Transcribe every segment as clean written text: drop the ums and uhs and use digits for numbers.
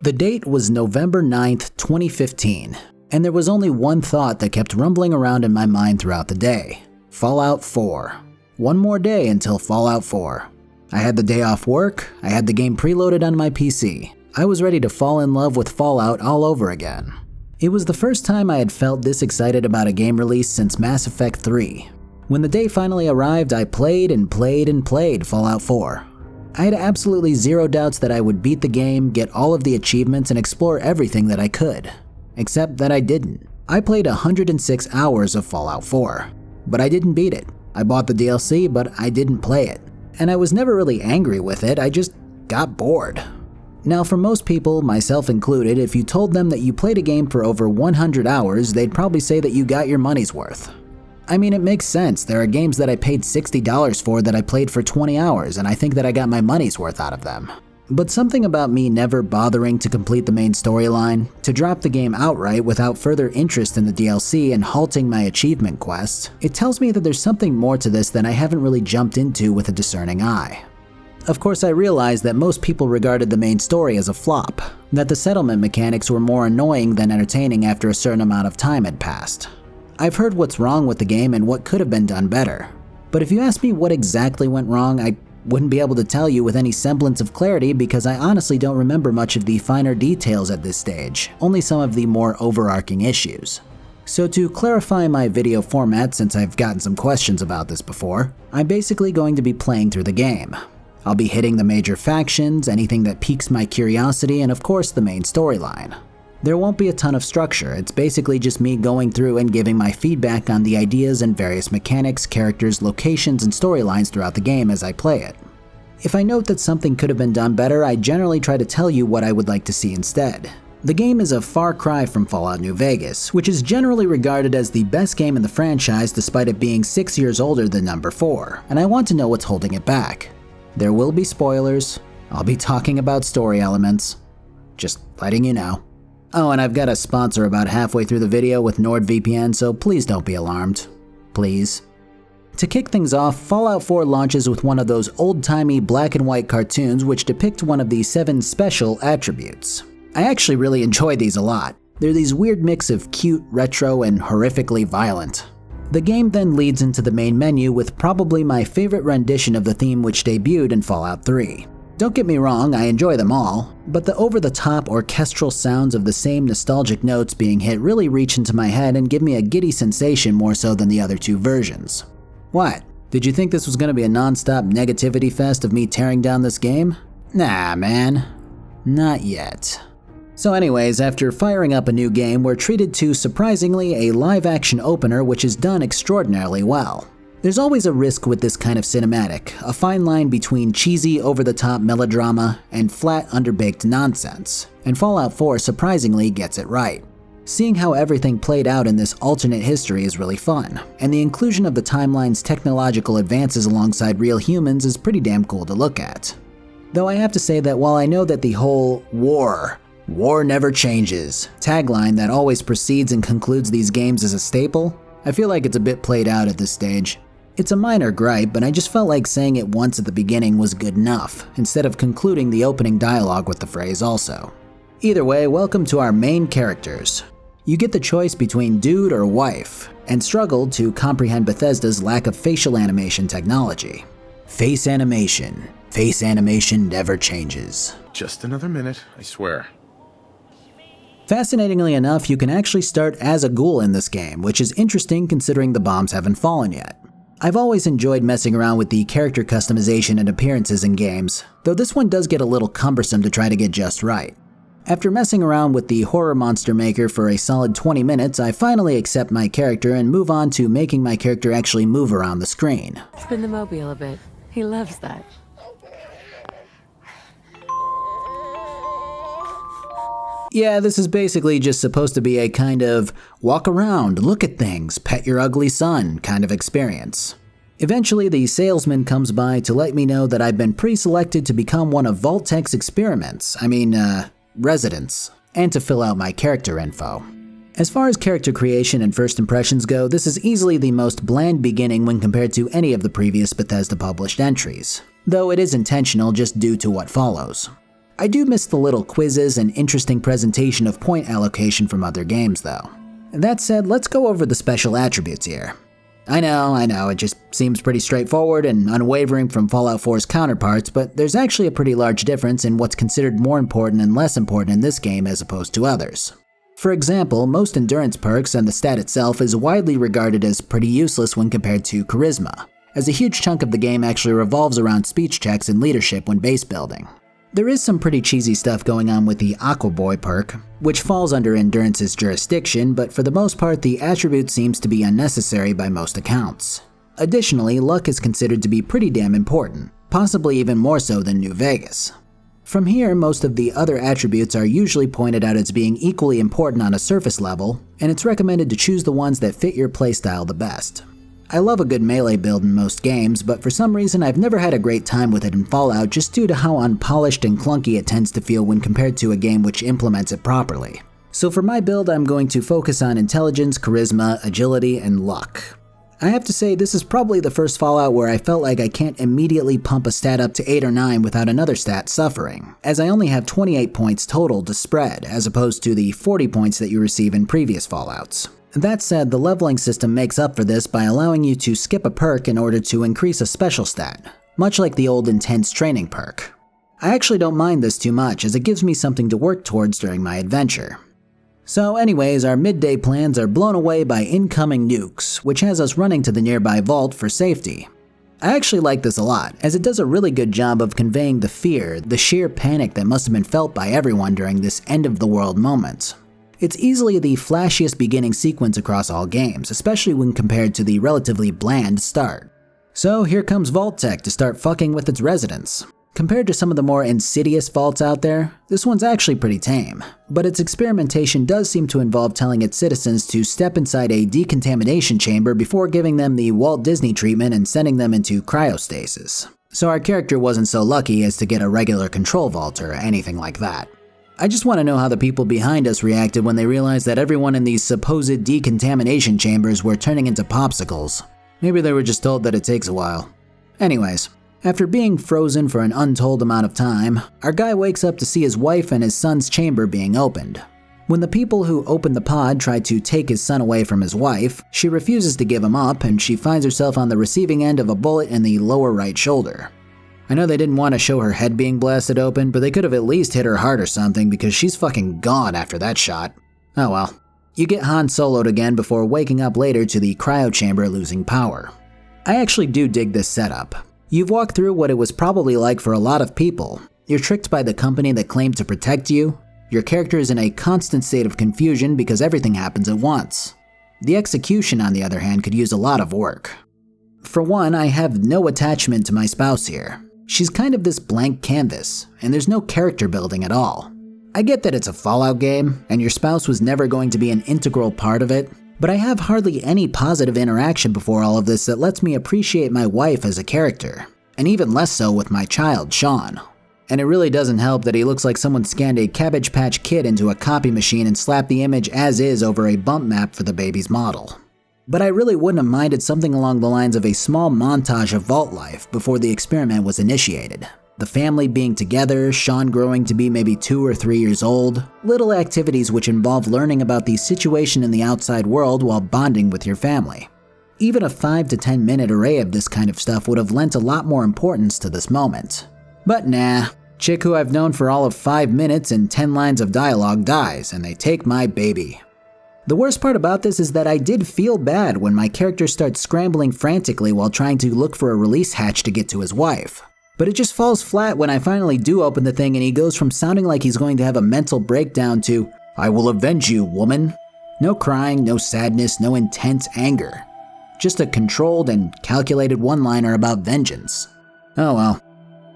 The date was November 9th, 2015, and there was only one thought that kept rumbling around in my mind throughout the day. Fallout 4. One more day until Fallout 4. I had the day off work, I had the game preloaded on my PC. I was ready to fall in love with Fallout all over again. It was the first time I had felt this excited about a game release since Mass Effect 3. When the day finally arrived, I played and played and played Fallout 4. I had absolutely zero doubts that I would beat the game, get all of the achievements, and explore everything that I could. Except that I didn't. I played 106 hours of Fallout 4, but I didn't beat it. I bought the DLC, but I didn't play it. And I was never really angry with it, I just got bored. Now for most people, myself included, if you told them that you played a game for over 100 hours, they'd probably say that you got your money's worth. I mean, it makes sense. There are games that I paid $60 for that I played for 20 hours, and I think that I got my money's worth out of them. But something about me never bothering to complete the main storyline, to drop the game outright without further interest in the DLC and halting my achievement quests, it tells me that there's something more to this than I haven't really jumped into with a discerning eye. Of course, I realized that most people regarded the main story as a flop, that the settlement mechanics were more annoying than entertaining after a certain amount of time had passed. I've heard what's wrong with the game and what could have been done better. But if you ask me what exactly went wrong, I wouldn't be able to tell you with any semblance of clarity because I honestly don't remember much of the finer details at this stage, only some of the more overarching issues. So to clarify my video format, since I've gotten some questions about this before, I'm basically going to be playing through the game. I'll be hitting the major factions, anything that piques my curiosity, and of course the main storyline. There won't be a ton of structure, it's basically just me going through and giving my feedback on the ideas and various mechanics, characters, locations, and storylines throughout the game as I play it. If I note that something could have been done better, I generally try to tell you what I would like to see instead. The game is a far cry from Fallout New Vegas, which is generally regarded as the best game in the franchise despite it being 6 years older than number 4, and I want to know what's holding it back. There will be spoilers, I'll be talking about story elements, just letting you know. Oh, and I've got a sponsor about halfway through the video with NordVPN, so please don't be alarmed. Please. To kick things off, Fallout 4 launches with one of those old-timey black and white cartoons which depict one of the 7 special attributes. I actually really enjoy these a lot. They're these weird mix of cute, retro, and horrifically violent. The game then leads into the main menu with probably my favorite rendition of the theme which debuted in Fallout 3. Don't get me wrong, I enjoy them all, but the over-the-top orchestral sounds of the same nostalgic notes being hit really reach into my head and give me a giddy sensation more so than the other 2 versions. What? Did you think this was going to be a non-stop negativity fest of me tearing down this game? Nah, man. Not yet. So anyways, after firing up a new game, we're treated to, surprisingly, a live-action opener which is done extraordinarily well. There's always a risk with this kind of cinematic, a fine line between cheesy, over-the-top melodrama and flat, underbaked nonsense, and Fallout 4 surprisingly gets it right. Seeing how everything played out in this alternate history is really fun, and the inclusion of the timeline's technological advances alongside real humans is pretty damn cool to look at. Though I have to say that while I know that the whole war never changes tagline that always precedes and concludes these games is a staple, I feel like it's a bit played out at this stage. It's a minor gripe, but I just felt like saying it once at the beginning was good enough, instead of concluding the opening dialogue with the phrase also. Either way, welcome to our main characters. You get the choice between dude or wife, and struggle to comprehend Bethesda's lack of facial animation technology. Face animation. Face animation never changes. Just another minute, I swear. Fascinatingly enough, you can actually start as a ghoul in this game, which is interesting considering the bombs haven't fallen yet. I've always enjoyed messing around with the character customization and appearances in games, though this one does get a little cumbersome to try to get just right. After messing around with the horror monster maker for a solid 20 minutes, I finally accept my character and move on to making my character actually move around the screen. Spin the mobile a bit. He loves that. Yeah, this is basically just supposed to be a kind of walk around, look at things, pet your ugly son kind of experience. Eventually, the salesman comes by to let me know that I've been pre-selected to become one of Vault-Tech's residents, and to fill out my character info. As far as character creation and first impressions go, this is easily the most bland beginning when compared to any of the previous Bethesda published entries, though it is intentional just due to what follows. I do miss the little quizzes and interesting presentation of point allocation from other games though. That said, let's go over the special attributes here. I know, it just seems pretty straightforward and unwavering from Fallout 4's counterparts, but there's actually a pretty large difference in what's considered more important and less important in this game as opposed to others. For example, most endurance perks and the stat itself is widely regarded as pretty useless when compared to charisma, as a huge chunk of the game actually revolves around speech checks and leadership when base building. There is some pretty cheesy stuff going on with the Aqua Boy perk, which falls under Endurance's jurisdiction, but for the most part the attribute seems to be unnecessary by most accounts. Additionally, luck is considered to be pretty damn important, possibly even more so than New Vegas. From here, most of the other attributes are usually pointed out as being equally important on a surface level, and it's recommended to choose the ones that fit your playstyle the best. I love a good melee build in most games, but for some reason I've never had a great time with it in Fallout just due to how unpolished and clunky it tends to feel when compared to a game which implements it properly. So for my build, I'm going to focus on intelligence, charisma, agility, and luck. I have to say this is probably the first Fallout where I felt like I can't immediately pump a stat up to 8 or 9 without another stat suffering, as I only have 28 points total to spread, as opposed to the 40 points that you receive in previous Fallouts. That said, the leveling system makes up for this by allowing you to skip a perk in order to increase a special stat, much like the old intense training perk. I actually don't mind this too much as it gives me something to work towards during my adventure. So anyways, our midday plans are blown away by incoming nukes, which has us running to the nearby vault for safety. I actually like this a lot, as it does a really good job of conveying the fear, the sheer panic that must have been felt by everyone during this end-of-the-world moment. It's easily the flashiest beginning sequence across all games, especially when compared to the relatively bland start. So here comes Vault Tech to start fucking with its residents. Compared to some of the more insidious vaults out there, this one's actually pretty tame, but its experimentation does seem to involve telling its citizens to step inside a decontamination chamber before giving them the Walt Disney treatment and sending them into cryostasis. So our character wasn't so lucky as to get a regular control vault or anything like that. I just want to know how the people behind us reacted when they realized that everyone in these supposed decontamination chambers were turning into popsicles. Maybe they were just told that it takes a while. Anyways, after being frozen for an untold amount of time, our guy wakes up to see his wife and his son's chamber being opened. When the people who opened the pod try to take his son away from his wife, she refuses to give him up and she finds herself on the receiving end of a bullet in the lower right shoulder. I know they didn't want to show her head being blasted open, but they could have at least hit her heart or something because she's fucking gone after that shot. Oh well. You get Han Solo'd again before waking up later to the cryo chamber losing power. I actually do dig this setup. You've walked through what it was probably like for a lot of people. You're tricked by the company that claimed to protect you. Your character is in a constant state of confusion because everything happens at once. The execution, on the other hand, could use a lot of work. For one, I have no attachment to my spouse here. She's kind of this blank canvas, and there's no character building at all. I get that it's a Fallout game, and your spouse was never going to be an integral part of it, but I have hardly any positive interaction before all of this that lets me appreciate my wife as a character, and even less so with my child, Sean. And it really doesn't help that he looks like someone scanned a Cabbage Patch Kid into a copy machine and slapped the image as is over a bump map for the baby's model. But I really wouldn't have minded something along the lines of a small montage of vault life before the experiment was initiated. The family being together, Sean growing to be maybe 2 or 3 years old, little activities which involve learning about the situation in the outside world while bonding with your family. Even a 5 to 10 minute array of this kind of stuff would have lent a lot more importance to this moment. But nah, chick who I've known for all of 5 minutes and 10 lines of dialogue dies, and they take my baby. The worst part about this is that I did feel bad when my character starts scrambling frantically while trying to look for a release hatch to get to his wife. But it just falls flat when I finally do open the thing and he goes from sounding like he's going to have a mental breakdown to, "I will avenge you, woman." No crying, no sadness, no intense anger. Just a controlled and calculated one-liner about vengeance. Oh well.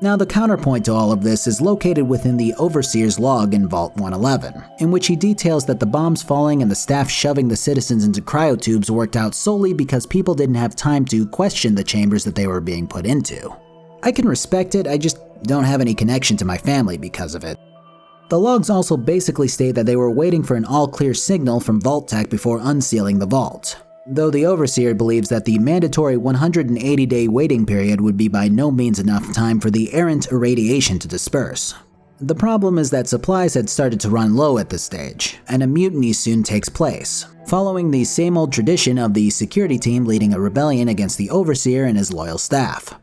Now the counterpoint to all of this is located within the Overseer's log in Vault 111, in which he details that the bombs falling and the staff shoving the citizens into cryotubes worked out solely because people didn't have time to question the chambers that they were being put into. I can respect it, I just don't have any connection to my family because of it. The logs also basically state that they were waiting for an all-clear signal from Vault Tech before unsealing the vault, though the Overseer believes that the mandatory 180-day waiting period would be by no means enough time for the errant irradiation to disperse. The problem is that supplies had started to run low at this stage, and a mutiny soon takes place, following the same old tradition of the security team leading a rebellion against the Overseer and his loyal staff.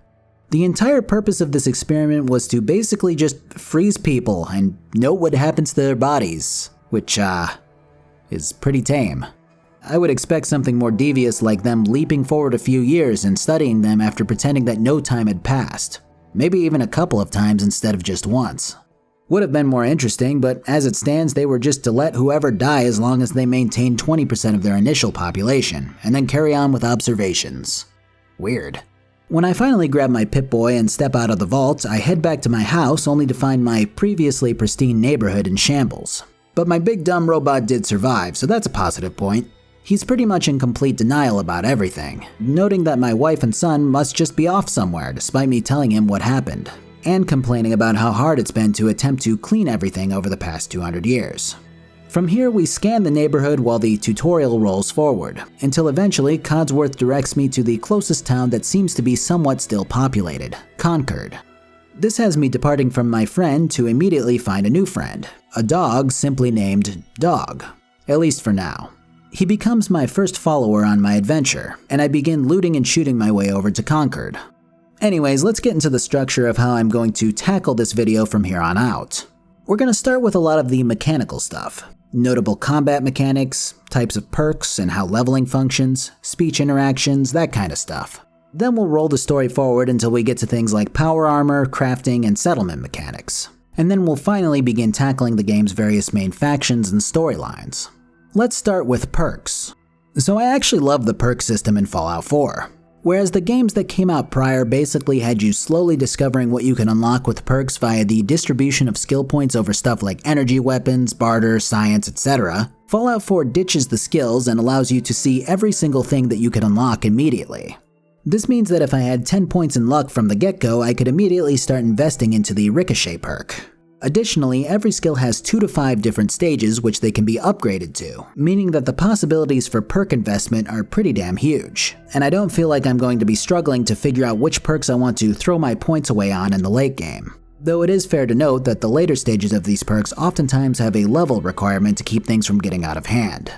The entire purpose of this experiment was to basically just freeze people and note what happens to their bodies, which, is pretty tame. I would expect something more devious like them leaping forward a few years and studying them after pretending that no time had passed. Maybe even a couple of times instead of just once. Would have been more interesting, but as it stands, they were just to let whoever die as long as they maintain 20% of their initial population, and then carry on with observations. Weird. When I finally grab my Pip-Boy and step out of the vault, I head back to my house only to find my previously pristine neighborhood in shambles. But my big dumb robot did survive, so that's a positive point. He's pretty much in complete denial about everything, noting that my wife and son must just be off somewhere despite me telling him what happened, and complaining about how hard it's been to attempt to clean everything over the past 200 years. From here, we scan the neighborhood while the tutorial rolls forward, until eventually Codsworth directs me to the closest town that seems to be somewhat still populated, Concord. This has me departing from my friend to immediately find a new friend, a dog simply named Dog, at least for now. He becomes my first follower on my adventure, and I begin looting and shooting my way over to Concord. Anyways, let's get into the structure of how I'm going to tackle this video from here on out. We're going to start with a lot of the mechanical stuff. Notable combat mechanics, types of perks and how leveling functions, speech interactions, that kind of stuff. Then we'll roll the story forward until we get to things like power armor, crafting, and settlement mechanics. And then we'll finally begin tackling the game's various main factions and storylines. Let's start with perks. So I actually love the perk system in Fallout 4. Whereas the games that came out prior basically had you slowly discovering what you can unlock with perks via the distribution of skill points over stuff like energy weapons, barter, science, etc., Fallout 4 ditches the skills and allows you to see every single thing that you can unlock immediately. This means that if I had 10 points in luck from the get-go, I could immediately start investing into the Ricochet perk. Additionally, every skill has 2 to 5 different stages which they can be upgraded to, meaning that the possibilities for perk investment are pretty damn huge, and I don't feel like I'm going to be struggling to figure out which perks I want to throw my points away on in the late game. Though it is fair to note that the later stages of these perks oftentimes have a level requirement to keep things from getting out of hand.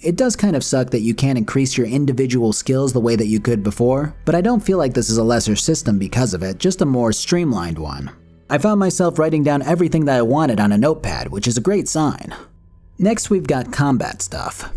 It does kind of suck that you can't increase your individual skills the way that you could before, but I don't feel like this is a lesser system because of it, just a more streamlined one. I found myself writing down everything that I wanted on a notepad, which is a great sign. Next, we've got combat stuff.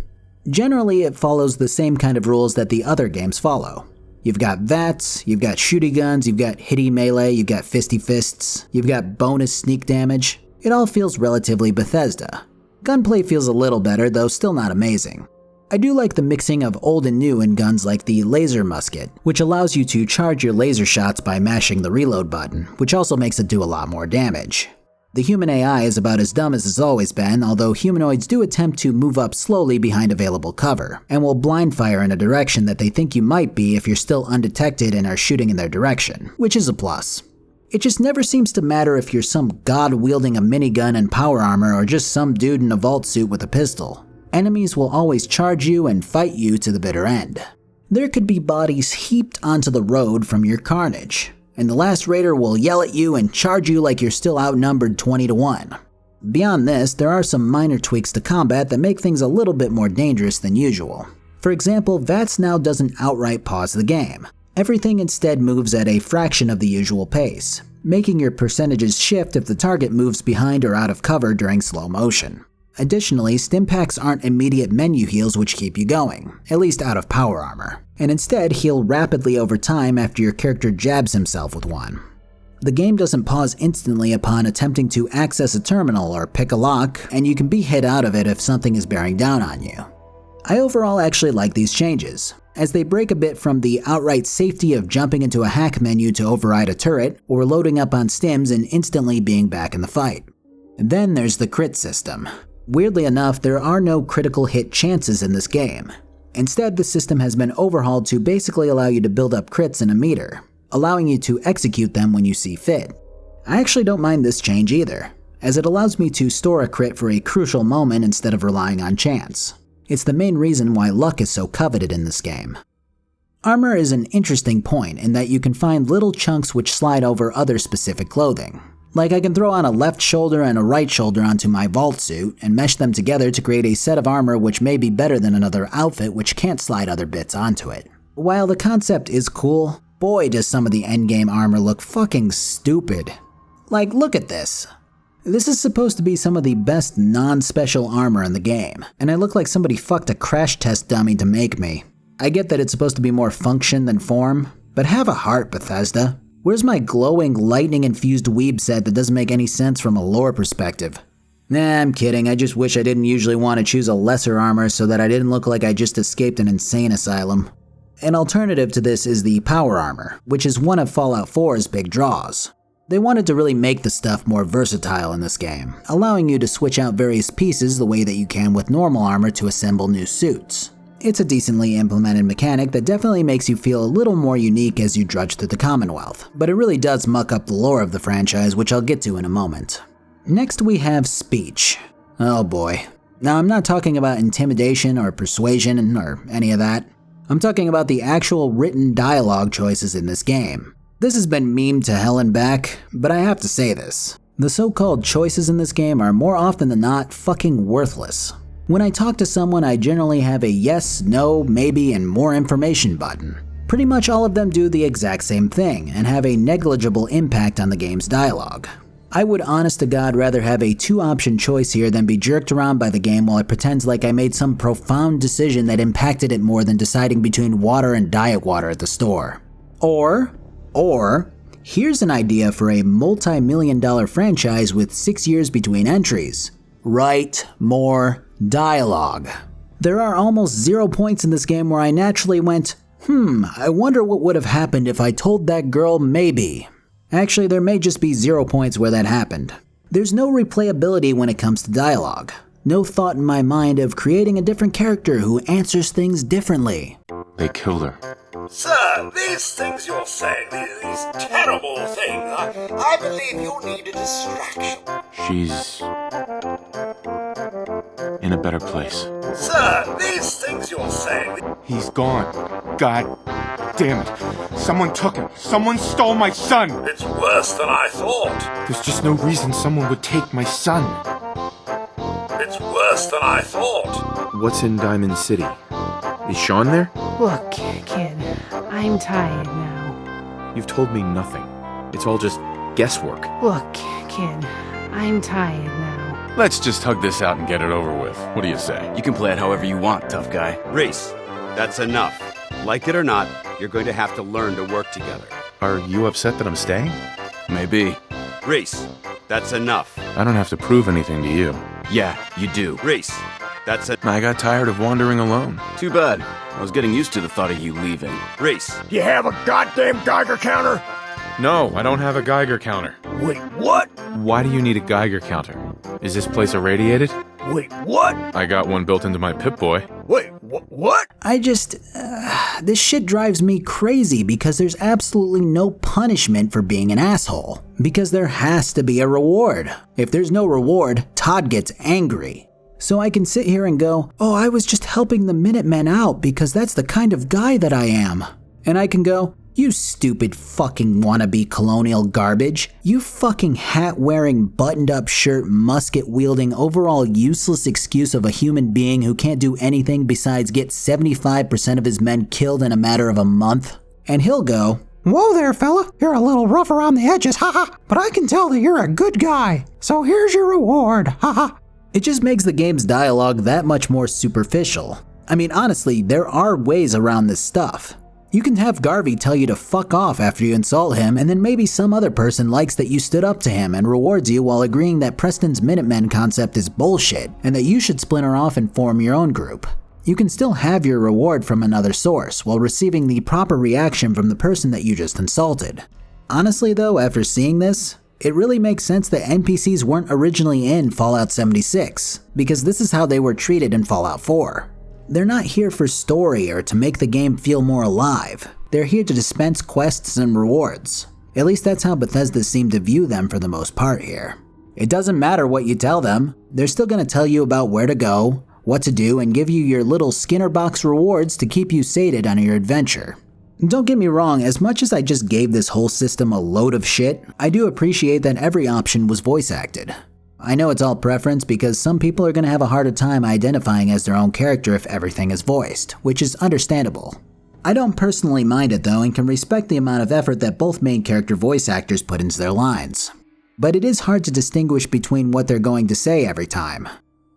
Generally, it follows the same kind of rules that the other games follow. You've got VATs, you've got shooty guns, you've got hitty melee, you've got fisty fists, you've got bonus sneak damage. It all feels relatively Bethesda. Gunplay feels a little better, though still not amazing. I do like the mixing of old and new in guns like the laser musket, which allows you to charge your laser shots by mashing the reload button, which also makes it do a lot more damage. The human AI is about as dumb as it's always been, although humanoids do attempt to move up slowly behind available cover, and will blind fire in a direction that they think you might be if you're still undetected and are shooting in their direction, which is a plus. It just never seems to matter if you're some god wielding a minigun and power armor or just some dude in a vault suit with a pistol. Enemies will always charge you and fight you to the bitter end. There could be bodies heaped onto the road from your carnage, and the last raider will yell at you and charge you like you're still outnumbered 20 to 1. Beyond this, there are some minor tweaks to combat that make things a little bit more dangerous than usual. For example, VATS now doesn't outright pause the game. Everything instead moves at a fraction of the usual pace, making your percentages shift if the target moves behind or out of cover during slow motion. Additionally, stimpaks aren't immediate menu heals which keep you going, at least out of power armor, and instead heal rapidly over time after your character jabs himself with one. The game doesn't pause instantly upon attempting to access a terminal or pick a lock, and you can be hit out of it if something is bearing down on you. I overall actually like these changes, as they break a bit from the outright safety of jumping into a hack menu to override a turret, or loading up on stims and instantly being back in the fight. And then there's the crit system. Weirdly enough, there are no critical hit chances in this game. Instead, the system has been overhauled to basically allow you to build up crits in a meter, allowing you to execute them when you see fit. I actually don't mind this change either, as it allows me to store a crit for a crucial moment instead of relying on chance. It's the main reason why luck is so coveted in this game. Armor is an interesting point in that you can find little chunks which slide over other specific clothing. Like I can throw on a left shoulder and a right shoulder onto my vault suit and mesh them together to create a set of armor which may be better than another outfit which can't slide other bits onto it. While the concept is cool, boy does some of the endgame armor look fucking stupid. Like, look at this. This is supposed to be some of the best non-special armor in the game, and I look like somebody fucked a crash test dummy to make me. I get that it's supposed to be more function than form, but have a heart, Bethesda. Where's my glowing, lightning-infused weeb set that doesn't make any sense from a lore perspective? Nah, I'm kidding. I just wish I didn't usually want to choose a lesser armor so that I didn't look like I just escaped an insane asylum. An alternative to this is the power armor, which is one of Fallout 4's big draws. They wanted to really make the stuff more versatile in this game, allowing you to switch out various pieces the way that you can with normal armor to assemble new suits. It's a decently implemented mechanic that definitely makes you feel a little more unique as you drudge through the Commonwealth, but it really does muck up the lore of the franchise, which I'll get to in a moment. Next we have speech. Oh boy. Now I'm not talking about intimidation or persuasion or any of that. I'm talking about the actual written dialogue choices in this game. This has been memed to hell and back, but I have to say this. The so-called choices in this game are more often than not fucking worthless. When I talk to someone, I generally have a yes, no, maybe, and more information button. Pretty much all of them do the exact same thing and have a negligible impact on the game's dialogue. I would honest to God rather have a 2-option choice here than be jerked around by the game while it pretends like I made some profound decision that impacted it more than deciding between water and diet water at the store. Or, here's an idea for a multi-million-dollar franchise with 6 years between entries. Write more dialogue. There are almost 0 points in this game where I naturally went, I wonder what would have happened if I told that girl maybe. Actually, there may just be 0 points where that happened. There's no replayability when it comes to dialogue. No thought in my mind of creating a different character who answers things differently. They killed her. Sir, these things you're saying, these terrible things, I believe you need a distraction. She's in a better place. Sir, these things you're saying... He's gone. God damn it. Someone took him. Someone stole my son. It's worse than I thought. There's just no reason someone would take my son. It's worse than I thought. What's in Diamond City? Is Sean there? Look, kid, I'm tired now. You've told me nothing. It's all just guesswork. Look, kid, I'm tired now. Let's just hug this out and get it over with. What do you say? You can play it however you want, tough guy. Reese, that's enough. Like it or not, you're going to have to learn to work together. Are you upset that I'm staying? Maybe. Reese, that's enough. I don't have to prove anything to you. Yeah, you do. Reese, that's it. I got tired of wandering alone. Too bad. I was getting used to the thought of you leaving. Reese. You have a goddamn Geiger counter? No, I don't have a Geiger counter. Wait, what? Why do you need a Geiger counter? Is this place irradiated? Wait, what? I got one built into my Pip-Boy. Wait, what? This shit drives me crazy because there's absolutely no punishment for being an asshole. Because there has to be a reward. If there's no reward, Todd gets angry. So I can sit here and go, oh, I was just helping the Minutemen out because that's the kind of guy that I am. And I can go, you stupid fucking wannabe colonial garbage. You fucking hat-wearing, buttoned-up shirt, musket-wielding, overall useless excuse of a human being who can't do anything besides get 75% of his men killed in a matter of a month. And he'll go, whoa there, fella. You're a little rough around the edges, haha. But I can tell that you're a good guy. So here's your reward, haha. It just makes the game's dialogue that much more superficial. I mean, honestly, there are ways around this stuff. You can have Garvey tell you to fuck off after you insult him, and then maybe some other person likes that you stood up to him and rewards you while agreeing that Preston's Minutemen concept is bullshit, and that you should splinter off and form your own group. You can still have your reward from another source, while receiving the proper reaction from the person that you just insulted. Honestly though, after seeing this, it really makes sense that NPCs weren't originally in Fallout 76, because this is how they were treated in Fallout 4. They're not here for story or to make the game feel more alive. They're here to dispense quests and rewards. At least that's how Bethesda seemed to view them for the most part here. It doesn't matter what you tell them, they're still going to tell you about where to go, what to do, and give you your little Skinner box rewards to keep you sated on your adventure. Don't get me wrong, as much as I just gave this whole system a load of shit, I do appreciate that every option was voice acted. I know it's all preference because some people are going to have a harder time identifying as their own character if everything is voiced, which is understandable. I don't personally mind it though and can respect the amount of effort that both main character voice actors put into their lines. But it is hard to distinguish between what they're going to say every time.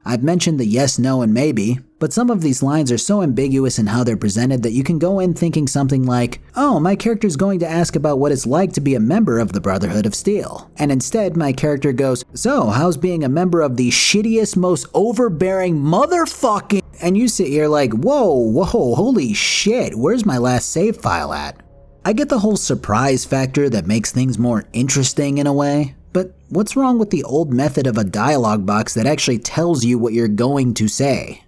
I've mentioned the yes, no, and maybe, but some of these lines are so ambiguous in how they're presented that you can go in thinking something like, oh, my character's going to ask about what it's like to be a member of the Brotherhood of Steel. And instead, my character goes, so, how's being a member of the shittiest, most overbearing motherfucking... And you sit here like, whoa, holy shit, where's my last save file at? I get the whole surprise factor that makes things more interesting in a way. But what's wrong with the old method of a dialogue box that actually tells you what you're going to say?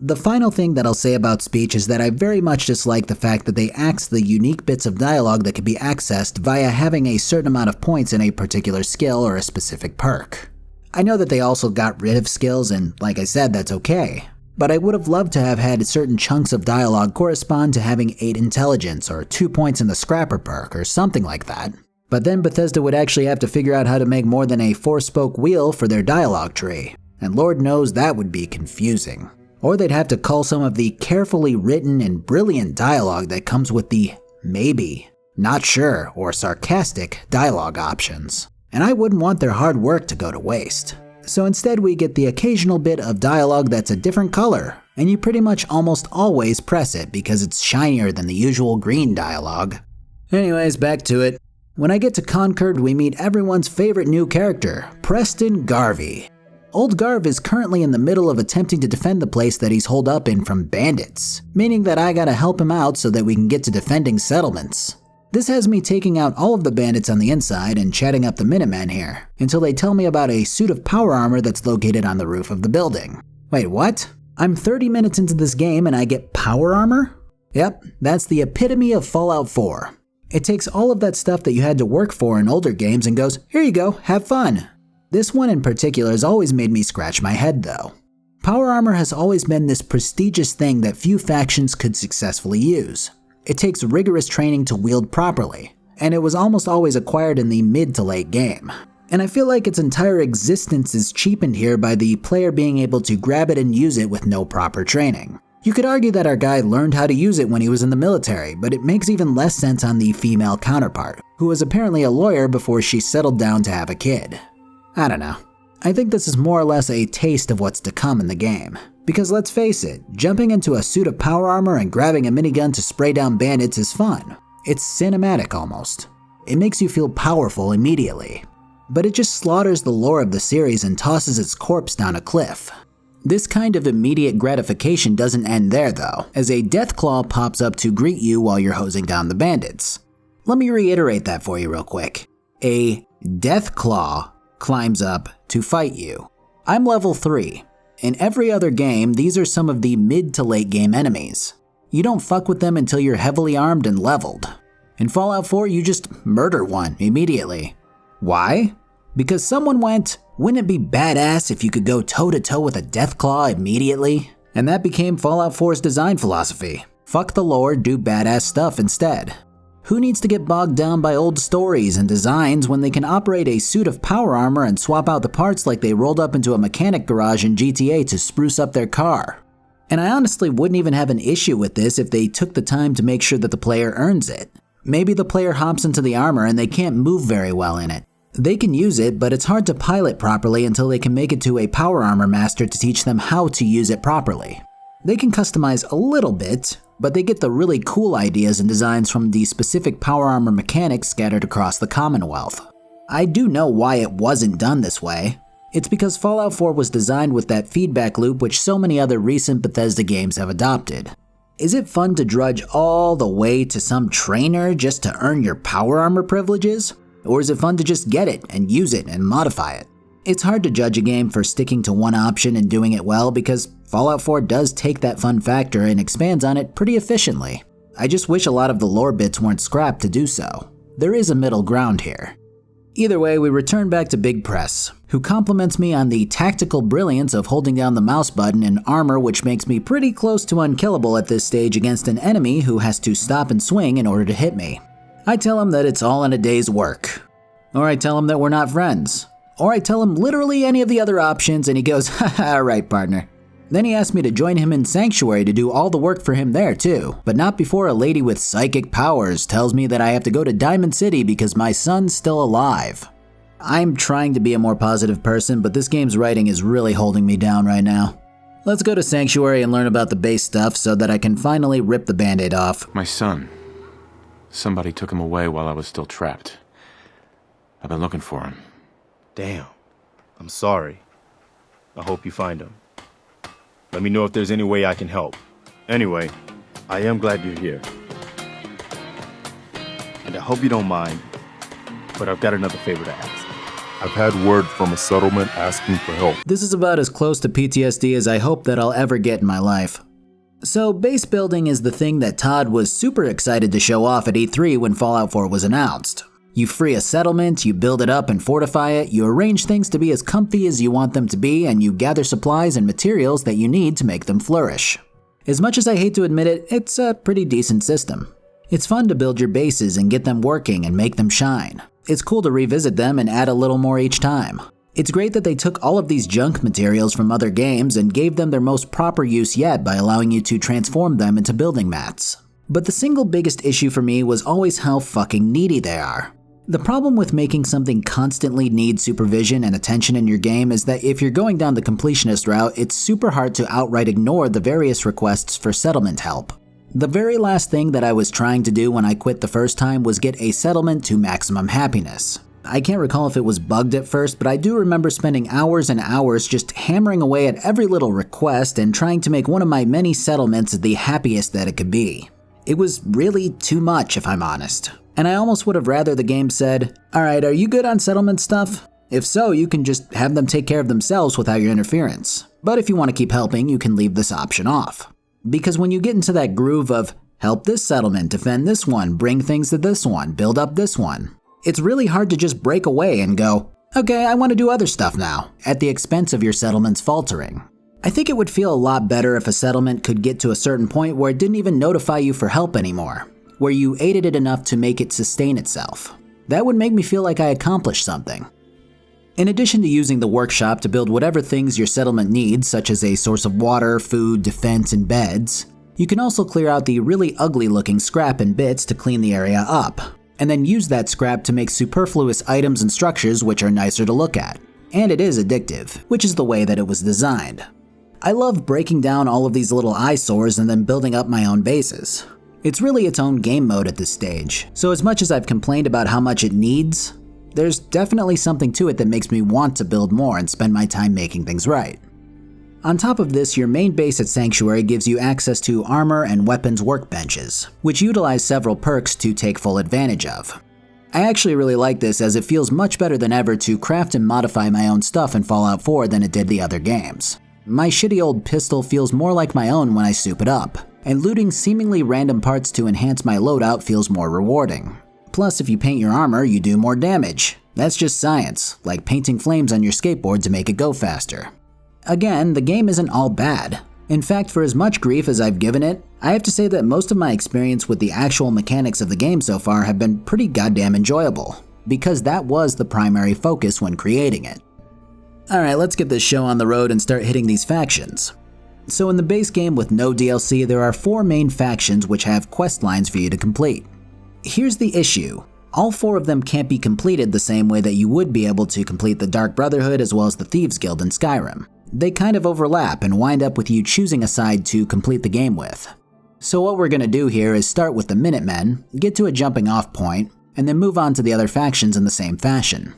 The final thing that I'll say about speech is that I very much dislike the fact that they axe the unique bits of dialogue that can be accessed via having a certain amount of points in a particular skill or a specific perk. I know that they also got rid of skills and, like I said, that's okay. But I would have loved to have had certain chunks of dialogue correspond to having 8 intelligence or 2 points in the scrapper perk or something like that. But then Bethesda would actually have to figure out how to make more than a 4-spoke wheel for their dialogue tree, and Lord knows that would be confusing. Or they'd have to cull some of the carefully written and brilliant dialogue that comes with the maybe, not sure, or sarcastic dialogue options. And I wouldn't want their hard work to go to waste. So instead we get the occasional bit of dialogue that's a different color, and you pretty much almost always press it because it's shinier than the usual green dialogue. Anyways, back to it. When I get to Concord, we meet everyone's favorite new character, Preston Garvey. Old Garv is currently in the middle of attempting to defend the place that he's holed up in from bandits, meaning that I gotta help him out so that we can get to defending settlements. This has me taking out all of the bandits on the inside and chatting up the Minutemen here, until they tell me about a suit of power armor that's located on the roof of the building. Wait, what? I'm 30 minutes into this game and I get power armor? Yep, that's the epitome of Fallout 4. It takes all of that stuff that you had to work for in older games and goes, here you go, have fun. This one in particular has always made me scratch my head though. Power armor has always been this prestigious thing that few factions could successfully use. It takes rigorous training to wield properly, and it was almost always acquired in the mid to late game. And I feel like its entire existence is cheapened here by the player being able to grab it and use it with no proper training. You could argue that our guy learned how to use it when he was in the military, but it makes even less sense on the female counterpart, who was apparently a lawyer before she settled down to have a kid. I don't know. I think this is more or less a taste of what's to come in the game. Because let's face it, jumping into a suit of power armor and grabbing a minigun to spray down bandits is fun. It's cinematic almost. It makes you feel powerful immediately. But it just slaughters the lore of the series and tosses its corpse down a cliff. This kind of immediate gratification doesn't end there though, as a Deathclaw pops up to greet you while you're hosing down the bandits. Let me reiterate that for you real quick. A Deathclaw climbs up to fight you. I'm level 3. In every other game, these are some of the mid to late game enemies. You don't fuck with them until you're heavily armed and leveled. In Fallout 4, you just murder one immediately. Why? Because someone went, wouldn't it be badass if you could go toe-to-toe with a Deathclaw immediately? And that became Fallout 4's design philosophy. Fuck the lore, do badass stuff instead. Who needs to get bogged down by old stories and designs when they can operate a suit of power armor and swap out the parts like they rolled up into a mechanic garage in GTA to spruce up their car? And I honestly wouldn't even have an issue with this if they took the time to make sure that the player earns it. Maybe the player hops into the armor and they can't move very well in it. They can use it, but it's hard to pilot properly until they can make it to a power armor master to teach them how to use it properly. They can customize a little bit, but they get the really cool ideas and designs from the specific power armor mechanics scattered across the Commonwealth. I do know why it wasn't done this way. It's because Fallout 4 was designed with that feedback loop which so many other recent Bethesda games have adopted. Is it fun to drudge all the way to some trainer just to earn your power armor privileges? Or is it fun to just get it and use it and modify it? It's hard to judge a game for sticking to one option and doing it well because Fallout 4 does take that fun factor and expands on it pretty efficiently. I just wish a lot of the lore bits weren't scrapped to do so. There is a middle ground here. Either way, we return back to Big Press, who compliments me on the tactical brilliance of holding down the mouse button in armor, which makes me pretty close to unkillable at this stage against an enemy who has to stop and swing in order to hit me. I tell him that it's all in a day's work. Or I tell him that we're not friends. Or I tell him literally any of the other options and he goes, haha, right partner. Then he asked me to join him in Sanctuary to do all the work for him there too, but not before a lady with psychic powers tells me that I have to go to Diamond City because my son's still alive. I'm trying to be a more positive person, but this game's writing is really holding me down right now. Let's go to Sanctuary and learn about the base stuff so that I can finally rip the band-aid off. My son. Somebody took him away while I was still trapped. I've been looking for him. Damn. I'm sorry. I hope you find him. Let me know if there's any way I can help. Anyway, I am glad you're here. And I hope you don't mind, but I've got another favor to ask. I've had word from a settlement asking for help. This is about as close to PTSD as I hope that I'll ever get in my life. So base building is the thing that Todd was super excited to show off at E3 when Fallout 4 was announced. You free a settlement, you build it up and fortify it, you arrange things to be as comfy as you want them to be, and you gather supplies and materials that you need to make them flourish. As much as I hate to admit it, it's a pretty decent system. It's fun to build your bases and get them working and make them shine. It's cool to revisit them and add a little more each time. It's great that they took all of these junk materials from other games and gave them their most proper use yet by allowing you to transform them into building mats. But the single biggest issue for me was always how fucking needy they are. The problem with making something constantly need supervision and attention in your game is that if you're going down the completionist route, it's super hard to outright ignore the various requests for settlement help. The very last thing that I was trying to do when I quit the first time was get a settlement to maximum happiness. I can't recall if it was bugged at first, but I do remember spending hours and hours just hammering away at every little request and trying to make one of my many settlements the happiest that it could be. It was really too much, if I'm honest. And I almost would have rather the game said, alright, are you good on settlement stuff? If so, you can just have them take care of themselves without your interference. But if you want to keep helping, you can leave this option off. Because when you get into that groove of, help this settlement, defend this one, bring things to this one, build up this one, it's really hard to just break away and go, okay, I want to do other stuff now, at the expense of your settlements faltering. I think it would feel a lot better if a settlement could get to a certain point where it didn't even notify you for help anymore, where you aided it enough to make it sustain itself. That would make me feel like I accomplished something. In addition to using the workshop to build whatever things your settlement needs, such as a source of water, food, defense, and beds, you can also clear out the really ugly looking scrap and bits to clean the area up, and then use that scrap to make superfluous items and structures which are nicer to look at. And it is addictive, which is the way that it was designed. I love breaking down all of these little eyesores and then building up my own bases. It's really its own game mode at this stage, so as much as I've complained about how much it needs, there's definitely something to it that makes me want to build more and spend my time making things right. On top of this, your main base at Sanctuary gives you access to armor and weapons workbenches, which utilize several perks to take full advantage of. I actually really like this as it feels much better than ever to craft and modify my own stuff in Fallout 4 than it did the other games. My shitty old pistol feels more like my own when I soup it up, and looting seemingly random parts to enhance my loadout feels more rewarding. Plus, if you paint your armor, you do more damage. That's just science, like painting flames on your skateboard to make it go faster. Again, the game isn't all bad. In fact, for as much grief as I've given it, I have to say that most of my experience with the actual mechanics of the game so far have been pretty goddamn enjoyable, because that was the primary focus when creating it. Alright, let's get this show on the road and start hitting these factions. So in the base game with no DLC, there are 4 main factions which have quest lines for you to complete. Here's the issue. All 4 of them can't be completed the same way that you would be able to complete the Dark Brotherhood as well as the Thieves Guild in Skyrim. They kind of overlap and wind up with you choosing a side to complete the game with. So what we're going to do here is start with the Minutemen, get to a jumping off point, and then move on to the other factions in the same fashion.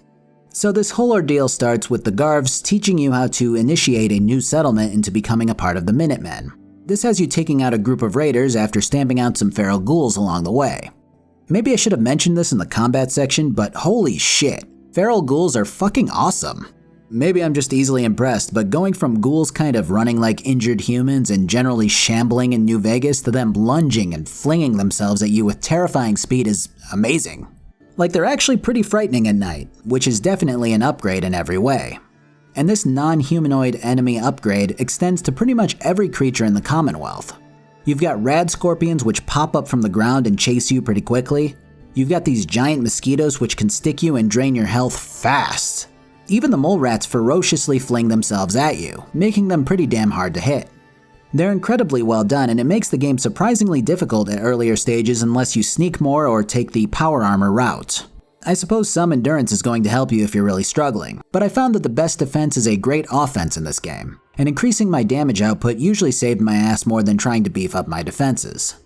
So this whole ordeal starts with the Garvs teaching you how to initiate a new settlement into becoming a part of the Minutemen. This has you taking out a group of raiders after stamping out some feral ghouls along the way. Maybe I should have mentioned this in the combat section, but holy shit, feral ghouls are fucking awesome. Maybe I'm just easily impressed, but going from ghouls kind of running like injured humans and generally shambling in New Vegas to them lunging and flinging themselves at you with terrifying speed is amazing. Like, they're actually pretty frightening at night, which is definitely an upgrade in every way. And this non-humanoid enemy upgrade extends to pretty much every creature in the Commonwealth. You've got rad scorpions which pop up from the ground and chase you pretty quickly. You've got these giant mosquitoes which can stick you and drain your health fast. Even the mole rats ferociously fling themselves at you, making them pretty damn hard to hit. They're incredibly well done, and it makes the game surprisingly difficult at earlier stages unless you sneak more or take the power armor route. I suppose some endurance is going to help you if you're really struggling, but I found that the best defense is a great offense in this game, and increasing my damage output usually saved my ass more than trying to beef up my defenses.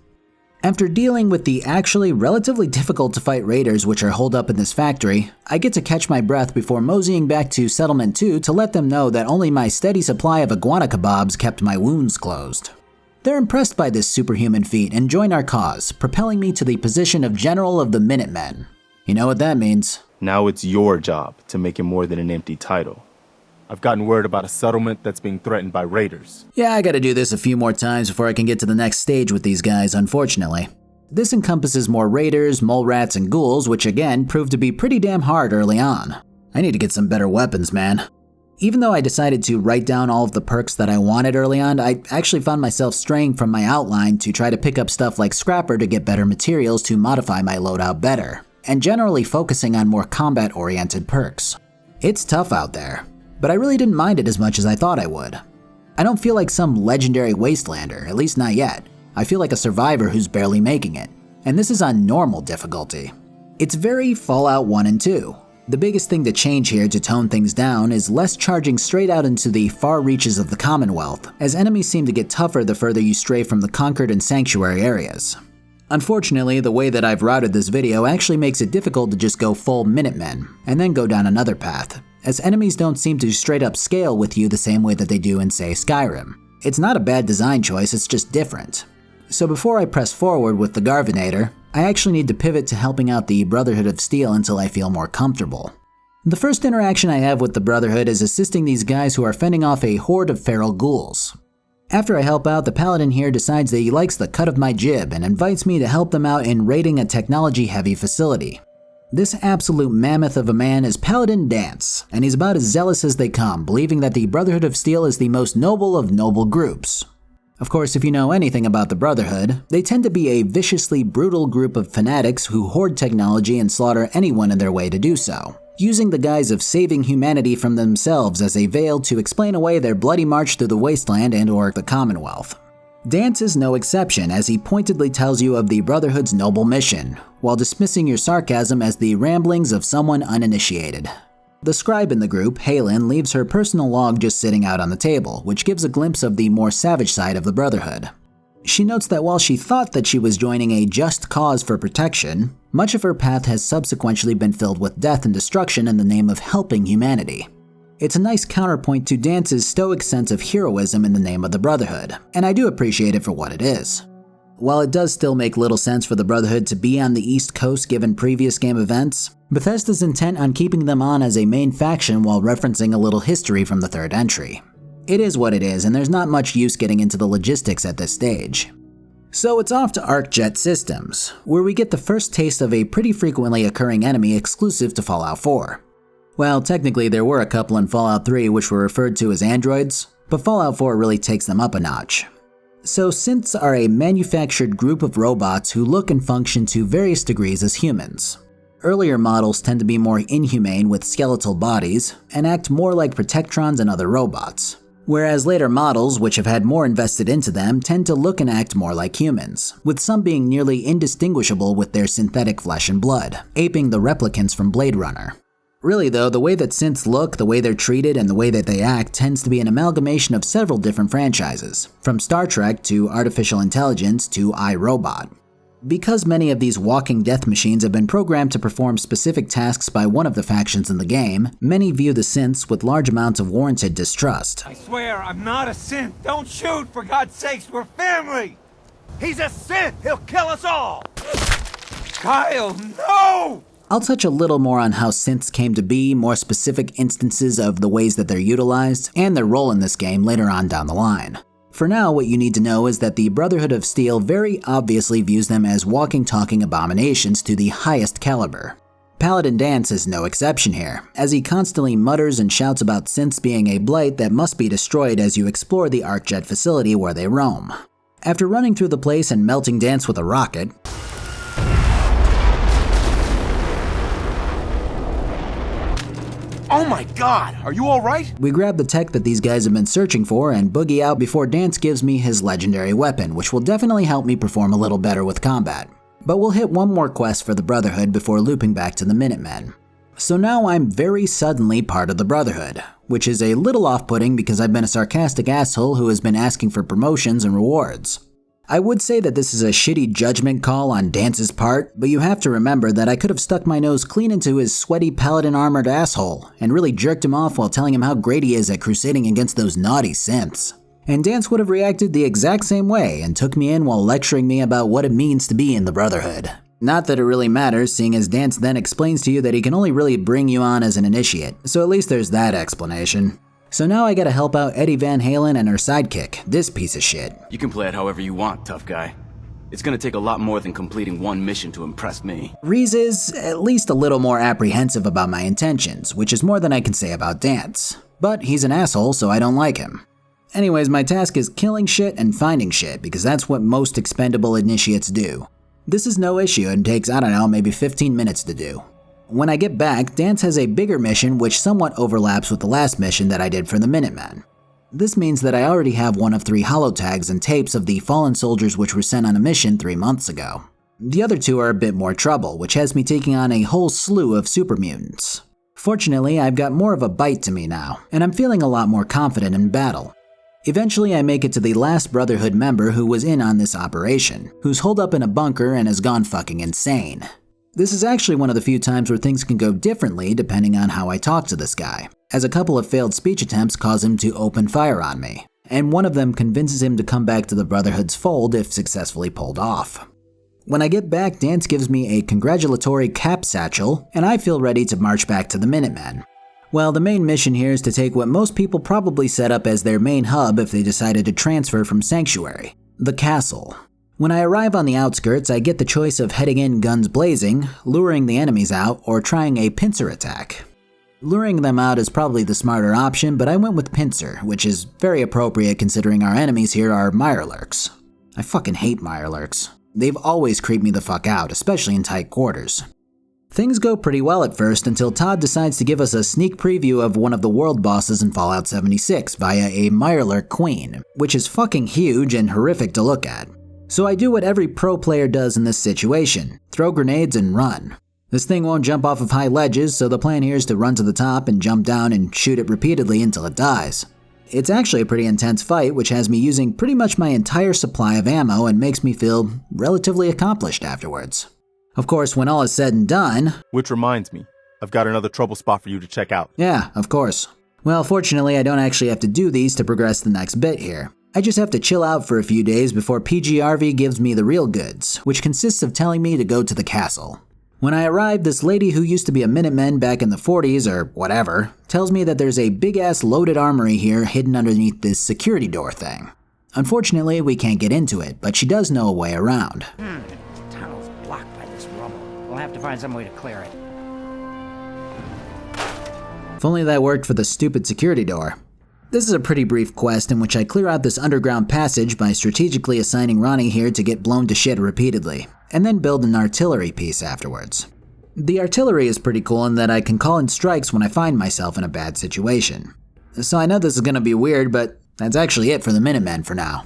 After dealing with the actually relatively difficult to fight raiders which are holed up in this factory, I get to catch my breath before moseying back to Settlement 2 to let them know that only my steady supply of iguana kebabs kept my wounds closed. They're impressed by this superhuman feat and join our cause, propelling me to the position of General of the Minutemen. You know what that means. Now it's your job to make it more than an empty title. I've gotten word about a settlement that's being threatened by raiders. Yeah, I gotta do this a few more times before I can get to the next stage with these guys, unfortunately. This encompasses more raiders, mole rats, and ghouls, which again proved to be pretty damn hard early on. I need to get some better weapons, man. Even though I decided to write down all of the perks that I wanted early on, I actually found myself straying from my outline to try to pick up stuff like Scrapper to get better materials to modify my loadout better, and generally focusing on more combat-oriented perks. It's tough out there, but I really didn't mind it as much as I thought I would. I don't feel like some legendary wastelander, at least not yet. I feel like a survivor who's barely making it, and this is on normal difficulty. It's very Fallout 1 and 2. The biggest thing to change here to tone things down is less charging straight out into the far reaches of the Commonwealth, as enemies seem to get tougher the further you stray from the conquered and sanctuary areas. Unfortunately, the way that I've routed this video actually makes it difficult to just go full Minutemen, and then go down another path, as enemies don't seem to straight up scale with you the same way that they do in, say, Skyrim. It's not a bad design choice, it's just different. So before I press forward with the Garvinator, I actually need to pivot to helping out the Brotherhood of Steel until I feel more comfortable. The first interaction I have with the Brotherhood is assisting these guys who are fending off a horde of feral ghouls. After I help out, the Paladin here decides that he likes the cut of my jib and invites me to help them out in raiding a technology-heavy facility. This absolute mammoth of a man is Paladin Dance, and he's about as zealous as they come, believing that the Brotherhood of Steel is the most noble of noble groups. Of course, if you know anything about the Brotherhood, they tend to be a viciously brutal group of fanatics who hoard technology and slaughter anyone in their way to do so, using the guise of saving humanity from themselves as a veil to explain away their bloody march through the wasteland and/or the Commonwealth. Dance is no exception, as he pointedly tells you of the Brotherhood's noble mission, while dismissing your sarcasm as the ramblings of someone uninitiated. The scribe in the group, Halen, leaves her personal log just sitting out on the table, which gives a glimpse of the more savage side of the Brotherhood. She notes that while she thought that she was joining a just cause for protection, much of her path has subsequently been filled with death and destruction in the name of helping humanity. It's a nice counterpoint to Dance's stoic sense of heroism in the name of the Brotherhood, and I do appreciate it for what it is. While it does still make little sense for the Brotherhood to be on the East Coast given previous game events, Bethesda's intent on keeping them on as a main faction while referencing a little history from the third entry. It is what it is, and there's not much use getting into the logistics at this stage. So it's off to ArcJet Systems, where we get the first taste of a pretty frequently occurring enemy exclusive to Fallout 4. Well, technically there were a couple in Fallout 3 which were referred to as androids, but Fallout 4 really takes them up a notch. So synths are a manufactured group of robots who look and function to various degrees as humans. Earlier models tend to be more inhumane with skeletal bodies, and act more like Protectrons and other robots. Whereas later models, which have had more invested into them, tend to look and act more like humans, with some being nearly indistinguishable with their synthetic flesh and blood, aping the replicants from Blade Runner. Really though, the way that synths look, the way they're treated, and the way that they act tends to be an amalgamation of several different franchises, from Star Trek to Artificial Intelligence to iRobot. Because many of these walking death machines have been programmed to perform specific tasks by one of the factions in the game, many view the synths with large amounts of warranted distrust. I swear, I'm not a synth. Don't shoot, for God's sakes, we're family! He's a synth! He'll kill us all! Kyle, no! I'll touch a little more on how synths came to be, more specific instances of the ways that they're utilized, and their role in this game later on down the line. For now, what you need to know is that the Brotherhood of Steel very obviously views them as walking, talking abominations to the highest caliber. Paladin Dance is no exception here, as he constantly mutters and shouts about synths being a blight that must be destroyed as you explore the ArcJet facility where they roam. After running through the place and melting Dance with a rocket, Oh my god, are you alright? we grab the tech that these guys have been searching for and boogie out before Dance gives me his legendary weapon, which will definitely help me perform a little better with combat. But we'll hit one more quest for the Brotherhood before looping back to the Minutemen. So now I'm very suddenly part of the Brotherhood, which is a little off-putting because I've been a sarcastic asshole who has been asking for promotions and rewards. I would say that this is a shitty judgment call on Dance's part, but you have to remember that I could have stuck my nose clean into his sweaty paladin armored asshole and really jerked him off while telling him how great he is at crusading against those naughty synths. And Dance would have reacted the exact same way and took me in while lecturing me about what it means to be in the Brotherhood. Not that it really matters, seeing as Dance then explains to you that he can only really bring you on as an initiate, so at least there's that explanation. So now I gotta help out Eddie Van Halen and her sidekick, this piece of shit. You can play it however you want, tough guy. It's gonna take a lot more than completing one mission to impress me. Reese is at least a little more apprehensive about my intentions, which is more than I can say about Dance. But he's an asshole, so I don't like him. Anyways, my task is killing shit and finding shit, because that's what most expendable initiates do. This is no issue and takes, I don't know, maybe 15 minutes to do. When I get back, Dance has a bigger mission which somewhat overlaps with the last mission that I did for the Minutemen. This means that I already have one of 3 holotags and tapes of the fallen soldiers which were sent on a mission 3 months ago. The other 2 are a bit more trouble, which has me taking on a whole slew of super mutants. Fortunately, I've got more of a bite to me now, and I'm feeling a lot more confident in battle. Eventually, I make it to the last Brotherhood member who was in on this operation, who's holed up in a bunker and has gone fucking insane. This is actually one of the few times where things can go differently depending on how I talk to this guy, as a couple of failed speech attempts cause him to open fire on me, and one of them convinces him to come back to the Brotherhood's fold if successfully pulled off. When I get back, Dance gives me a congratulatory cap satchel, and I feel ready to march back to the Minutemen. Well, the main mission here is to take what most people probably set up as their main hub if they decided to transfer from Sanctuary, the castle. When I arrive on the outskirts, I get the choice of heading in guns blazing, luring the enemies out, or trying a pincer attack. Luring them out is probably the smarter option, but I went with pincer, which is very appropriate considering our enemies here are mirelurks. I fucking hate mirelurks. They've always creeped me the fuck out, especially in tight quarters. Things go pretty well at first until Todd decides to give us a sneak preview of one of the world bosses in Fallout 76 via a mirelurk queen, which is fucking huge and horrific to look at. So I do what every pro player does in this situation, throw grenades and run. This thing won't jump off of high ledges, so the plan here is to run to the top and jump down and shoot it repeatedly until it dies. It's actually a pretty intense fight, which has me using pretty much my entire supply of ammo and makes me feel relatively accomplished afterwards. Of course, when all is said and done... Which reminds me, I've got another trouble spot for you to check out. Yeah, of course. Well, fortunately, I don't actually have to do these to progress the next bit here. I just have to chill out for a few days before PGRV gives me the real goods, which consists of telling me to go to the castle. When I arrive, this lady who used to be a Minuteman back in the 40s or whatever, tells me that there's a big-ass loaded armory here hidden underneath this security door thing. Unfortunately, we can't get into it, but she does know a way around. The tunnel's blocked by this rubble. We'll have to find some way to clear it. If only that worked for the stupid security door. This is a pretty brief quest in which I clear out this underground passage by strategically assigning Ronnie here to get blown to shit repeatedly, and then build an artillery piece afterwards. The artillery is pretty cool in that I can call in strikes when I find myself in a bad situation. So I know this is gonna be weird, but that's actually it for the Minutemen for now.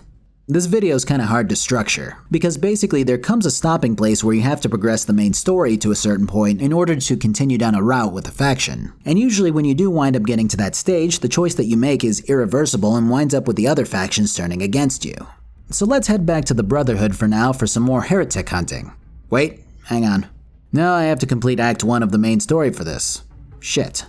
This video is kinda hard to structure, because basically there comes a stopping place where you have to progress the main story to a certain point in order to continue down a route with a faction. And usually when you do wind up getting to that stage, the choice that you make is irreversible and winds up with the other factions turning against you. So let's head back to the Brotherhood for now for some more heretic hunting. Wait, hang on. No, I have to complete Act 1 of the main story for this. Shit.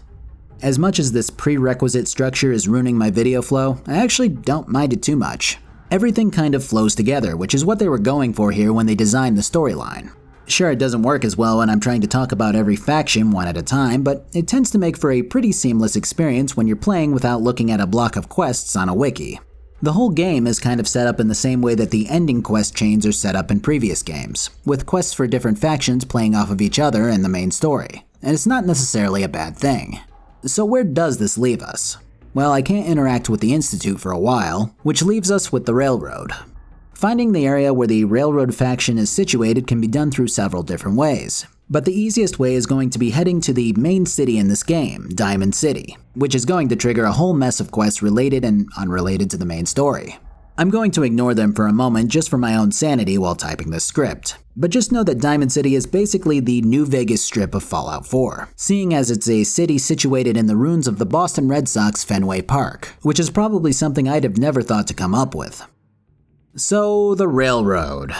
As much as this prerequisite structure is ruining my video flow, I actually don't mind it too much. Everything kind of flows together, which is what they were going for here when they designed the storyline. Sure, it doesn't work as well when I'm trying to talk about every faction one at a time, but it tends to make for a pretty seamless experience when you're playing without looking at a block of quests on a wiki. The whole game is kind of set up in the same way that the ending quest chains are set up in previous games, with quests for different factions playing off of each other in the main story. and it's not necessarily a bad thing. So where does this leave us? Well, I can't interact with the Institute for a while, which leaves us with the Railroad. Finding the area where the Railroad faction is situated can be done through several different ways, but the easiest way is going to be heading to the main city in this game, Diamond City, which is going to trigger a whole mess of quests related and unrelated to the main story. I'm going to ignore them for a moment just for my own sanity while typing this script, but just know that Diamond City is basically the New Vegas strip of Fallout 4, seeing as it's a city situated in the ruins of the Boston Red Sox Fenway Park, which is probably something I'd have never thought to come up with. So, the Railroad.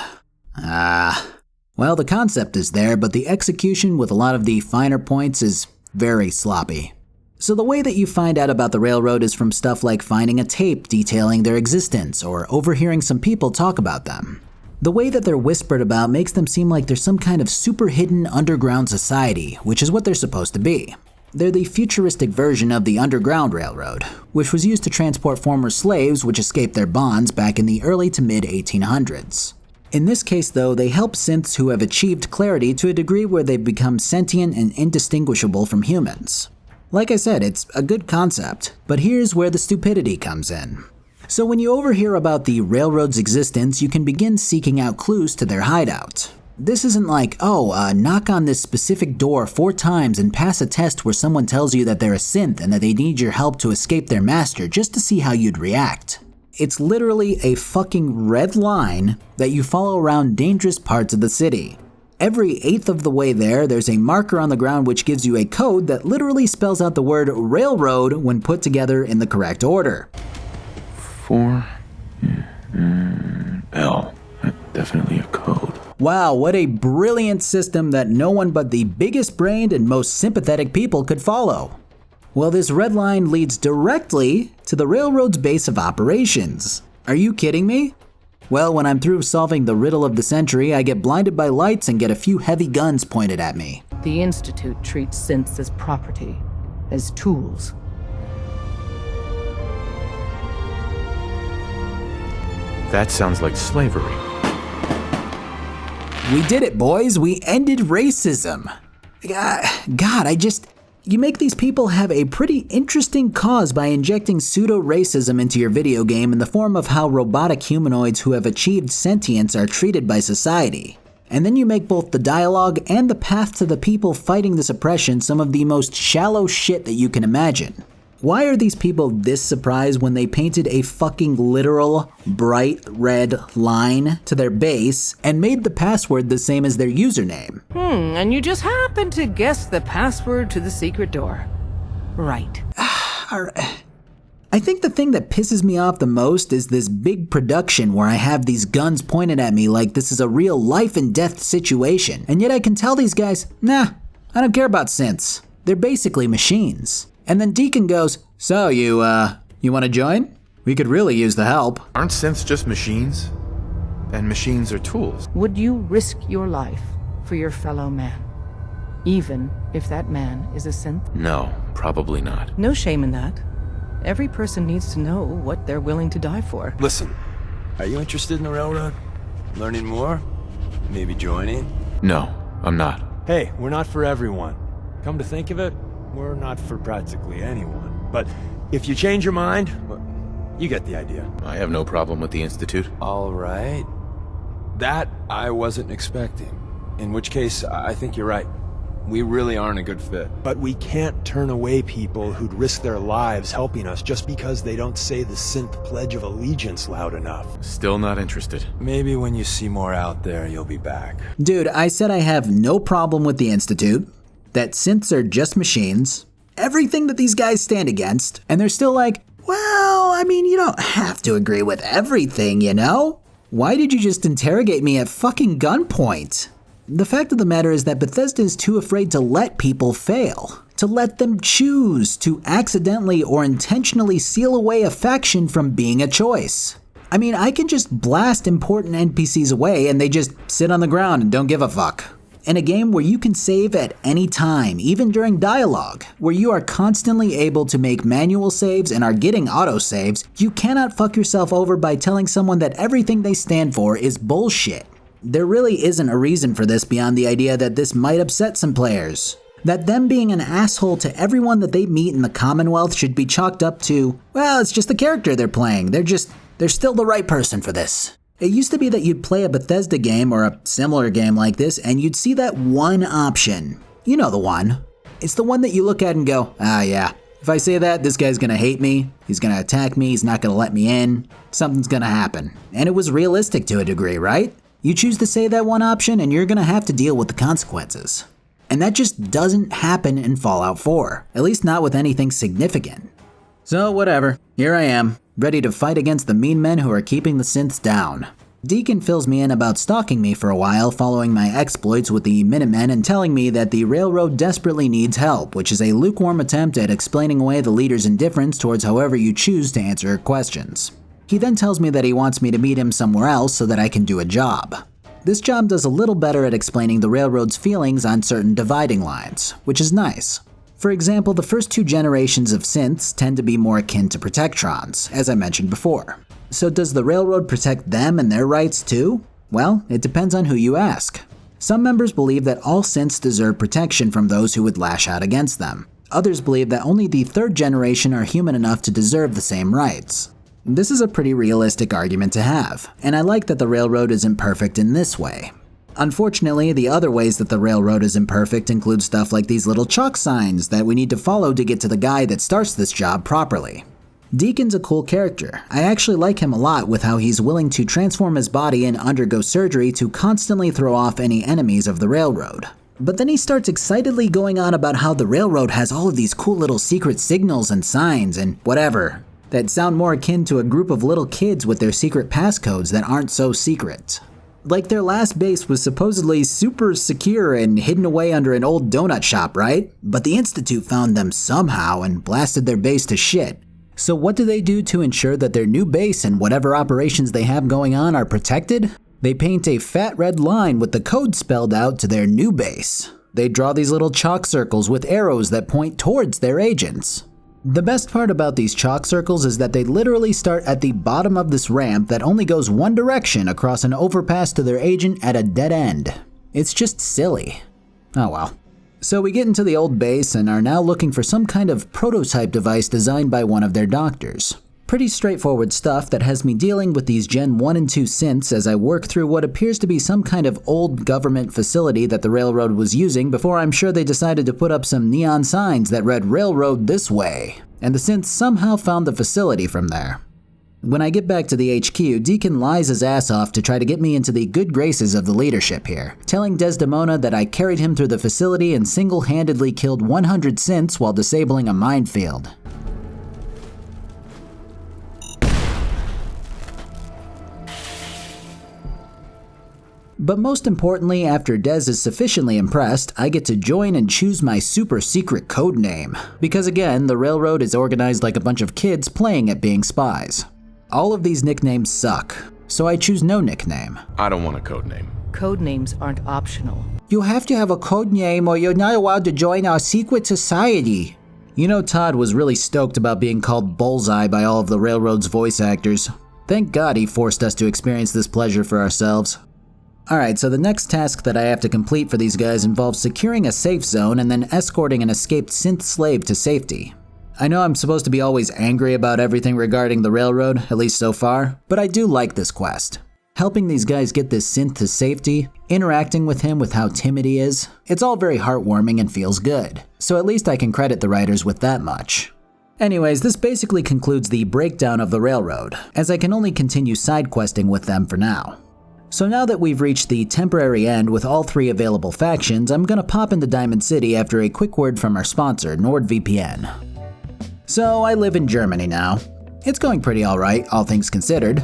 Well, the concept is there, but the execution with a lot of the finer points is very sloppy. So the way that you find out about the Railroad is from stuff like finding a tape detailing their existence or overhearing some people talk about them. The way that they're whispered about makes them seem like they're some kind of super hidden underground society, which is what they're supposed to be. They're the futuristic version of the Underground Railroad, which was used to transport former slaves which escaped their bonds back in the early to mid 1800s. In this case though, they help synths who have achieved clarity to a degree where they've become sentient and indistinguishable from humans. Like I said, it's a good concept, but here's where the stupidity comes in. So when you overhear about the Railroad's existence, you can begin seeking out clues to their hideout. This isn't like, knock on this specific door 4 times and pass a test where someone tells you that they're a synth and that they need your help to escape their master just to see how you'd react. It's literally a fucking red line that you follow around dangerous parts of the city. Every 1/8 of the way there's a marker on the ground which gives you a code that literally spells out the word railroad when put together in the correct order. 4 L. Definitely a code. Wow, what a brilliant system that no one but the biggest brained and most sympathetic people could follow. Well, this red line leads directly to the Railroad's base of operations. Are you kidding me? Well, when I'm through solving the riddle of the Sentry, I get blinded by lights and get a few heavy guns pointed at me. The Institute treats synths as property, as tools. That sounds like slavery. We did it, boys. We ended racism. You make these people have a pretty interesting cause by injecting pseudo-racism into your video game in the form of how robotic humanoids who have achieved sentience are treated by society. And then you make both the dialogue and the path to the people fighting this oppression some of the most shallow shit that you can imagine. Why are these people this surprised when they painted a fucking literal bright red line to their base and made the password the same as their username? And you just happened to guess the password to the secret door. Right. I think the thing that pisses me off the most is this big production where I have these guns pointed at me like this is a real life and death situation, and yet I can tell these guys, nah, I don't care about synths. They're basically machines. And then Deacon goes, so you wanna join? We could really use the help. Aren't synths just machines? And machines are tools. Would you risk your life for your fellow man? Even if that man is a synth? No, probably not. No shame in that. Every person needs to know what they're willing to die for. Listen, are you interested in the Railroad? Learning more? Maybe joining? No, I'm not. Hey, we're not for everyone. Come to think of it, we're not for practically anyone. But if you change your mind, you get the idea. I have no problem with the Institute. All right. That I wasn't expecting. In which case, I think you're right. We really aren't a good fit. But we can't turn away people who'd risk their lives helping us just because they don't say the synth Pledge of Allegiance loud enough. Still not interested. Maybe when you see more out there, you'll be back. Dude, I said I have no problem with the Institute, that synths are just machines, everything that these guys stand against, and they're still like, well, I mean, you don't have to agree with everything, you know? Why did you just interrogate me at fucking gunpoint? The fact of the matter is that Bethesda is too afraid to let people fail, to let them choose, to accidentally or intentionally seal away a faction from being a choice. I mean, I can just blast important NPCs away and they just sit on the ground and don't give a fuck. In a game where you can save at any time, even during dialogue, where you are constantly able to make manual saves and are getting autosaves, you cannot fuck yourself over by telling someone that everything they stand for is bullshit. There really isn't a reason for this beyond the idea that this might upset some players. That them being an asshole to everyone that they meet in the Commonwealth should be chalked up to, well, it's just the character they're playing. They're still the right person for this. It used to be that you'd play a Bethesda game or a similar game like this and you'd see that one option. You know the one. It's the one that you look at and go, ah yeah, if I say that, this guy's gonna hate me, he's gonna attack me, he's not gonna let me in, something's gonna happen. And it was realistic to a degree, right? You choose to say that one option and you're gonna have to deal with the consequences. And that just doesn't happen in Fallout 4, at least not with anything significant. So whatever, here I am, ready to fight against the mean men who are keeping the synths down. Deacon fills me in about stalking me for a while following my exploits with the Minutemen and telling me that the railroad desperately needs help, which is a lukewarm attempt at explaining away the leader's indifference towards however you choose to answer her questions. He then tells me that he wants me to meet him somewhere else so that I can do a job. This job does a little better at explaining the railroad's feelings on certain dividing lines, which is nice. For example, the first 2 generations of synths tend to be more akin to protectrons, as I mentioned before. So does the railroad protect them and their rights too? Well, it depends on who you ask. Some members believe that all synths deserve protection from those who would lash out against them. Others believe that only the 3rd generation are human enough to deserve the same rights. This is a pretty realistic argument to have, and I like that the railroad is imperfect in this way. Unfortunately, the other ways that the railroad is imperfect include stuff like these little chalk signs that we need to follow to get to the guy that starts this job properly. Deacon's a cool character. I actually like him a lot with how he's willing to transform his body and undergo surgery to constantly throw off any enemies of the railroad. But then he starts excitedly going on about how the railroad has all of these cool little secret signals and signs and whatever that sound more akin to a group of little kids with their secret passcodes that aren't so secret. Like their last base was supposedly super secure and hidden away under an old donut shop, right? But the Institute found them somehow and blasted their base to shit. So what do they do to ensure that their new base and whatever operations they have going on are protected? They paint a fat red line with the code spelled out to their new base. They draw these little chalk circles with arrows that point towards their agents. The best part about these chalk circles is that they literally start at the bottom of this ramp that only goes one direction across an overpass to their agent at a dead end. It's just silly. Oh well. So we get into the old base and are now looking for some kind of prototype device designed by one of their doctors. Pretty straightforward stuff that has me dealing with these Gen 1 and 2 synths as I work through what appears to be some kind of old government facility that the railroad was using before I'm sure they decided to put up some neon signs that read "Railroad this way," and the synths somehow found the facility from there. When I get back to the HQ, Deacon lies his ass off to try to get me into the good graces of the leadership here, telling Desdemona that I carried him through the facility and single-handedly killed 100 synths while disabling a minefield. But most importantly, after Dez is sufficiently impressed, I get to join and choose my super secret code name. Because again, the railroad is organized like a bunch of kids playing at being spies. All of these nicknames suck, so I choose no nickname. I don't want a code name. Code names aren't optional. You have to have a code name or you're not allowed to join our secret society. You know, Todd was really stoked about being called Bullseye by all of the railroad's voice actors. Thank God he forced us to experience this pleasure for ourselves. Alright, so the next task that I have to complete for these guys involves securing a safe zone and then escorting an escaped synth slave to safety. I know I'm supposed to be always angry about everything regarding the railroad, at least so far, but I do like this quest. Helping these guys get this synth to safety, interacting with him with how timid he is, it's all very heartwarming and feels good, so at least I can credit the writers with that much. Anyways, this basically concludes the breakdown of the railroad, as I can only continue side questing with them for now. So now that we've reached the temporary end with all 3 available factions, I'm gonna pop into Diamond City after a quick word from our sponsor, NordVPN. So I live in Germany now. It's going pretty alright, all things considered.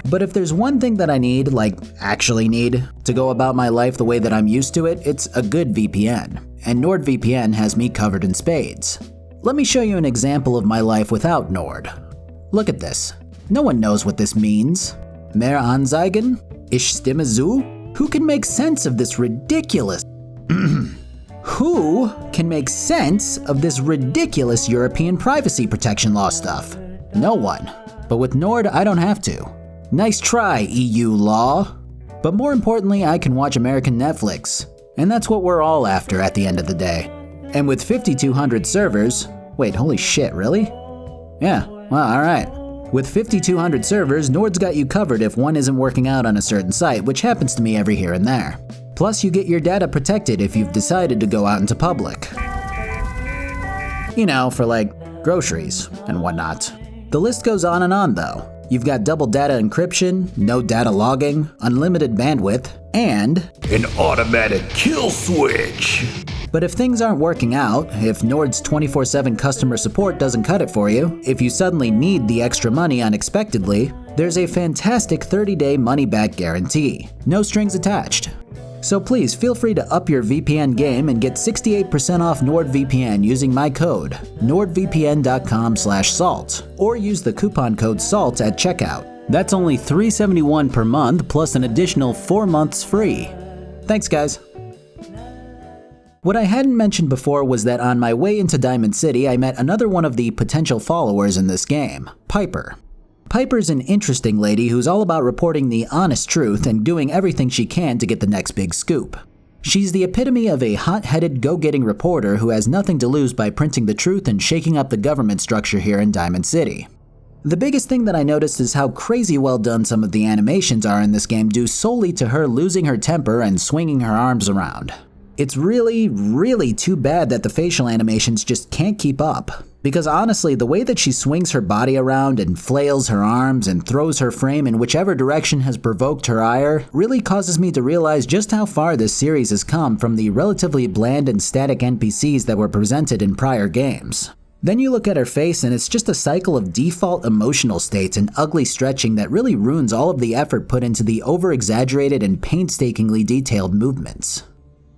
But if there's one thing that I need, like actually need, to go about my life the way that I'm used to it, it's a good VPN. And NordVPN has me covered in spades. Let me show you an example of my life without Nord. Look at this. No one knows what this means. Mehr Anzeigen? Ich stimme zu? Who can make sense of this ridiculous... Who can make sense of this ridiculous European privacy protection law stuff? No one. But with Nord, I don't have to. Nice try, EU law. But more importantly, I can watch American Netflix. And that's what we're all after at the end of the day. And with 5,200 servers, wait, holy shit, really? Yeah, well, alright. With 5,200 servers, Nord's got you covered if one isn't working out on a certain site, which happens to me every here and there. Plus, you get your data protected if you've decided to go out into public. You know, for like groceries and whatnot. The list goes on and on though. You've got double data encryption, no data logging, unlimited bandwidth, and an automatic kill switch. But if things aren't working out, if Nord's 24/7 customer support doesn't cut it for you, if you suddenly need the extra money unexpectedly, there's a fantastic 30-day money-back guarantee. No strings attached. So please feel free to up your VPN game and get 68% off NordVPN using my code, nordvpn.com/salt, or use the coupon code SALT at checkout. That's only $371 per month plus an additional 4 months free. Thanks guys. What I hadn't mentioned before was that on my way into Diamond City, I met another one of the potential followers in this game, Piper. Piper's an interesting lady who's all about reporting the honest truth and doing everything she can to get the next big scoop. She's the epitome of a hot-headed, go-getting reporter who has nothing to lose by printing the truth and shaking up the government structure here in Diamond City. The biggest thing that I noticed is how crazy well done some of the animations are in this game due solely to her losing her temper and swinging her arms around. It's really, really too bad that the facial animations just can't keep up. Because honestly, the way that she swings her body around and flails her arms and throws her frame in whichever direction has provoked her ire really causes me to realize just how far this series has come from the relatively bland and static NPCs that were presented in prior games. Then you look at her face and it's just a cycle of default emotional states and ugly stretching that really ruins all of the effort put into the over-exaggerated and painstakingly detailed movements.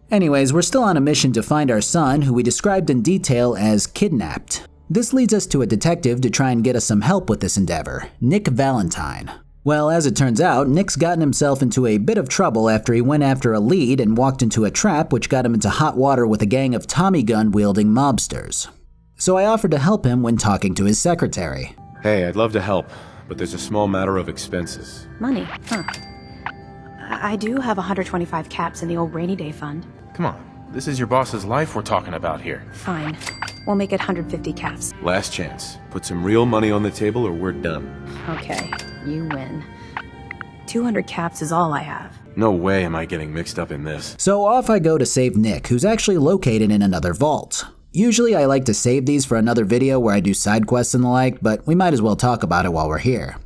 Anyways, we're still on a mission to find our son, who we described in detail as kidnapped. This leads us to a detective to try and get us some help with this endeavor, Nick Valentine. Well, as it turns out, Nick's gotten himself into a bit of trouble after he went after a lead and walked into a trap which got him into hot water with a gang of Tommy gun-wielding mobsters. So I offered to help him when talking to his secretary. Hey, I'd love to help, but there's a small matter of expenses. Money, huh? I do have 125 caps in the old rainy day fund. Come on, this is your boss's life we're talking about here. Fine. We'll make it 150 caps. Last chance. Put some real money on the table or we're done. Okay, you win. 200 caps is all I have. No way am I getting mixed up in this. So off I go to save Nick, who's actually located in another vault. Usually I like to save these for another video where I do side quests and the like, but we might as well talk about it while we're here.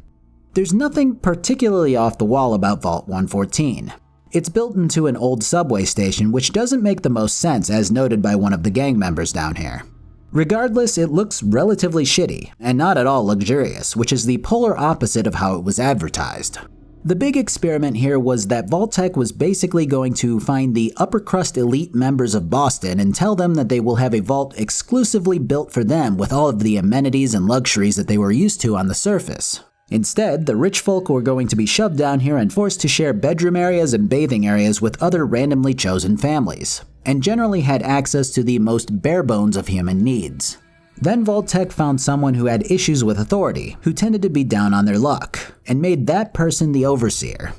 There's nothing particularly off the wall about Vault 114. It's built into an old subway station, which doesn't make the most sense as noted by one of the gang members down here. Regardless, it looks relatively shitty, and not at all luxurious, which is the polar opposite of how it was advertised. The big experiment here was that Vault-Tec was basically going to find the upper crust elite members of Boston and tell them that they will have a vault exclusively built for them with all of the amenities and luxuries that they were used to on the surface. Instead, the rich folk were going to be shoved down here and forced to share bedroom areas and bathing areas with other randomly chosen families, and generally had access to the most bare bones of human needs. Then Vault-Tec found someone who had issues with authority, who tended to be down on their luck, and made that person the overseer.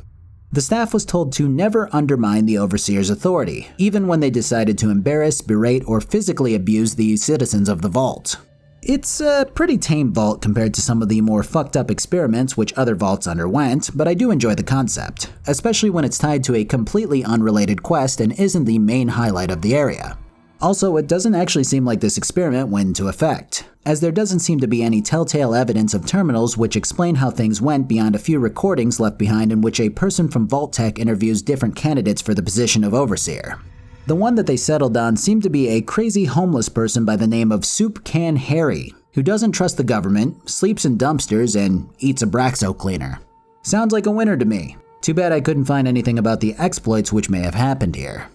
The staff was told to never undermine the overseer's authority, even when they decided to embarrass, berate, or physically abuse the citizens of the vault. It's a pretty tame vault compared to some of the more fucked up experiments which other vaults underwent, but I do enjoy the concept, especially when it's tied to a completely unrelated quest and isn't the main highlight of the area. Also, it doesn't actually seem like this experiment went into effect, as there doesn't seem to be any telltale evidence of terminals which explain how things went beyond a few recordings left behind in which a person from Vault-Tec interviews different candidates for the position of overseer. The one that they settled on seemed to be a crazy homeless person by the name of Soup Can Harry, who doesn't trust the government, sleeps in dumpsters, and eats a Braxo cleaner. Sounds like a winner to me. Too bad I couldn't find anything about the exploits which may have happened here.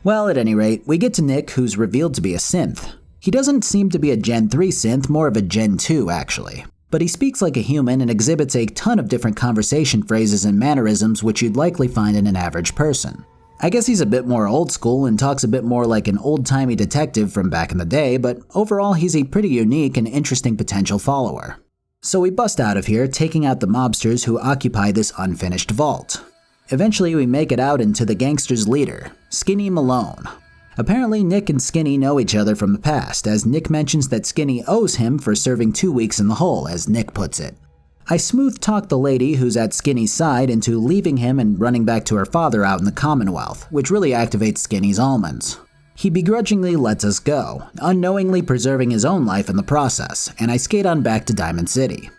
Well, at any rate, we get to Nick, who's revealed to be a synth. He doesn't seem to be a Gen 3 synth, more of a Gen 2 actually. But he speaks like a human and exhibits a ton of different conversation phrases and mannerisms which you'd likely find in an average person. I guess he's a bit more old school and talks a bit more like an old-timey detective from back in the day, but overall he's a pretty unique and interesting potential follower. So we bust out of here, taking out the mobsters who occupy this unfinished vault. Eventually we make it out into the gangsters' leader, Skinny Malone. Apparently Nick and Skinny know each other from the past, as Nick mentions that Skinny owes him for serving 2 weeks in the hole, as Nick puts it. I smooth-talk the lady who's at Skinny's side into leaving him and running back to her father out in the Commonwealth, which really activates Skinny's almonds. He begrudgingly lets us go, unknowingly preserving his own life in the process, and I skate on back to Diamond City.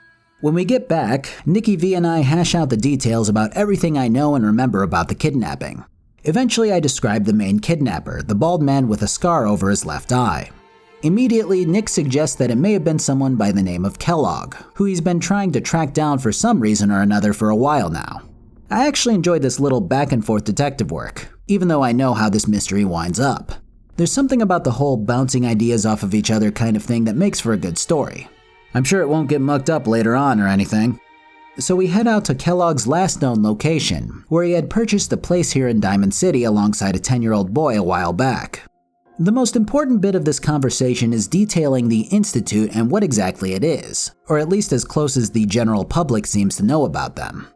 When we get back, Nikki V and I hash out the details about everything I know and remember about the kidnapping. Eventually I describe the main kidnapper, the bald man with a scar over his left eye. Immediately, Nick suggests that it may have been someone by the name of Kellogg, who he's been trying to track down for some reason or another for a while now. I actually enjoyed this little back and forth detective work, even though I know how this mystery winds up. There's something about the whole bouncing ideas off of each other kind of thing that makes for a good story. I'm sure it won't get mucked up later on or anything. So we head out to Kellogg's last known location, where he had purchased a place here in Diamond City alongside a 10-year-old boy a while back. The most important bit of this conversation is detailing the Institute and what exactly it is, or at least as close as the general public seems to know about them.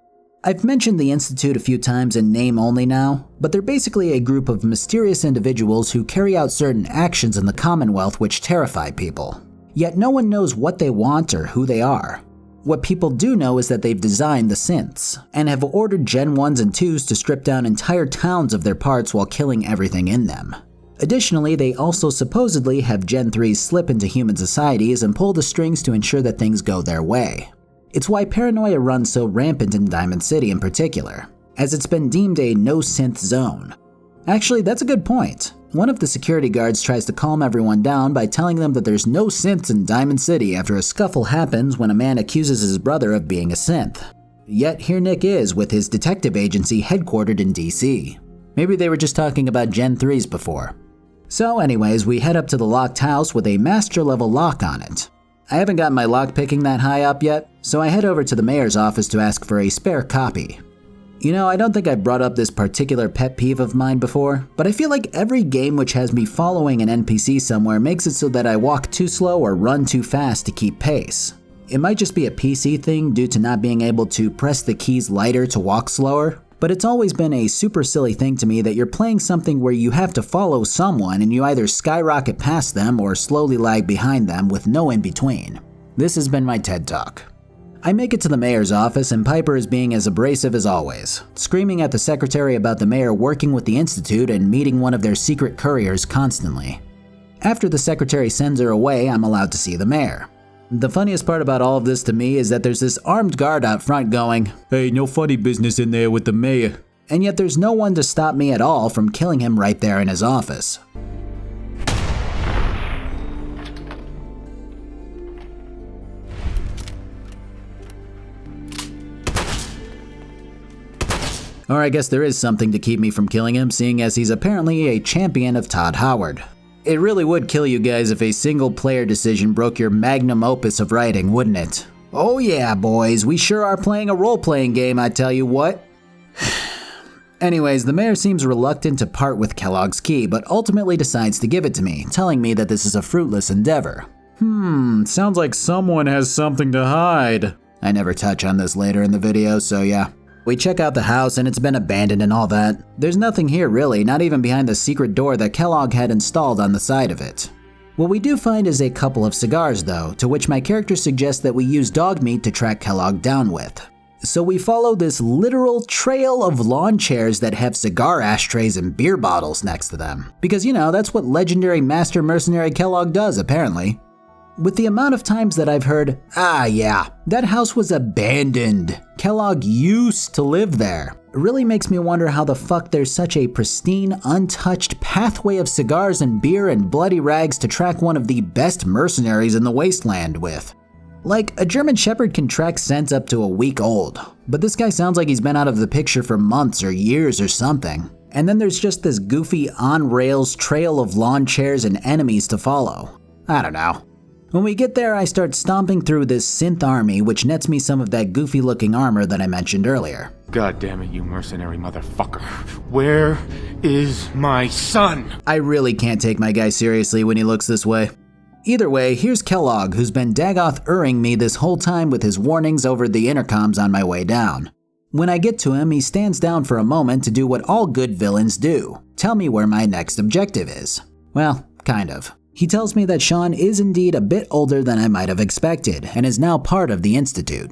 I've mentioned the Institute a few times in name only now, but they're basically a group of mysterious individuals who carry out certain actions in the Commonwealth which terrify people. Yet no one knows what they want or who they are. What people do know is that they've designed the synths, and have ordered Gen 1s and 2s to strip down entire towns of their parts while killing everything in them. Additionally, they also supposedly have Gen 3s slip into human societies and pull the strings to ensure that things go their way. It's why paranoia runs so rampant in Diamond City in particular, as it's been deemed a no-synth zone. Actually, that's a good point. One of the security guards tries to calm everyone down by telling them that there's no synths in Diamond City after a scuffle happens when a man accuses his brother of being a synth. Yet here Nick is with his detective agency headquartered in DC. Maybe they were just talking about Gen 3s before. So anyways, we head up to the locked house with a master level lock on it. I haven't gotten my lockpicking that high up yet, so I head over to the mayor's office to ask for a spare copy. You know, I don't think I've brought up this particular pet peeve of mine before, but I feel like every game which has me following an NPC somewhere makes it so that I walk too slow or run too fast to keep pace. It might just be a PC thing due to not being able to press the keys lighter to walk slower, but it's always been a super silly thing to me that you're playing something where you have to follow someone and you either skyrocket past them or slowly lag behind them with no in between. This has been my TED Talk. I make it to the mayor's office and Piper is being as abrasive as always, screaming at the secretary about the mayor working with the Institute and meeting one of their secret couriers constantly. After the secretary sends her away, I'm allowed to see the mayor. The funniest part about all of this to me is that there's this armed guard out front going, "Hey, no funny business in there with the mayor." And yet there's no one to stop me at all from killing him right there in his office. Or I guess there is something to keep me from killing him, seeing as he's apparently a champion of Todd Howard. It really would kill you guys if a single player decision broke your magnum opus of writing, wouldn't it? Oh yeah, boys, we sure are playing a role-playing game, I tell you what. Anyways, the mayor seems reluctant to part with Kellogg's key, but ultimately decides to give it to me, telling me that this is a fruitless endeavor. Sounds like someone has something to hide. I never touch on this later in the video, so yeah. We check out the house and it's been abandoned and all that. There's nothing here really, not even behind the secret door that Kellogg had installed on the side of it. What we do find is a couple of cigars though, to which my character suggests that we use dog meat to track Kellogg down with. So we follow this literal trail of lawn chairs that have cigar ashtrays and beer bottles next to them. Because you know, that's what legendary master mercenary Kellogg does apparently. With the amount of times that I've heard, "Ah yeah, that house was abandoned. Kellogg used to live there," it really makes me wonder how the fuck there's such a pristine, untouched pathway of cigars and beer and bloody rags to track one of the best mercenaries in the wasteland with. Like, a German Shepherd can track scents up to a week old, but this guy sounds like he's been out of the picture for months or years or something. And then there's just this goofy on-rails trail of lawn chairs and enemies to follow. I don't know. When we get there, I start stomping through this synth army, which nets me some of that goofy-looking armor that I mentioned earlier. God damn it, you mercenary motherfucker. Where is my son? I really can't take my guy seriously when he looks this way. Either way, here's Kellogg, who's been Dagoth-erring me this whole time with his warnings over the intercoms on my way down. When I get to him, he stands down for a moment to do what all good villains do. Tell me where my next objective is. Well, kind of. He tells me that Sean is indeed a bit older than I might have expected, and is now part of the Institute.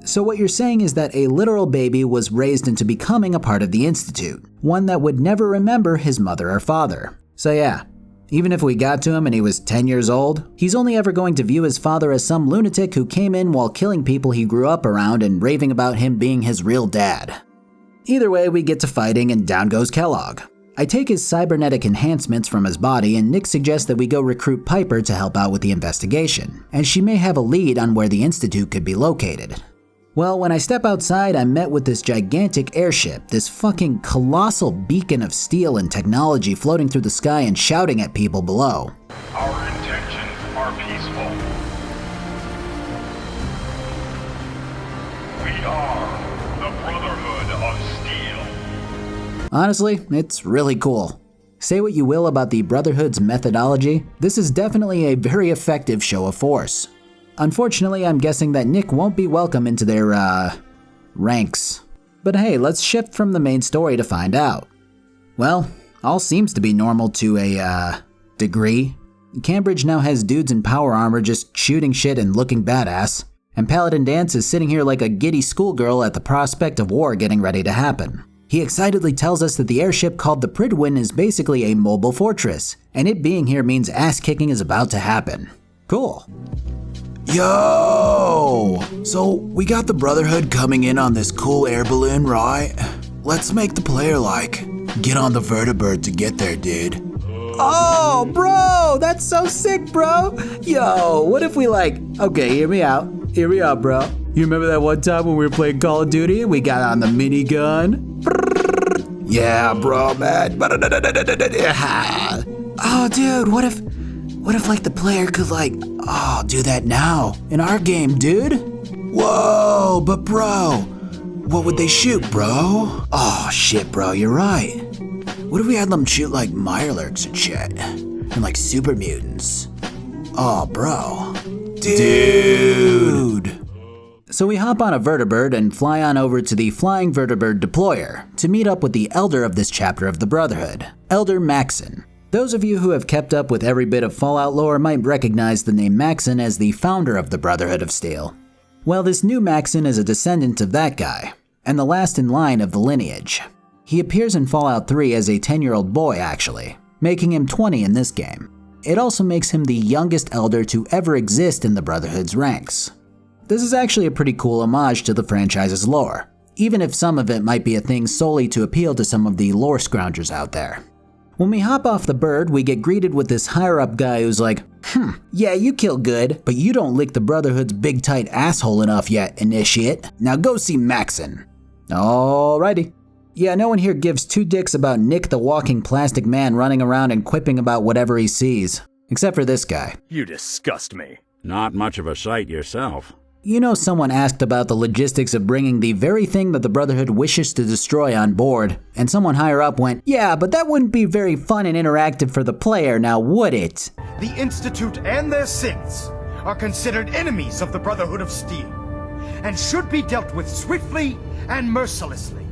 So what you're saying is that a literal baby was raised into becoming a part of the Institute, one that would never remember his mother or father. So yeah, even if we got to him and he was 10 years old, he's only ever going to view his father as some lunatic who came in while killing people he grew up around and raving about him being his real dad. Either way, we get to fighting and down goes Kellogg. I take his cybernetic enhancements from his body, and Nick suggests that we go recruit Piper to help out with the investigation, as she may have a lead on where the Institute could be located. Well, when I step outside, I'm met with this gigantic airship, this fucking colossal beacon of steel and technology floating through the sky and shouting at people below. Our intentions are peaceful. We are the Brotherhood of Steel. Honestly, it's really cool. Say what you will about the Brotherhood's methodology, this is definitely a very effective show of force. Unfortunately, I'm guessing that Nick won't be welcome into their, ranks. But hey, let's shift from the main story to find out. Well, all seems to be normal to a, degree. Cambridge now has dudes in power armor just shooting shit and looking badass. And Paladin Dance is sitting here like a giddy schoolgirl at the prospect of war getting ready to happen. He excitedly tells us that the airship called the Pridwin is basically a mobile fortress, and it being here means ass-kicking is about to happen. Cool. Yo! So, we got the Brotherhood coming in on this cool air balloon, right? Let's make the player, get on the vertibird to get there, dude. Oh, bro! That's so sick, bro! Yo, what if we okay, hear me out. Hear me out, bro. You remember that one time when we were playing Call of Duty and we got on the minigun? Yeah, bro, man. Oh, dude, what if the player could do that now, in our game, dude? Whoa, but bro, what would they shoot, bro? Oh, shit, bro, you're right. What if we had them shoot Mirelurks and shit? And super mutants? Oh, bro. Dude. So we hop on a vertibird and fly on over to the Flying Vertibird Deployer to meet up with the elder of this chapter of the Brotherhood, Elder Maxon. Those of you who have kept up with every bit of Fallout lore might recognize the name Maxon as the founder of the Brotherhood of Steel. Well, this new Maxon is a descendant of that guy, and the last in line of the lineage. He appears in Fallout 3 as a 10-year-old boy, actually, making him 20 in this game. It also makes him the youngest elder to ever exist in the Brotherhood's ranks. This is actually a pretty cool homage to the franchise's lore, even if some of it might be a thing solely to appeal to some of the lore scroungers out there. When we hop off the bird, we get greeted with this higher-up guy who's like, yeah, you kill good, but you don't lick the Brotherhood's big tight asshole enough yet, initiate. Now go see Maxon. Alrighty. Yeah, no one here gives two dicks about Nick the walking plastic man running around and quipping about whatever he sees. Except for this guy. You disgust me. Not much of a sight yourself. You know, someone asked about the logistics of bringing the very thing that the Brotherhood wishes to destroy on board, and someone higher up went, yeah, but that wouldn't be very fun and interactive for the player, now would it? The Institute and their synths are considered enemies of the Brotherhood of Steel, and should be dealt with swiftly and mercilessly.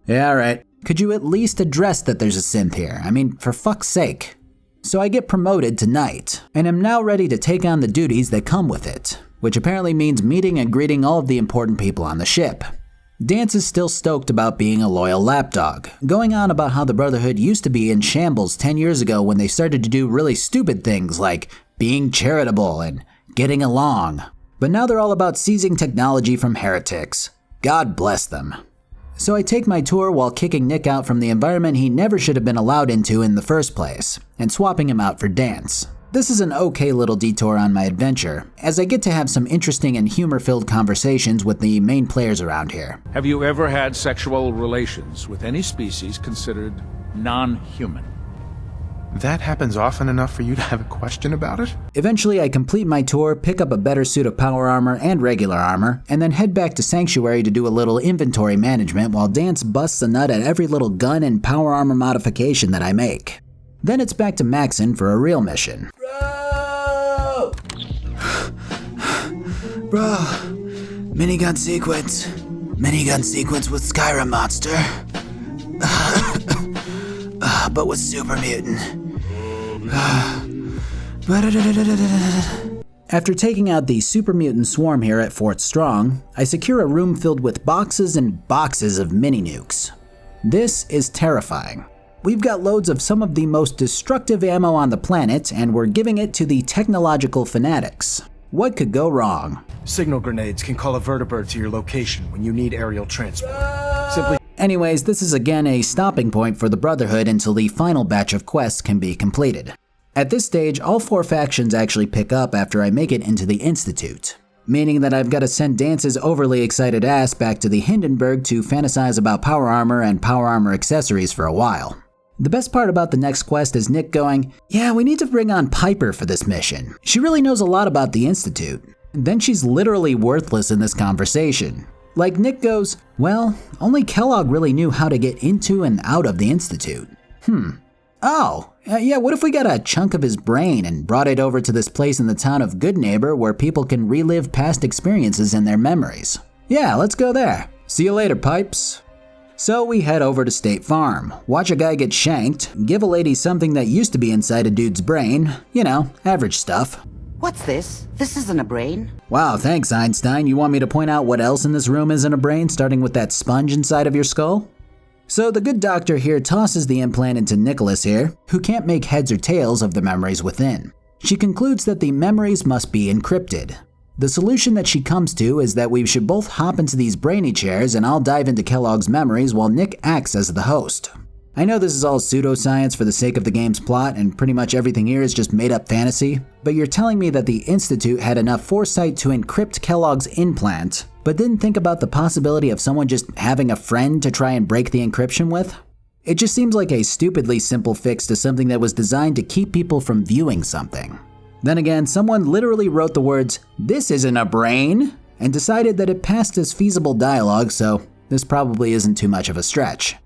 Yeah, alright. Could you at least address that there's a synth here? I mean, for fuck's sake. So I get promoted tonight, and am now ready to take on the duties that come with it, which apparently means meeting and greeting all of the important people on the ship. Dance is still stoked about being a loyal lapdog, going on about how the Brotherhood used to be in shambles 10 years ago when they started to do really stupid things like being charitable and getting along. But now they're all about seizing technology from heretics. God bless them. So I take my tour while kicking Nick out from the environment he never should have been allowed into in the first place, and swapping him out for Dance. This is an okay little detour on my adventure, as I get to have some interesting and humor-filled conversations with the main players around here. Have you ever had sexual relations with any species considered non-human? That happens often enough for you to have a question about it? Eventually I complete my tour, pick up a better suit of power armor and regular armor, and then head back to Sanctuary to do a little inventory management while Dance busts a nut at every little gun and power armor modification that I make. Then it's back to Maxon for a real mission. Bro, Minigun sequence. Minigun sequence with Skyrim monster. But with super mutant. After taking out the super mutant swarm here at Fort Strong, I secure a room filled with boxes and boxes of mini nukes. This is terrifying. We've got loads of some of the most destructive ammo on the planet, and we're giving it to the technological fanatics. What could go wrong? Signal grenades can call a vertibird to your location when you need aerial transport. Simply. Anyways, this is again a stopping point for the Brotherhood until the final batch of quests can be completed. At this stage, all 4 factions actually pick up after I make it into the Institute, meaning that I've got to send Dance's overly excited ass back to the Hindenburg to fantasize about power armor and power armor accessories for a while. The best part about the next quest is Nick going, yeah, we need to bring on Piper for this mission. She really knows a lot about the Institute. And then she's literally worthless in this conversation. Like Nick goes, well, only Kellogg really knew how to get into and out of the Institute. Oh, yeah, what if we got a chunk of his brain and brought it over to this place in the town of Good Neighbor where people can relive past experiences in their memories? Yeah, let's go there. See you later, Pipes. So we head over to State Farm, watch a guy get shanked, give a lady something that used to be inside a dude's brain. You know, average stuff. What's this? This isn't a brain. Wow, thanks, Einstein. You want me to point out what else in this room isn't a brain, starting with that sponge inside of your skull? So the good doctor here tosses the implant into Nicholas here, who can't make heads or tails of the memories within. She concludes that the memories must be encrypted. The solution that she comes to is that we should both hop into these brainy chairs and I'll dive into Kellogg's memories while Nick acts as the host. I know this is all pseudoscience for the sake of the game's plot and pretty much everything here is just made up fantasy, but you're telling me that the Institute had enough foresight to encrypt Kellogg's implant, but didn't think about the possibility of someone just having a friend to try and break the encryption with? It just seems like a stupidly simple fix to something that was designed to keep people from viewing something. Then again, someone literally wrote the words, "This isn't a brain," and decided that it passed as feasible dialogue, so this probably isn't too much of a stretch.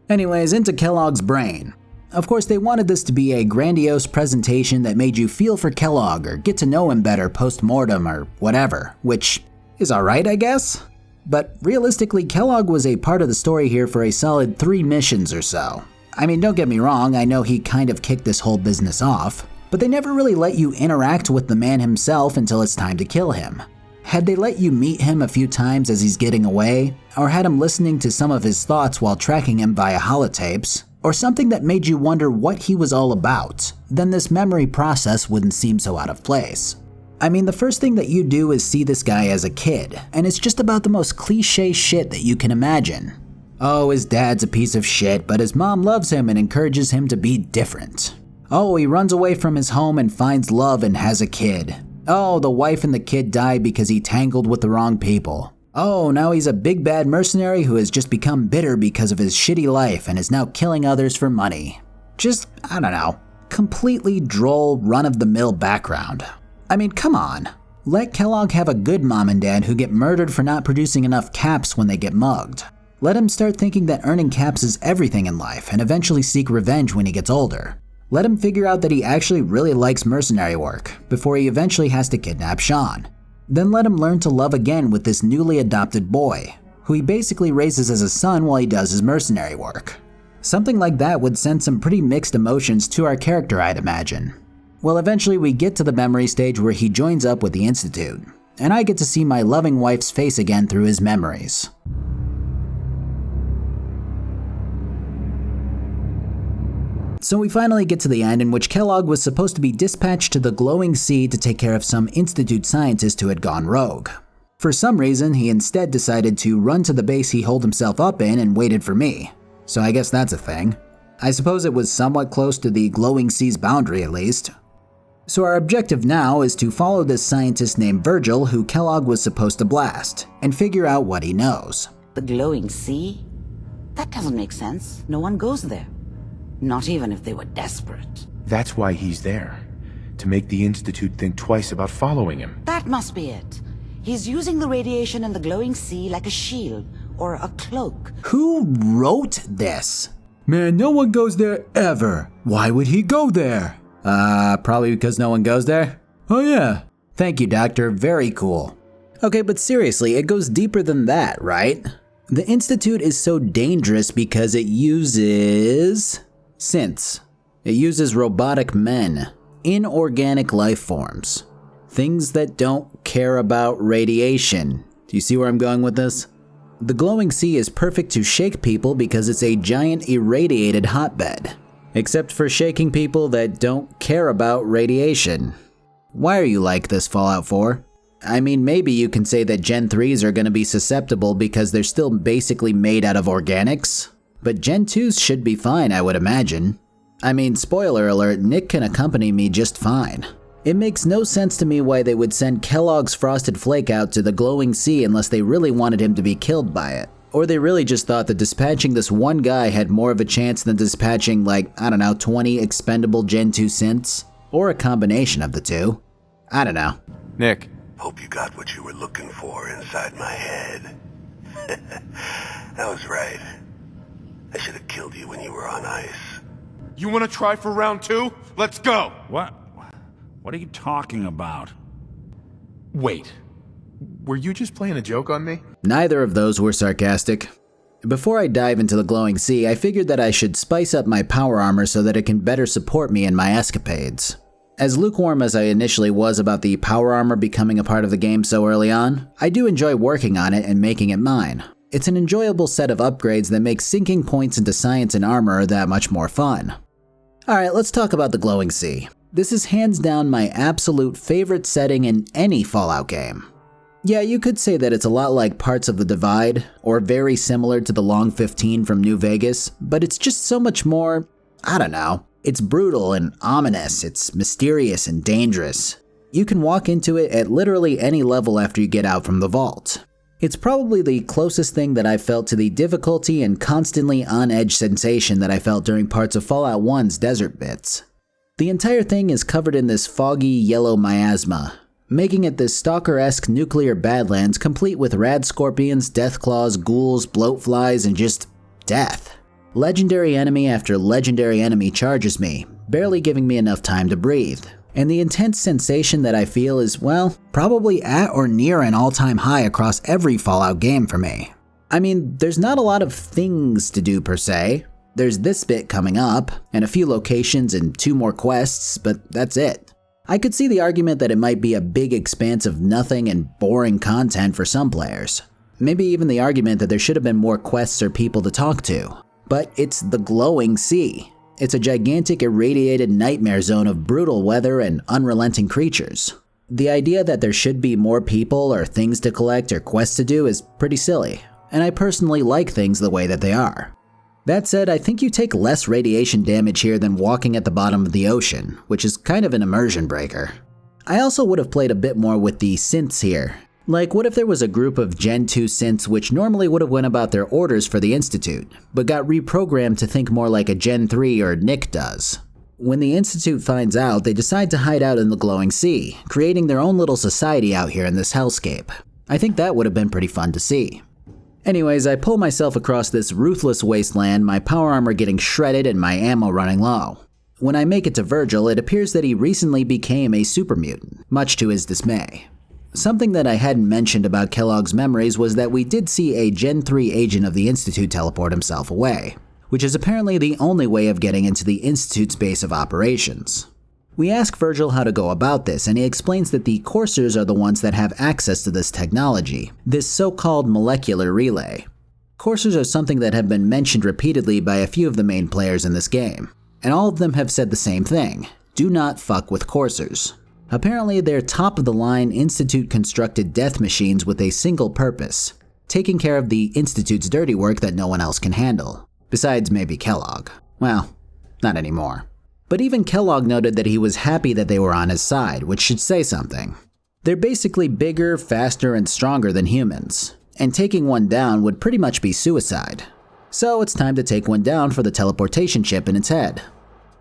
Anyways, into Kellogg's brain. Of course, they wanted this to be a grandiose presentation that made you feel for Kellogg or get to know him better post-mortem or whatever, which is alright, I guess? But realistically, Kellogg was a part of the story here for a solid 3 missions or so. I mean, don't get me wrong, I know he kind of kicked this whole business off, but they never really let you interact with the man himself until it's time to kill him. Had they let you meet him a few times as he's getting away, or had him listening to some of his thoughts while tracking him via holotapes, or something that made you wonder what he was all about, then this memory process wouldn't seem so out of place. I mean, the first thing that you do is see this guy as a kid, and it's just about the most cliche shit that you can imagine. Oh, his dad's a piece of shit, but his mom loves him and encourages him to be different. Oh, he runs away from his home and finds love and has a kid. Oh, the wife and the kid die because he tangled with the wrong people. Oh, now he's a big bad mercenary who has just become bitter because of his shitty life and is now killing others for money. Just, I don't know, completely droll, run-of-the-mill background. I mean, come on. Let Kellogg have a good mom and dad who get murdered for not producing enough caps when they get mugged. Let him start thinking that earning caps is everything in life and eventually seek revenge when he gets older. Let him figure out that he actually really likes mercenary work before he eventually has to kidnap Sean. Then let him learn to love again with this newly adopted boy, who he basically raises as a son while he does his mercenary work. Something like that would send some pretty mixed emotions to our character, I'd imagine. Well, eventually we get to the memory stage where he joins up with the Institute, and I get to see my loving wife's face again through his memories. So we finally get to the end in which Kellogg was supposed to be dispatched to the glowing sea to take care of some Institute scientist who had gone rogue. For some reason, he instead decided to run to the base he holed himself up in and waited for me. So I guess that's a thing. I suppose it was somewhat close to the glowing sea's boundary at least. So our objective now is to follow this scientist named Virgil who Kellogg was supposed to blast, and figure out what he knows. The glowing sea? That doesn't make sense. No one goes there. Not even if they were desperate. That's why he's there. To make the Institute think twice about following him. That must be it. He's using the radiation in the glowing sea like a shield or a cloak. Who wrote this? Man, no one goes there ever. Why would he go there? Probably because no one goes there? Oh yeah. Thank you, Doctor. Very cool. Okay, but seriously, it goes deeper than that, right? The Institute is so dangerous because it uses synths. It uses robotic men, inorganic life forms, things that don't care about radiation. Do you see where I'm going with this? The glowing sea is perfect to shake people because it's a giant irradiated hotbed, except for shaking people that don't care about radiation. Why are you like this, Fallout 4? I mean, maybe you can say that Gen 3s are going to be susceptible because they're still basically made out of organics, but Gen 2s should be fine, I would imagine. I mean, spoiler alert, Nick can accompany me just fine. It makes no sense to me why they would send Kellogg's Frosted Flake out to the glowing sea unless they really wanted him to be killed by it. Or they really just thought that dispatching this one guy had more of a chance than dispatching, like, I don't know, 20 expendable Gen 2 synths? Or a combination of the two. I don't know. Nick. Hope you got what you were looking for inside my head. I was right. I should have killed you when you were on ice. You want to try for round 2? Let's go! What are you talking about? Wait. Were you just playing a joke on me? Neither of those were sarcastic. Before I dive into the glowing sea, I figured that I should spice up my power armor so that it can better support me in my escapades. As lukewarm as I initially was about the power armor becoming a part of the game so early on, I do enjoy working on it and making it mine. It's an enjoyable set of upgrades that make sinking points into science and armor that much more fun. Alright, let's talk about the glowing sea. This is hands down my absolute favorite setting in any Fallout game. Yeah, you could say that it's a lot like parts of the Divide, or very similar to the Long 15 from New Vegas, but it's just so much more, I don't know. It's brutal and ominous, it's mysterious and dangerous. You can walk into it at literally any level after you get out from the vault. It's probably the closest thing that I've felt to the difficulty and constantly on-edge sensation that I felt during parts of Fallout 1's desert bits. The entire thing is covered in this foggy yellow miasma, making it this stalker-esque nuclear badlands complete with rad scorpions, deathclaws, ghouls, bloatflies, and just death. Legendary enemy after legendary enemy charges me, barely giving me enough time to breathe. And the intense sensation that I feel is, well, probably at or near an all-time high across every Fallout game for me. I mean, there's not a lot of things to do per se. There's this bit coming up, and a few locations and 2 more quests, but that's it. I could see the argument that it might be a big expanse of nothing and boring content for some players. Maybe even the argument that there should have been more quests or people to talk to. But it's the glowing sea. It's a gigantic irradiated nightmare zone of brutal weather and unrelenting creatures. The idea that there should be more people or things to collect or quests to do is pretty silly, and I personally like things the way that they are. That said, I think you take less radiation damage here than walking at the bottom of the ocean, which is kind of an immersion breaker. I also would have played a bit more with the synths here. Like, what if there was a group of Gen 2 synths which normally would have went about their orders for the Institute, but got reprogrammed to think more like a Gen 3 or Nick does? When the Institute finds out, they decide to hide out in the glowing sea, creating their own little society out here in this hellscape. I think that would have been pretty fun to see. Anyways, I pull myself across this ruthless wasteland, my power armor getting shredded and my ammo running low. When I make it to Virgil, it appears that he recently became a super mutant, much to his dismay. Something that I hadn't mentioned about Kellogg's memories was that we did see a Gen 3 agent of the Institute teleport himself away, which is apparently the only way of getting into the Institute's base of operations. We ask Virgil how to go about this, and he explains that the coursers are the ones that have access to this technology, this so-called molecular relay. Coursers are something that have been mentioned repeatedly by a few of the main players in this game, and all of them have said the same thing: do not fuck with coursers. Apparently, they're top-of-the-line Institute-constructed death machines with a single purpose: taking care of the Institute's dirty work that no one else can handle. Besides maybe Kellogg. Well, not anymore. But even Kellogg noted that he was happy that they were on his side, which should say something. They're basically bigger, faster, and stronger than humans, and taking one down would pretty much be suicide. So it's time to take one down for the teleportation chip in its head.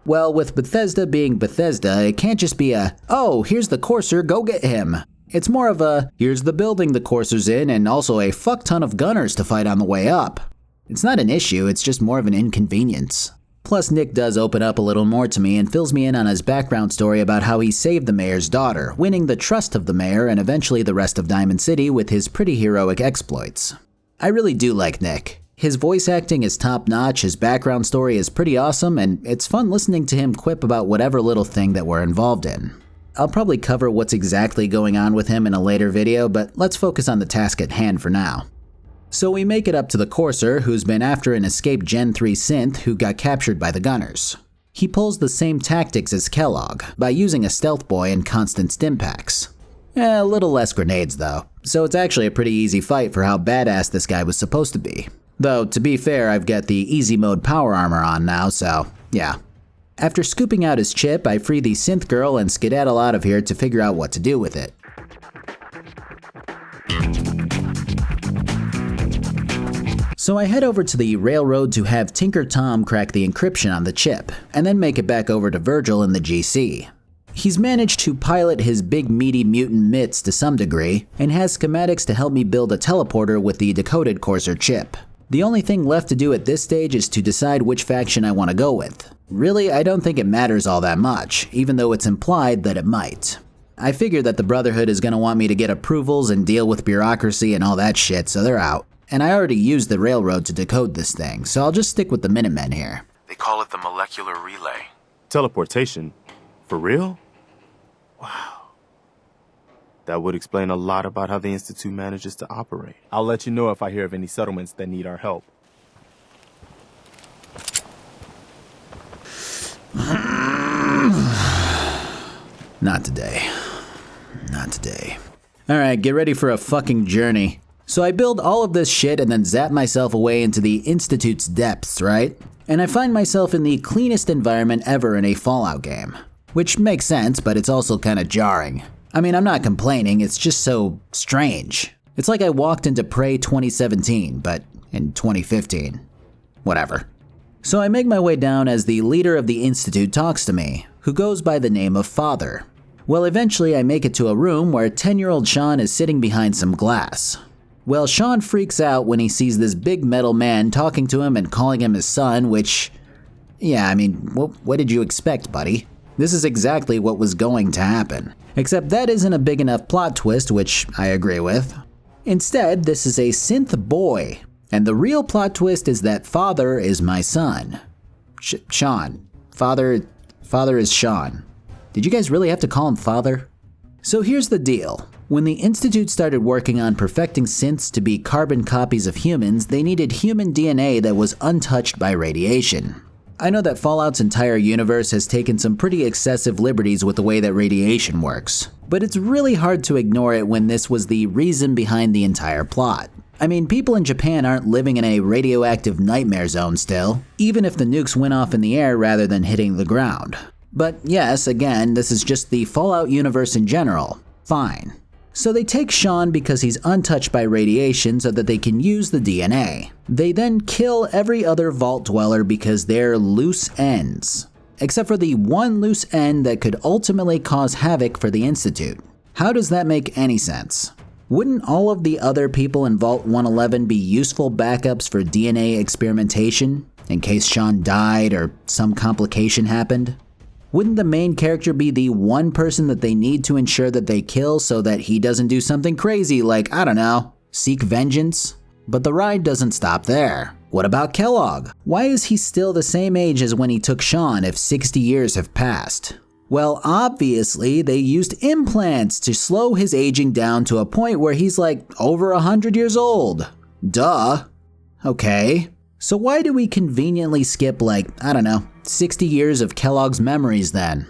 Well, with Bethesda being Bethesda, it can't just be a, oh, here's the courser, go get him. It's more of a, here's the building the courser's in and also a fuck ton of gunners to fight on the way up. It's not an issue, it's just more of an inconvenience. Plus, Nick does open up a little more to me and fills me in on his background story about how he saved the mayor's daughter, winning the trust of the mayor and eventually the rest of Diamond City with his pretty heroic exploits. I really do like Nick. His voice acting is top-notch, his background story is pretty awesome, and it's fun listening to him quip about whatever little thing that we're involved in. I'll probably cover what's exactly going on with him in a later video, but let's focus on the task at hand for now. So we make it up to the Courser, who's been after an escaped Gen 3 synth who got captured by the Gunners. He pulls the same tactics as Kellogg, by using a stealth boy and constant stim packs. A little less grenades though, so it's actually a pretty easy fight for how badass this guy was supposed to be. Though, to be fair, I've got the easy mode power armor on now, so yeah. After scooping out his chip, I free the synth girl and skedaddle out of here to figure out what to do with it. So I head over to the railroad to have Tinker Tom crack the encryption on the chip, and then make it back over to Virgil in the GC. He's managed to pilot his big meaty mutant mitts to some degree, and has schematics to help me build a teleporter with the decoded Courser chip. The only thing left to do at this stage is to decide which faction I want to go with. Really, I don't think it matters all that much, even though it's implied that it might. I figure that the Brotherhood is going to want me to get approvals and deal with bureaucracy and all that shit, so they're out. And I already used the railroad to decode this thing, so I'll just stick with the Minutemen here. They call it the molecular relay. Teleportation? For real? Wow. That would explain a lot about how the Institute manages to operate. I'll let you know if I hear of any settlements that need our help. Not today. Not today. Alright, get ready for a fucking journey. So I build all of this shit and then zap myself away into the Institute's depths, right? And I find myself in the cleanest environment ever in a Fallout game. Which makes sense, but it's also kinda jarring. I mean, I'm not complaining, it's just so strange. It's like I walked into Prey 2017, but in 2015. Whatever. So I make my way down as the leader of the Institute talks to me, who goes by the name of Father. Well, eventually I make it to a room where 10-year-old Sean is sitting behind some glass. Well, Sean freaks out when he sees this big metal man talking to him and calling him his son, which, yeah, I mean, what did you expect, buddy? This is exactly what was going to happen. Except that isn't a big enough plot twist, which I agree with. Instead, this is a synth boy, and the real plot twist is that Father is my son. Sean. Father is Sean. Did you guys really have to call him Father? So here's the deal. When the Institute started working on perfecting synths to be carbon copies of humans, they needed human DNA that was untouched by radiation. I know that Fallout's entire universe has taken some pretty excessive liberties with the way that radiation works, but it's really hard to ignore it when this was the reason behind the entire plot. I mean, people in Japan aren't living in a radioactive nightmare zone still, even if the nukes went off in the air rather than hitting the ground. But yes, again, this is just the Fallout universe in general. Fine. So they take Sean because he's untouched by radiation so that they can use the DNA. They then kill every other vault dweller because they're loose ends. Except for the one loose end that could ultimately cause havoc for the Institute. How does that make any sense? Wouldn't all of the other people in Vault 111 be useful backups for DNA experimentation, in case Sean died or some complication happened? Wouldn't the main character be the one person that they need to ensure that they kill so that he doesn't do something crazy like, I don't know, seek vengeance? But the ride doesn't stop there. What about Kellogg? Why is he still the same age as when he took Sean if 60 years have passed? Well, obviously, they used implants to slow his aging down to a point where he's like over 100 years old. Duh. Okay. So why do we conveniently skip like, I don't know, 60 years of Kellogg's memories then?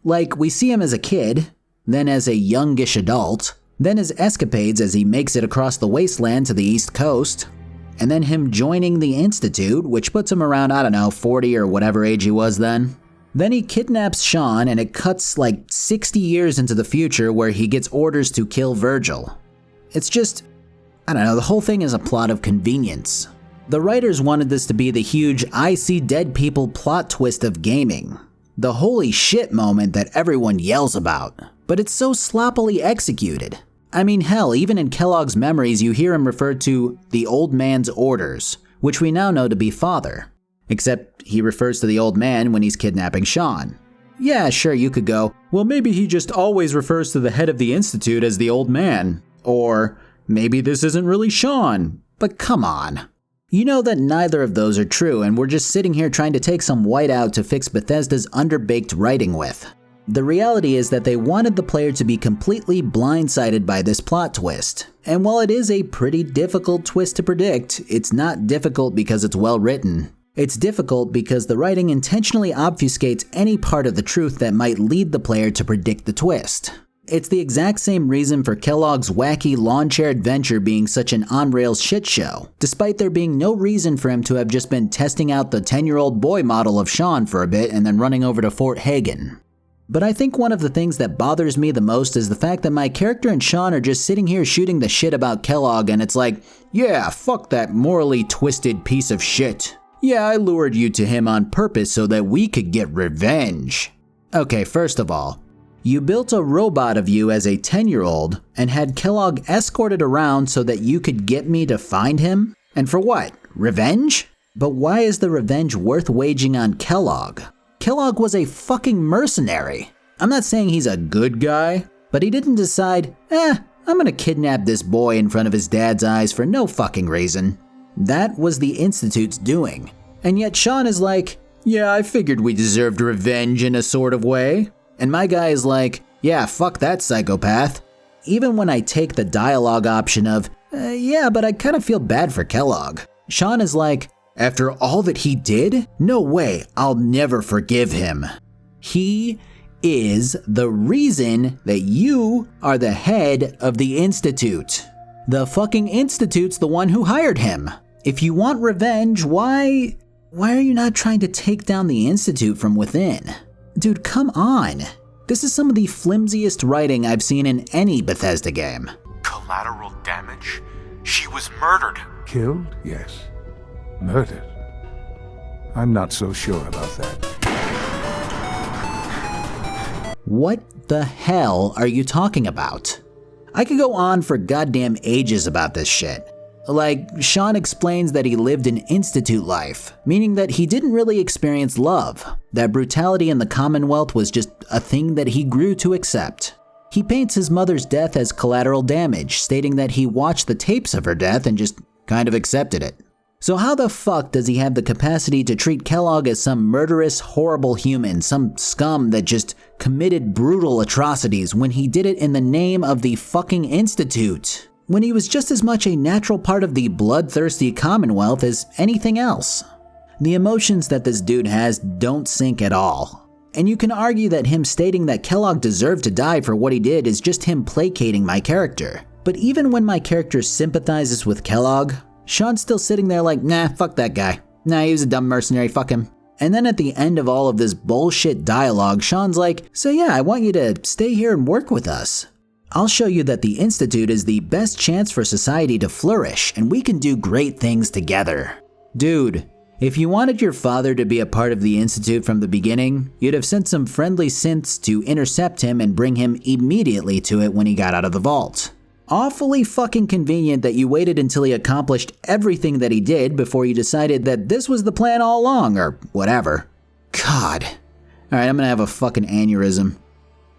Like, we see him as a kid, then as a youngish adult, then his escapades as he makes it across the wasteland to the East Coast, and then him joining the Institute, which puts him around, I don't know, 40 or whatever age he was then. Then he kidnaps Sean and it cuts like 60 years into the future where he gets orders to kill Virgil. It's just, I don't know, the whole thing is a plot of convenience. The writers wanted this to be the huge I see dead people plot twist of gaming. The holy shit moment that everyone yells about. But it's so sloppily executed. I mean, hell, even in Kellogg's memories you hear him refer to the old man's orders, which we now know to be Father. Except he refers to the old man when he's kidnapping Sean. Yeah, sure, you could go, well, maybe he just always refers to the head of the Institute as the old man. Or maybe this isn't really Sean. But come on. You know that neither of those are true, and we're just sitting here trying to take some white out to fix Bethesda's underbaked writing with. The reality is that they wanted the player to be completely blindsided by this plot twist. And while it is a pretty difficult twist to predict, it's not difficult because it's well written. It's difficult because the writing intentionally obfuscates any part of the truth that might lead the player to predict the twist. It's the exact same reason for Kellogg's wacky lawn chair adventure being such an on-rails shit show, despite there being no reason for him to have just been testing out the 10-year-old boy model of Sean for a bit and then running over to Fort Hagen. But I think one of the things that bothers me the most is the fact that my character and Sean are just sitting here shooting the shit about Kellogg, and it's like, yeah, fuck that morally twisted piece of shit. Yeah, I lured you to him on purpose so that we could get revenge. Okay, first of all, you built a robot of you as a 10-year-old and had Kellogg escorted around so that you could get me to find him? And for what? Revenge? But why is the revenge worth waging on Kellogg? Kellogg was a fucking mercenary. I'm not saying he's a good guy, but he didn't decide, I'm gonna kidnap this boy in front of his dad's eyes for no fucking reason. That was the Institute's doing. And yet Sean is like, yeah, I figured we deserved revenge in a sort of way. And my guy is like, yeah, fuck that psychopath. Even when I take the dialogue option of, yeah, but I kind of feel bad for Kellogg, Sean is like, after all that he did? No way, I'll never forgive him. He is the reason that you are the head of the Institute. The fucking Institute's the one who hired him. If you want revenge, why are you not trying to take down the Institute from within? Dude, come on. This is some of the flimsiest writing I've seen in any Bethesda game. Collateral damage? She was murdered. Killed? Yes. Murdered? I'm not so sure about that. What the hell are you talking about? I could go on for goddamn ages about this shit. Like, Sean explains that he lived an institute life, meaning that he didn't really experience love, that brutality in the Commonwealth was just a thing that he grew to accept. He paints his mother's death as collateral damage, stating that he watched the tapes of her death and just kind of accepted it. So how the fuck does he have the capacity to treat Kellogg as some murderous, horrible human, some scum that just committed brutal atrocities when he did it in the name of the fucking Institute? When he was just as much a natural part of the bloodthirsty Commonwealth as anything else. The emotions that this dude has don't sink at all. And you can argue that him stating that Kellogg deserved to die for what he did is just him placating my character. But even when my character sympathizes with Kellogg, Sean's still sitting there like, nah, fuck that guy. Nah, he was a dumb mercenary, fuck him. And then at the end of all of this bullshit dialogue, Sean's like, so yeah, I want you to stay here and work with us. I'll show you that the Institute is the best chance for society to flourish, and we can do great things together. Dude, if you wanted your father to be a part of the Institute from the beginning, you'd have sent some friendly synths to intercept him and bring him immediately to it when he got out of the vault. Awfully fucking convenient that you waited until he accomplished everything that he did before you decided that this was the plan all along, or whatever. God. Alright, I'm gonna have a fucking aneurysm.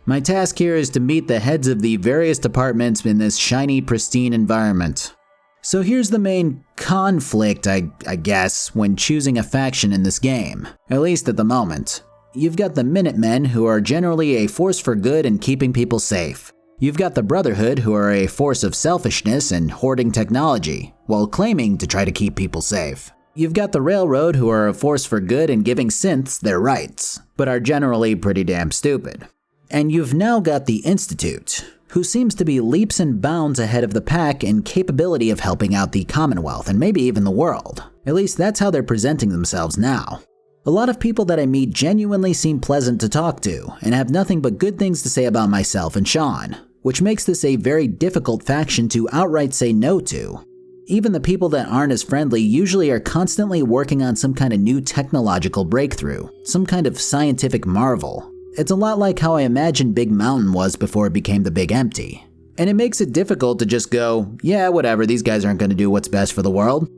My task here is to meet the heads of the various departments in this shiny, pristine environment. So here's the main conflict, I guess, when choosing a faction in this game, at least at the moment. You've got the Minutemen, who are generally a force for good and keeping people safe. You've got the Brotherhood, who are a force of selfishness and hoarding technology, while claiming to try to keep people safe. You've got the Railroad, who are a force for good and giving synths their rights, but are generally pretty damn stupid. And you've now got the Institute, who seems to be leaps and bounds ahead of the pack in capability of helping out the Commonwealth and maybe even the world. At least that's how they're presenting themselves now. A lot of people that I meet genuinely seem pleasant to talk to and have nothing but good things to say about myself and Sean, which makes this a very difficult faction to outright say no to. Even the people that aren't as friendly usually are constantly working on some kind of new technological breakthrough, some kind of scientific marvel. It's a lot like how I imagined Big Mountain was before it became the Big Empty. And it makes it difficult to just go, yeah, whatever, these guys aren't going to do what's best for the world.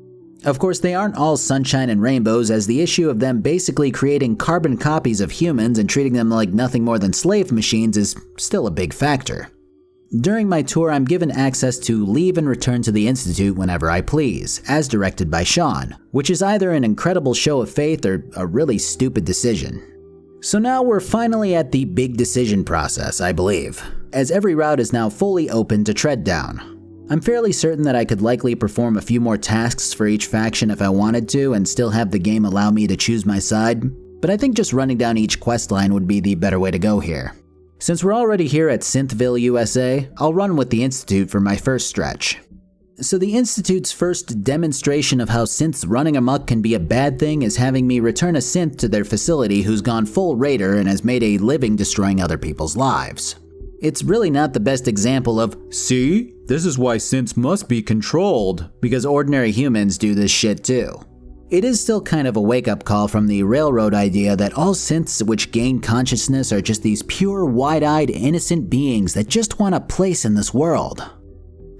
Of course, they aren't all sunshine and rainbows, as the issue of them basically creating carbon copies of humans and treating them like nothing more than slave machines is still a big factor. During my tour, I'm given access to leave and return to the Institute whenever I please, as directed by Sean, which is either an incredible show of faith or a really stupid decision. So now we're finally at the big decision process, I believe, as every route is now fully open to tread down. I'm fairly certain that I could likely perform a few more tasks for each faction if I wanted to and still have the game allow me to choose my side, but I think just running down each questline would be the better way to go here. Since we're already here at Synthville, USA, I'll run with the Institute for my first stretch. So the Institute's first demonstration of how synths running amok can be a bad thing is having me return a synth to their facility who's gone full raider and has made a living destroying other people's lives. It's really not the best example of, see, this is why synths must be controlled, because ordinary humans do this shit too. It is still kind of a wake-up call from the railroad idea that all synths which gain consciousness are just these pure, wide-eyed, innocent beings that just want a place in this world.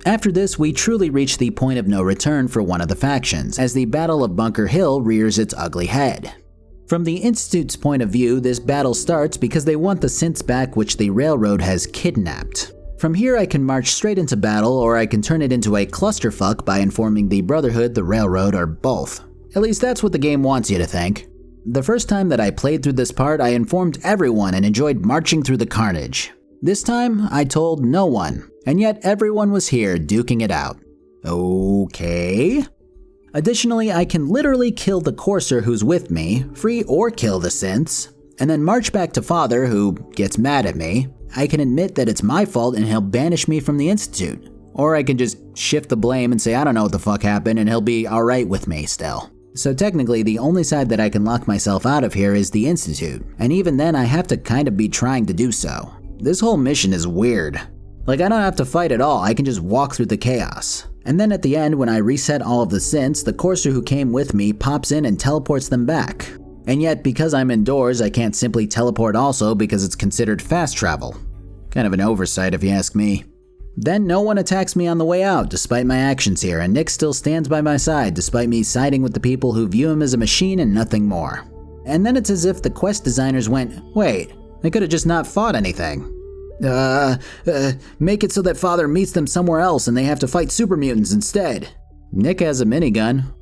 After this, we truly reach the point of no return for one of the factions, as the Battle of Bunker Hill rears its ugly head. From the Institute's point of view, this battle starts because they want the synths back which the railroad has kidnapped. From here I can march straight into battle, or I can turn it into a clusterfuck by informing the Brotherhood, the railroad, or both. At least that's what the game wants you to think. The first time that I played through this part, I informed everyone and enjoyed marching through the carnage. This time, I told no one, and yet everyone was here duking it out. Okay. Additionally, I can literally kill the courser who's with me, free or kill the synths, and then march back to Father, who gets mad at me. I can admit that it's my fault and he'll banish me from the Institute. Or I can just shift the blame and say I don't know what the fuck happened and he'll be alright with me still. So technically, the only side that I can lock myself out of here is the Institute, and even then I have to kind of be trying to do so. This whole mission is weird. Like, I don't have to fight at all, I can just walk through the chaos. And then at the end, when I reset all of the synths, the courser who came with me pops in and teleports them back. And yet, because I'm indoors, I can't simply teleport also because it's considered fast travel. Kind of an oversight if you ask me. Then no one attacks me on the way out despite my actions here, and Nick still stands by my side despite me siding with the people who view him as a machine and nothing more. And then it's as if the quest designers went, wait, they could have just not fought anything. Make it so that Father meets them somewhere else and they have to fight super mutants instead. Nick has a minigun.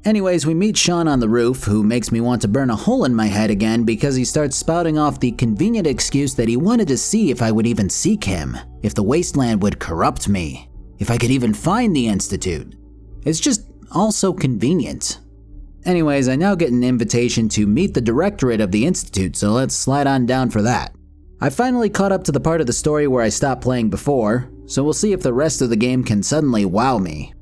Anyways, we meet Sean on the roof, who makes me want to burn a hole in my head again because he starts spouting off the convenient excuse that he wanted to see if I would even seek him, if the wasteland would corrupt me, if I could even find the Institute. It's just all so convenient. Anyways, I now get an invitation to meet the directorate of the Institute, so let's slide on down for that. I finally caught up to the part of the story where I stopped playing before, so we'll see if the rest of the game can suddenly wow me.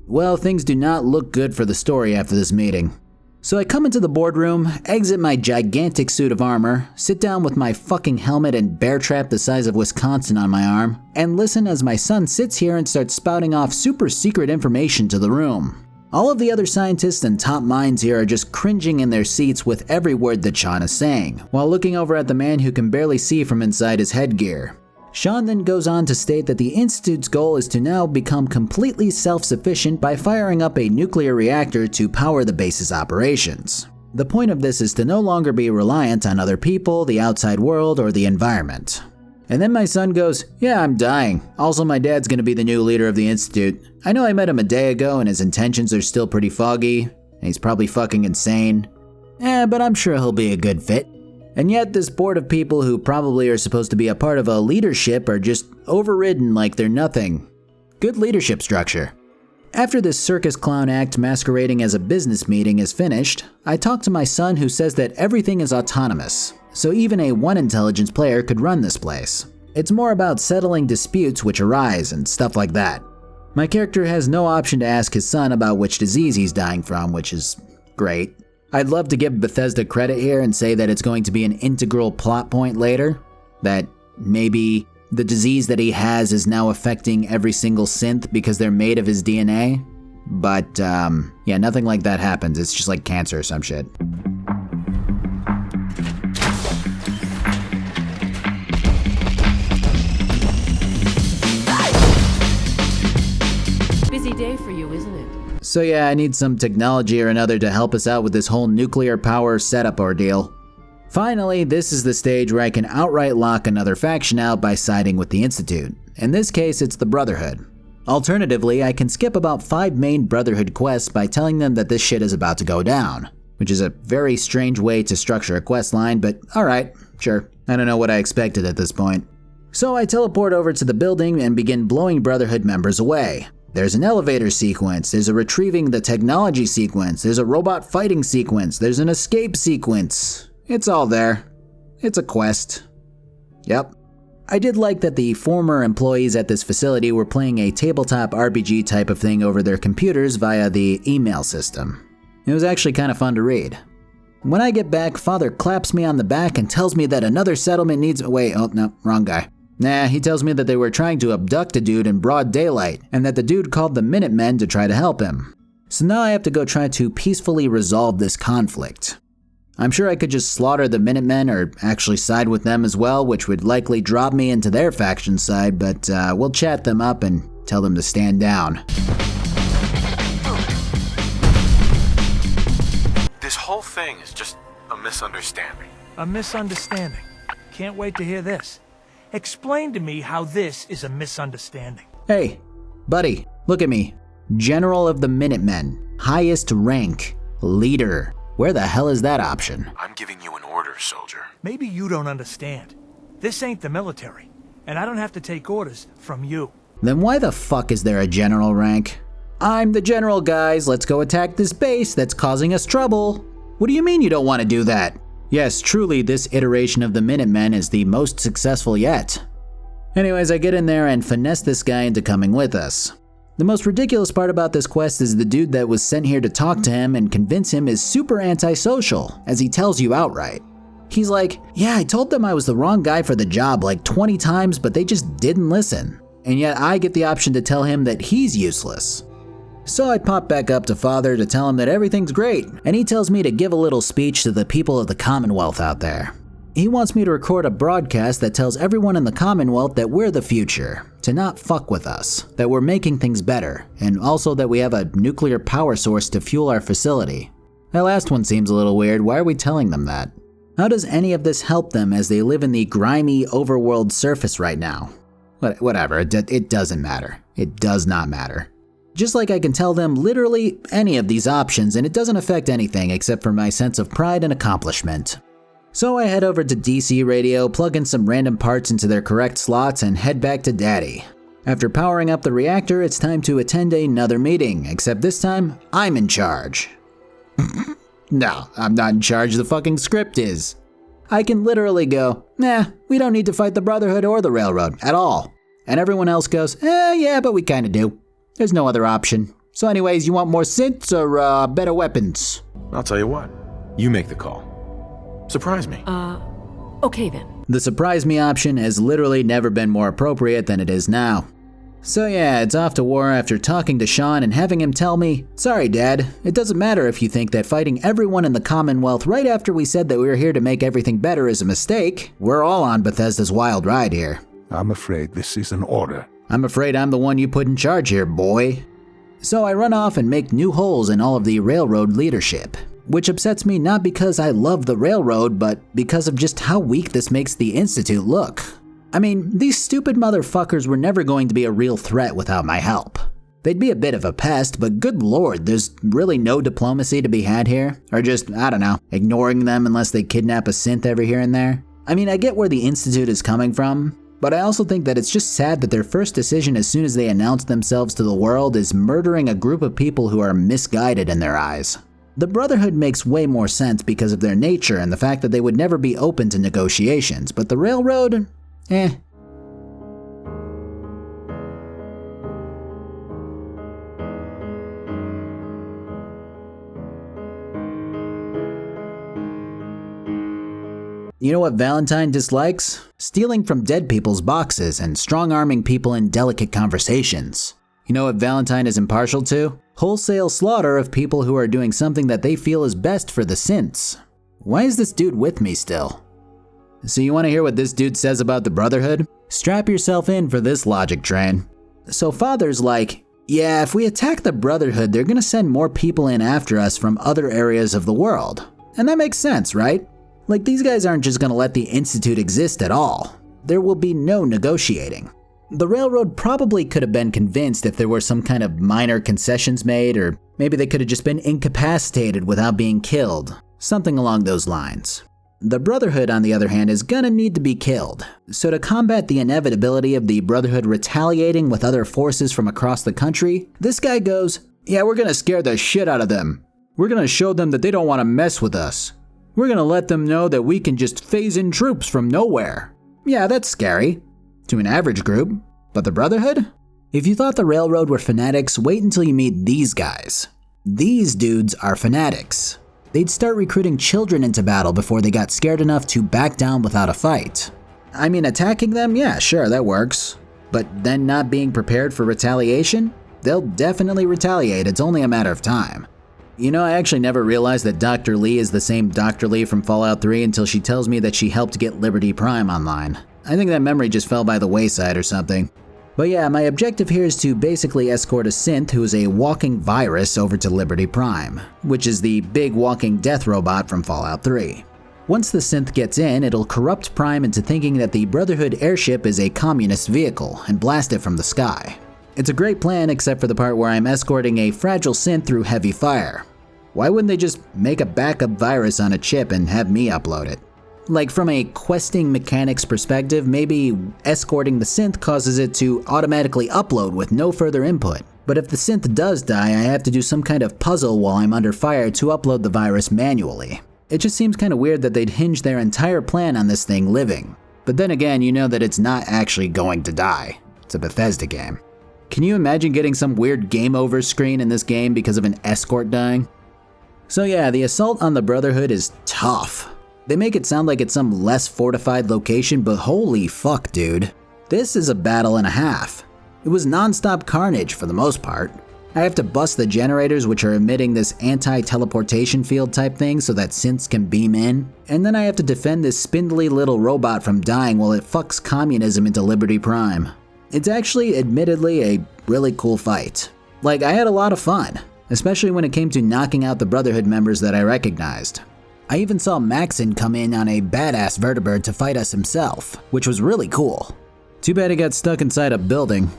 Well, things do not look good for the story after this meeting. So I come into the boardroom, exit my gigantic suit of armor, sit down with my fucking helmet and bear trap the size of Wisconsin on my arm, and listen as my son sits here and starts spouting off super secret information to the room. All of the other scientists and top minds here are just cringing in their seats with every word that Sean is saying, while looking over at the man who can barely see from inside his headgear. Sean then goes on to state that the Institute's goal is to now become completely self-sufficient by firing up a nuclear reactor to power the base's operations. The point of this is to no longer be reliant on other people, the outside world, or the environment. And then my son goes, yeah, I'm dying. Also, my dad's gonna be the new leader of the Institute. I know I met him a day ago and his intentions are still pretty foggy, and he's probably fucking insane. But I'm sure he'll be a good fit. And yet this board of people who probably are supposed to be a part of a leadership are just overridden like they're nothing. Good leadership structure. After this circus clown act masquerading as a business meeting is finished, I talk to my son who says that everything is autonomous, so even a 1 intelligence player could run this place. It's more about settling disputes which arise and stuff like that. My character has no option to ask his son about which disease he's dying from, which is great. I'd love to give Bethesda credit here and say that it's going to be an integral plot point later, that maybe the disease that he has is now affecting every single synth because they're made of his DNA. But yeah, nothing like that happens. It's just like cancer or some shit. Busy day for you, isn't it? So yeah, I need some technology or another to help us out with this whole nuclear power setup ordeal. Finally, this is the stage where I can outright lock another faction out by siding with the Institute. In this case, it's the Brotherhood. Alternatively, I can skip about 5 main Brotherhood quests by telling them that this shit is about to go down, which is a very strange way to structure a quest line, but alright, sure. I don't know what I expected at this point. So I teleport over to the building and begin blowing Brotherhood members away. There's an elevator sequence, there's a retrieving the technology sequence, there's a robot fighting sequence, there's an escape sequence. It's all there. It's a quest. Yep. I did like that the former employees at this facility were playing a tabletop RPG type of thing over their computers via the email system. It was actually kind of fun to read. When I get back, Father claps me on the back and tells me that another settlement needs— wait, oh no, wrong guy. Nah, he tells me that they were trying to abduct a dude in broad daylight, and that the dude called the Minutemen to try to help him. So now I have to go try to peacefully resolve this conflict. I'm sure I could just slaughter the Minutemen or actually side with them as well, which would likely drop me into their faction side, but we'll chat them up and tell them to stand down. This whole thing is just a misunderstanding. A misunderstanding? Can't wait to hear this. Explain to me how this is a misunderstanding. Hey, buddy, look at me. General of the Minutemen, highest rank, leader. Where the hell is that option? I'm giving you an order, soldier. Maybe you don't understand. This ain't the military, and I don't have to take orders from you. Then why the fuck is there a general rank? I'm the general, guys. Let's go attack this base that's causing us trouble. What do you mean you don't want to do that? Yes, truly, this iteration of the Minutemen is the most successful yet. Anyways, I get in there and finesse this guy into coming with us. The most ridiculous part about this quest is the dude that was sent here to talk to him and convince him is super antisocial, as he tells you outright. He's like, yeah, I told them I was the wrong guy for the job like 20 times, but they just didn't listen. And yet I get the option to tell him that he's useless. So I pop back up to Father to tell him that everything's great, and he tells me to give a little speech to the people of the Commonwealth out there. He wants me to record a broadcast that tells everyone in the Commonwealth that we're the future, to not fuck with us, that we're making things better, and also that we have a nuclear power source to fuel our facility. That last one seems a little weird. Why are we telling them that? How does any of this help them as they live in the grimy overworld surface right now? Whatever, it doesn't matter. It does not matter. Just like I can tell them literally any of these options and it doesn't affect anything except for my sense of pride and accomplishment. So I head over to DC radio, plug in some random parts into their correct slots, and head back to Daddy. After powering up the reactor, it's time to attend another meeting, except this time, I'm in charge. No, I'm not in charge, the fucking script is. I can literally go, nah, we don't need to fight the Brotherhood or the Railroad at all. And everyone else goes, yeah, but we kinda do. There's no other option. So anyways, you want more synths or better weapons? I'll tell you what, you make the call. Surprise me. Okay then. The surprise me option has literally never been more appropriate than it is now. So yeah, it's off to war after talking to Sean and having him tell me, sorry Dad, it doesn't matter if you think that fighting everyone in the Commonwealth right after we said that we were here to make everything better is a mistake. We're all on Bethesda's wild ride here. I'm afraid this is an order. I'm afraid I'm the one you put in charge here, boy. So I run off and make new holes in all of the Railroad leadership. Which upsets me not because I love the Railroad, but because of just how weak this makes the Institute look. I mean, these stupid motherfuckers were never going to be a real threat without my help. They'd be a bit of a pest, but good lord, there's really no diplomacy to be had here. Or just, I don't know, ignoring them unless they kidnap a synth every here and there. I mean, I get where the Institute is coming from, but I also think that it's just sad that their first decision as soon as they announce themselves to the world is murdering a group of people who are misguided in their eyes. The Brotherhood makes way more sense because of their nature and the fact that they would never be open to negotiations, but the Railroad? You know what Valentine dislikes? Stealing from dead people's boxes and strong-arming people in delicate conversations. You know what Valentine is impartial to? Wholesale slaughter of people who are doing something that they feel is best for the synths. Why is this dude with me still? So you want to hear what this dude says about the Brotherhood? Strap yourself in for this logic train. So Father's like, Yeah, if we attack the Brotherhood, they're gonna send more people in after us from other areas of the world. And that makes sense, right? Like, these guys aren't just gonna let the Institute exist at all. There will be no negotiating. The Railroad probably could have been convinced if there were some kind of minor concessions made, or maybe they could have just been incapacitated without being killed. Something along those lines. The Brotherhood, on the other hand, is gonna need to be killed. So to combat the inevitability of the Brotherhood retaliating with other forces from across the country, this guy goes, yeah, we're gonna scare the shit out of them. We're gonna show them that they don't wanna mess with us. We're gonna let them know that we can just phase in troops from nowhere. Yeah, that's scary. To an average group. But the Brotherhood? If you thought the Railroad were fanatics, wait until you meet these guys. These dudes are fanatics. They'd start recruiting children into battle before they got scared enough to back down without a fight. I mean, attacking them? Yeah, sure, that works. But then not being prepared for retaliation? They'll definitely retaliate, it's only a matter of time. You know, I actually never realized that Dr. Lee is the same Dr. Lee from Fallout 3 until she tells me that she helped get Liberty Prime online. I think that memory just fell by the wayside or something. But yeah, my objective here is to basically escort a synth who is a walking virus over to Liberty Prime, which is the big walking death robot from Fallout 3. Once the synth gets in, it'll corrupt Prime into thinking that the Brotherhood airship is a communist vehicle and blast it from the sky. It's a great plan except for the part where I'm escorting a fragile synth through heavy fire. Why wouldn't they just make a backup virus on a chip and have me upload it? Like, from a questing mechanics perspective, maybe escorting the synth causes it to automatically upload with no further input. But if the synth does die, I have to do some kind of puzzle while I'm under fire to upload the virus manually. It just seems kind of weird that they'd hinge their entire plan on this thing living. But then again, you know that it's not actually going to die. It's a Bethesda game. Can you imagine getting some weird game over screen in this game because of an escort dying? So yeah, the assault on the Brotherhood is tough. They make it sound like it's some less fortified location, but holy fuck, dude. This is a battle and a half. It was non-stop carnage for the most part. I have to bust the generators which are emitting this anti-teleportation field type thing so that synths can beam in, and then I have to defend this spindly little robot from dying while it fucks communism into Liberty Prime. It's actually, admittedly, a really cool fight. Like, I had a lot of fun, especially when it came to knocking out the Brotherhood members that I recognized. I even saw Maxon come in on a badass vertibird to fight us himself, which was really cool. Too bad he got stuck inside a building.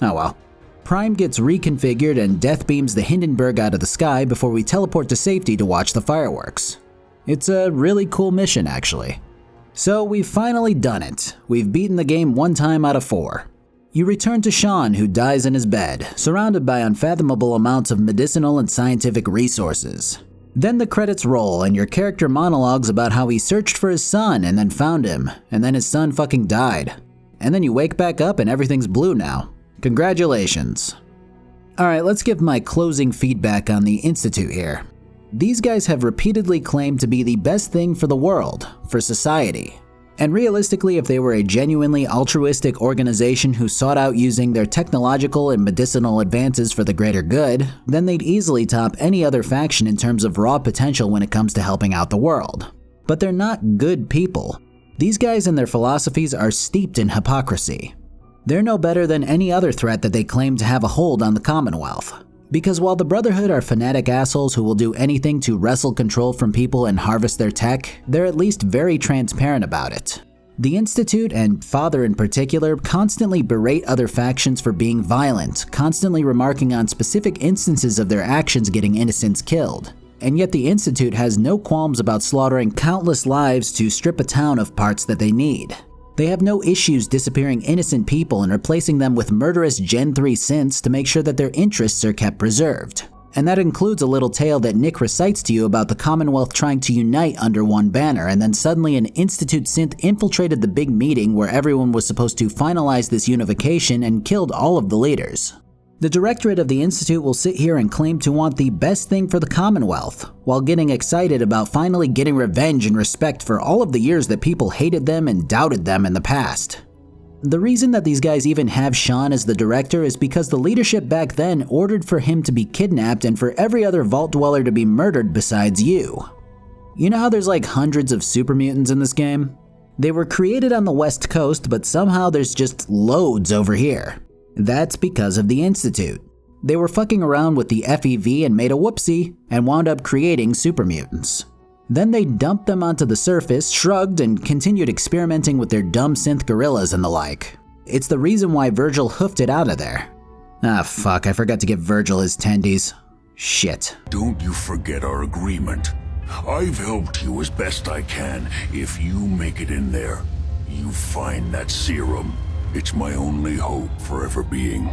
Oh well. Prime gets reconfigured and death beams the Hindenburg out of the sky before we teleport to safety to watch the fireworks. It's a really cool mission, actually. So we've finally done it. We've beaten the game 1 time out of 4. You return to Sean, who dies in his bed, surrounded by unfathomable amounts of medicinal and scientific resources. Then the credits roll and your character monologues about how he searched for his son and then found him, and then his son fucking died. And then you wake back up and everything's blue now. Congratulations. Alright, let's give my closing feedback on the Institute here. These guys have repeatedly claimed to be the best thing for the world, for society. And realistically, if they were a genuinely altruistic organization who sought out using their technological and medicinal advances for the greater good, then they'd easily top any other faction in terms of raw potential when it comes to helping out the world. But they're not good people. These guys and their philosophies are steeped in hypocrisy. They're no better than any other threat that they claim to have a hold on the Commonwealth. Because while the Brotherhood are fanatic assholes who will do anything to wrestle control from people and harvest their tech, they're at least very transparent about it. The Institute, and Father in particular, constantly berate other factions for being violent, constantly remarking on specific instances of their actions getting innocents killed. And yet the Institute has no qualms about slaughtering countless lives to strip a town of parts that they need. They have no issues disappearing innocent people and replacing them with murderous Gen 3 synths to make sure that their interests are kept preserved. And that includes a little tale that Nick recites to you about the Commonwealth trying to unite under one banner, and then suddenly an Institute synth infiltrated the big meeting where everyone was supposed to finalize this unification and killed all of the leaders. The Directorate of the Institute will sit here and claim to want the best thing for the Commonwealth, while getting excited about finally getting revenge and respect for all of the years that people hated them and doubted them in the past. The reason that these guys even have Sean as the director is because the leadership back then ordered for him to be kidnapped and for every other Vault Dweller to be murdered besides you. You know how there's like hundreds of super mutants in this game? They were created on the West Coast, but somehow there's just loads over here. That's because of the Institute. They were fucking around with the FEV and made a whoopsie, and wound up creating super mutants. Then they dumped them onto the surface, shrugged, and continued experimenting with their dumb synth gorillas and the like. It's the reason why Virgil hoofed it out of there. Ah fuck, I forgot to give Virgil his tendies. Shit. Don't you forget our agreement. I've helped you as best I can. If you make it in there, you find that serum. It's my only hope for ever being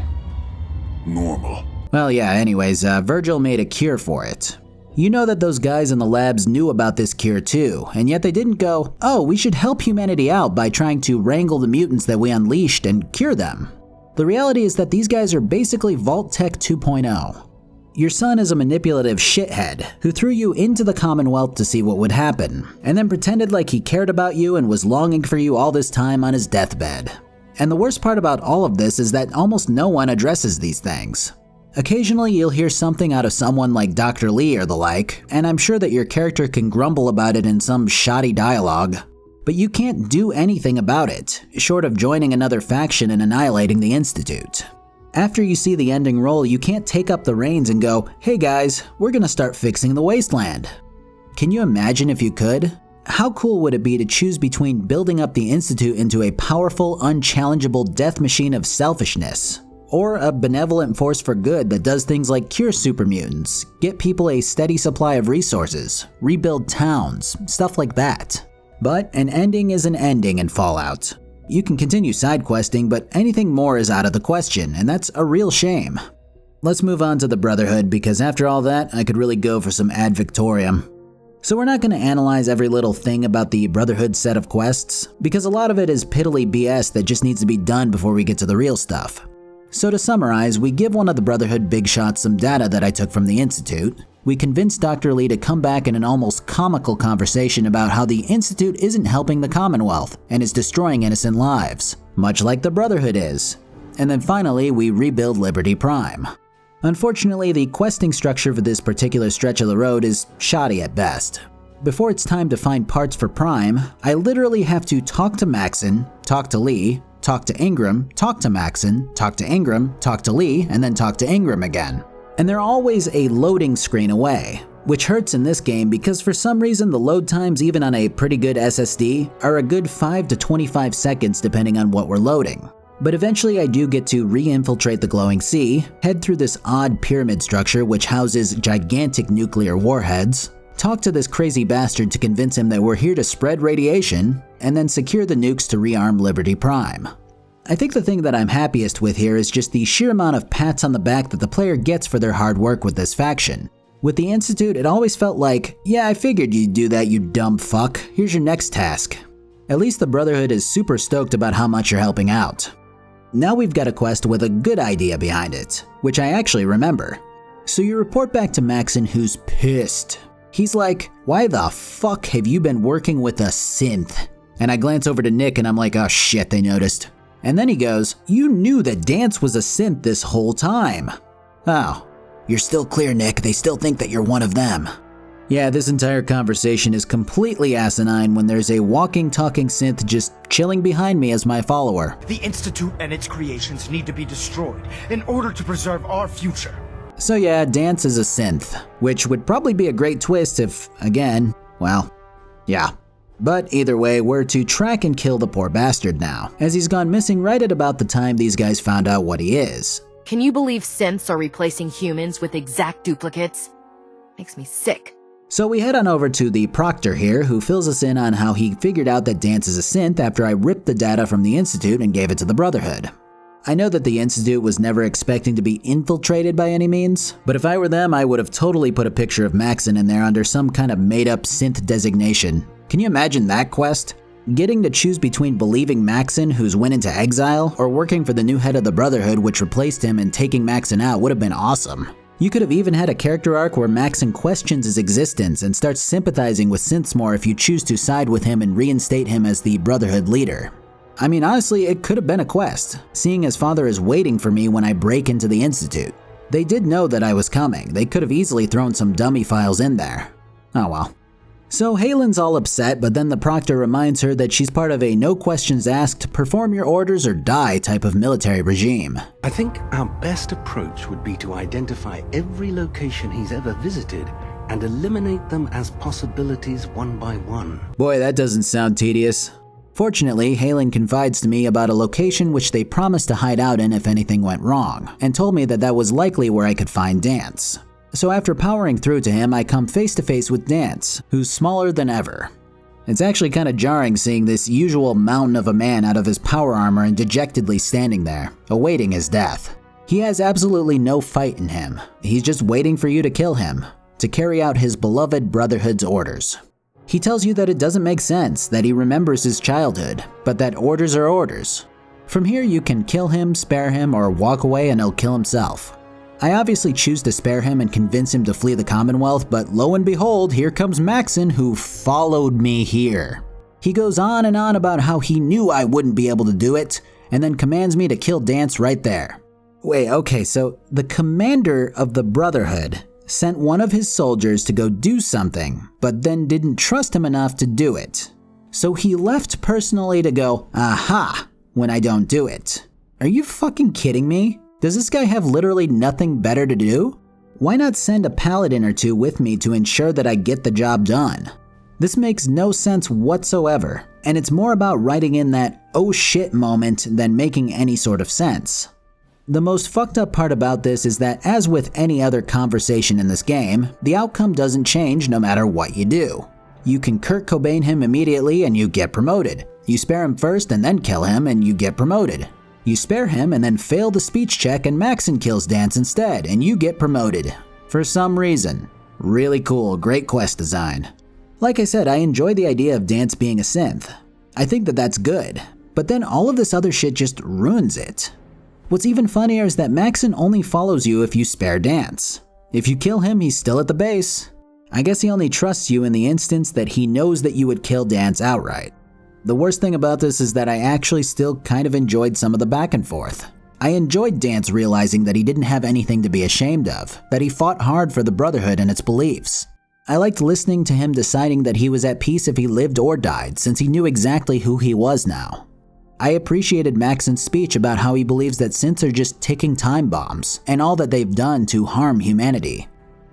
normal. Well yeah, anyways, Virgil made a cure for it. You know that those guys in the labs knew about this cure too, and yet they didn't go, oh, we should help humanity out by trying to wrangle the mutants that we unleashed and cure them. The reality is that these guys are basically Vault Tech 2.0. Your son is a manipulative shithead who threw you into the Commonwealth to see what would happen, and then pretended like he cared about you and was longing for you all this time on his deathbed. And the worst part about all of this is that almost no one addresses these things. Occasionally you'll hear something out of someone like Dr. Lee or the like, and I'm sure that your character can grumble about it in some shoddy dialogue. But you can't do anything about it, short of joining another faction and annihilating the Institute. After you see the ending roll, you can't take up the reins and go, hey guys, we're gonna start fixing the wasteland. Can you imagine if you could? How cool would it be to choose between building up the Institute into a powerful, unchallengeable death machine of selfishness, or a benevolent force for good that does things like cure super mutants, get people a steady supply of resources, rebuild towns, stuff like that. But an ending is an ending in Fallout. You can continue side questing, but anything more is out of the question, and that's a real shame. Let's move on to the Brotherhood, because after all that, I could really go for some ad victoriam. So we're not going to analyze every little thing about the Brotherhood set of quests, because a lot of it is piddly BS that just needs to be done before we get to the real stuff. So to summarize, we give one of the Brotherhood big shots some data that I took from the Institute. We convince Dr. Lee to come back in an almost comical conversation about how the Institute isn't helping the Commonwealth and is destroying innocent lives, much like the Brotherhood is. And then finally, we rebuild Liberty Prime. Unfortunately, the questing structure for this particular stretch of the road is shoddy at best. Before it's time to find parts for Prime, I literally have to talk to Maxon, talk to Lee, talk to Ingram, talk to Maxon, talk to Ingram, talk to Lee, and then talk to Ingram again. And they're always a loading screen away, which hurts in this game because for some reason the load times even on a pretty good SSD are a good 5 to 25 seconds depending on what we're loading. But eventually I do get to re-infiltrate the glowing sea, head through this odd pyramid structure which houses gigantic nuclear warheads, talk to this crazy bastard to convince him that we're here to spread radiation, and then secure the nukes to rearm Liberty Prime. I think the thing that I'm happiest with here is just the sheer amount of pats on the back that the player gets for their hard work with this faction. With the Institute, it always felt like, yeah, I figured you'd do that, you dumb fuck. Here's your next task. At least the Brotherhood is super stoked about how much you're helping out. Now we've got a quest with a good idea behind it, which I actually remember. So you report back to Maxon, who's pissed. He's like, why the fuck have you been working with a synth? And I glance over to Nick and I'm like, oh shit, they noticed. And then he goes, you knew that Dance was a synth this whole time. Oh, you're still clear, Nick. They still think that you're one of them. Yeah, this entire conversation is completely asinine when there's a walking, talking synth just chilling behind me as my follower. The Institute and its creations need to be destroyed in order to preserve our future. So yeah, Dance is a synth, which would probably be a great twist if, again, well, yeah. But either way, we're to track and kill the poor bastard now, as he's gone missing right at about the time these guys found out what he is. Can you believe synths are replacing humans with exact duplicates? Makes me sick. So we head on over to the Proctor here, who fills us in on how he figured out that Dance is a synth after I ripped the data from the Institute and gave it to the Brotherhood. I know that the Institute was never expecting to be infiltrated by any means, but if I were them, I would have totally put a picture of Maxon in there under some kind of made-up synth designation. Can you imagine that quest? Getting to choose between believing Maxon, who's went into exile, or working for the new head of the Brotherhood which replaced him, and taking Maxon out would have been awesome. You could have even had a character arc where Maxon questions his existence and starts sympathizing with synths more if you choose to side with him and reinstate him as the Brotherhood leader. I mean, honestly, it could have been a quest, seeing his father is waiting for me when I break into the Institute. They did know that I was coming. They could have easily thrown some dummy files in there. Oh well. So Haylen's all upset, but then the proctor reminds her that she's part of a no questions asked, perform your orders or die type of military regime. I think our best approach would be to identify every location he's ever visited and eliminate them as possibilities one by one. Boy, that doesn't sound tedious. Fortunately, Haylen confides to me about a location which they promised to hide out in if anything went wrong, and told me that that was likely where I could find Dance. So after powering through to him, I come face to face with Dance, who's smaller than ever. It's actually kind of jarring seeing this usual mountain of a man out of his power armor and dejectedly standing there, awaiting his death. He has absolutely no fight in him. He's just waiting for you to kill him, to carry out his beloved Brotherhood's orders. He tells you that it doesn't make sense, that he remembers his childhood, but that orders are orders. From here you can kill him, spare him, or walk away and he'll kill himself. I obviously choose to spare him and convince him to flee the Commonwealth, but lo and behold, here comes Maxon, who followed me here. He goes on and on about how he knew I wouldn't be able to do it, and then commands me to kill Dance right there. Wait, okay, so the commander of the Brotherhood sent one of his soldiers to go do something, but then didn't trust him enough to do it. So he left personally to go, aha, when I don't do it. Are you fucking kidding me? Does this guy have literally nothing better to do? Why not send a paladin or two with me to ensure that I get the job done? This makes no sense whatsoever, and it's more about writing in that oh shit moment than making any sort of sense. The most fucked up part about this is that, as with any other conversation in this game, the outcome doesn't change no matter what you do. You can Kurt Cobain him immediately and you get promoted. You spare him first and then kill him and you get promoted. You spare him and then fail the speech check and Maxon kills Dance instead and you get promoted. For some reason. Really cool, great quest design. Like I said, I enjoy the idea of Dance being a synth. I think that that's good, but then all of this other shit just ruins it. What's even funnier is that Maxon only follows you if you spare Dance. If you kill him, he's still at the base. I guess he only trusts you in the instance that he knows that you would kill Dance outright. The worst thing about this is that I actually still kind of enjoyed some of the back and forth. I enjoyed Dance realizing that he didn't have anything to be ashamed of, that he fought hard for the Brotherhood and its beliefs. I liked listening to him deciding that he was at peace if he lived or died, since he knew exactly who he was now. I appreciated Maxon's speech about how he believes that synths are just ticking time bombs, and all that they've done to harm humanity.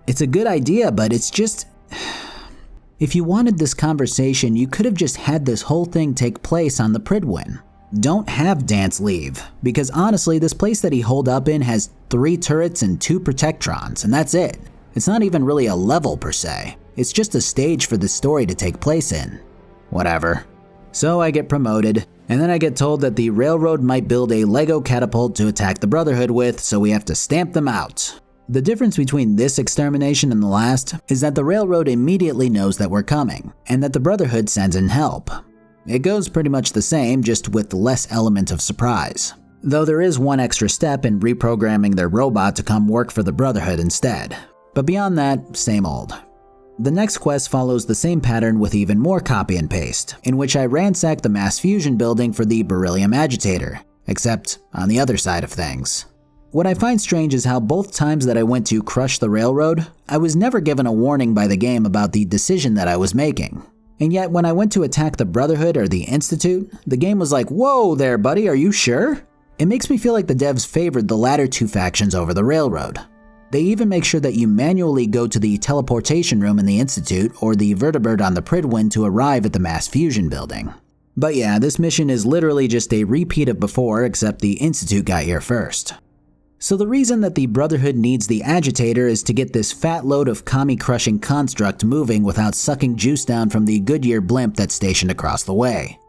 It's a good idea, but it's just... If you wanted this conversation, you could have just had this whole thing take place on the Pridwin. Don't have Dance leave, because honestly, this place that he holed up in has 3 turrets and 2 protectrons, and that's it. It's not even really a level per se. It's just a stage for the story to take place in. Whatever. So I get promoted, and then I get told that the Railroad might build a Lego catapult to attack the Brotherhood with, so we have to stamp them out. The difference between this extermination and the last is that the Railroad immediately knows that we're coming, and that the Brotherhood sends in help. It goes pretty much the same, just with less element of surprise. Though there is one extra step in reprogramming their robot to come work for the Brotherhood instead. But beyond that, same old. The next quest follows the same pattern with even more copy and paste, in which I ransack the mass fusion building for the beryllium agitator, except on the other side of things. What I find strange is how both times that I went to crush the Railroad, I was never given a warning by the game about the decision that I was making. And yet when I went to attack the Brotherhood or the Institute, the game was like, whoa there buddy, are you sure? It makes me feel like the devs favored the latter 2 factions over the Railroad. They even make sure that you manually go to the teleportation room in the Institute or the vertibird on the Pridwin to arrive at the mass fusion building. But yeah, this mission is literally just a repeat of before, except the Institute got here first. So the reason that the Brotherhood needs the agitator is to get this fat load of commie-crushing construct moving without sucking juice down from the Goodyear blimp that's stationed across the way.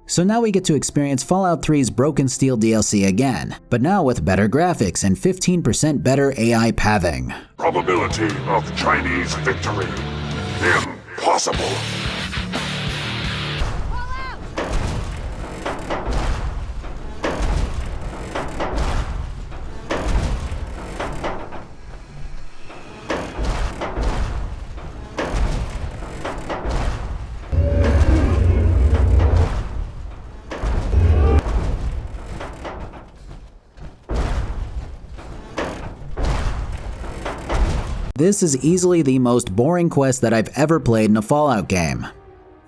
So now we get to experience Fallout 3's Broken Steel DLC again, but now with better graphics and 15% better AI pathing. Probability of Chinese victory. Impossible. This is easily the most boring quest that I've ever played in a Fallout game.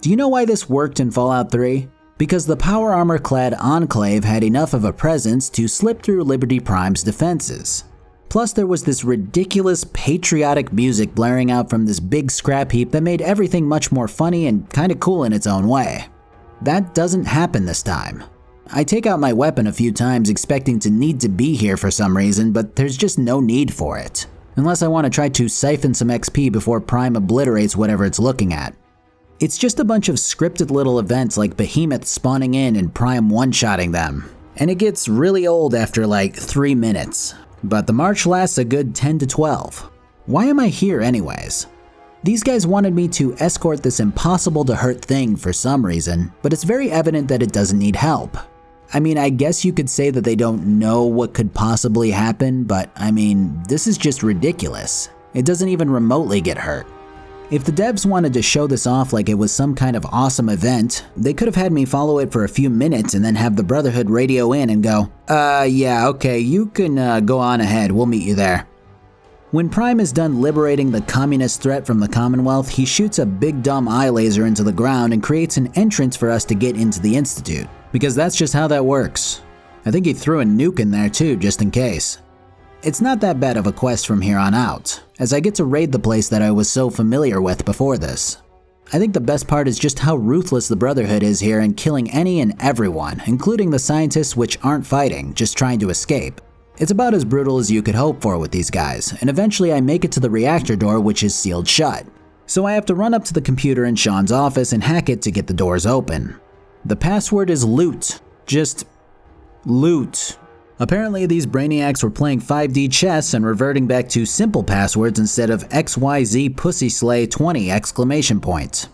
Do you know why this worked in Fallout 3? Because the power armor-clad Enclave had enough of a presence to slip through Liberty Prime's defenses. Plus there was this ridiculous patriotic music blaring out from this big scrap heap that made everything much more funny and kinda cool in its own way. That doesn't happen this time. I take out my weapon a few times expecting to need to be here for some reason, but there's just no need for it. Unless I want to try to siphon some XP before Prime obliterates whatever it's looking at. It's just a bunch of scripted little events like behemoths spawning in and Prime one-shotting them. And it gets really old after like 3 minutes. But the march lasts a good 10 to 12. Why am I here anyways? These guys wanted me to escort this impossible to hurt thing for some reason, but it's very evident that it doesn't need help. I mean, I guess you could say that they don't know what could possibly happen, but I mean, this is just ridiculous. It doesn't even remotely get hurt. If the devs wanted to show this off like it was some kind of awesome event, they could have had me follow it for a few minutes and then have the Brotherhood radio in and go, yeah, okay, you can go on ahead, we'll meet you there. When Prime is done liberating the communist threat from the Commonwealth, he shoots a big dumb eye laser into the ground and creates an entrance for us to get into the Institute. Because that's just how that works. I think he threw a nuke in there too, just in case. It's not that bad of a quest from here on out, as I get to raid the place that I was so familiar with before this. I think the best part is just how ruthless the Brotherhood is here in killing any and everyone, including the scientists which aren't fighting, just trying to escape. It's about as brutal as you could hope for with these guys, and eventually I make it to the reactor door which is sealed shut. So I have to run up to the computer in Sean's office and hack it to get the doors open. The password is loot. Just loot. Apparently these brainiacs were playing 5D chess and reverting back to simple passwords instead of XYZ Pussy Slay 20 exclamation point.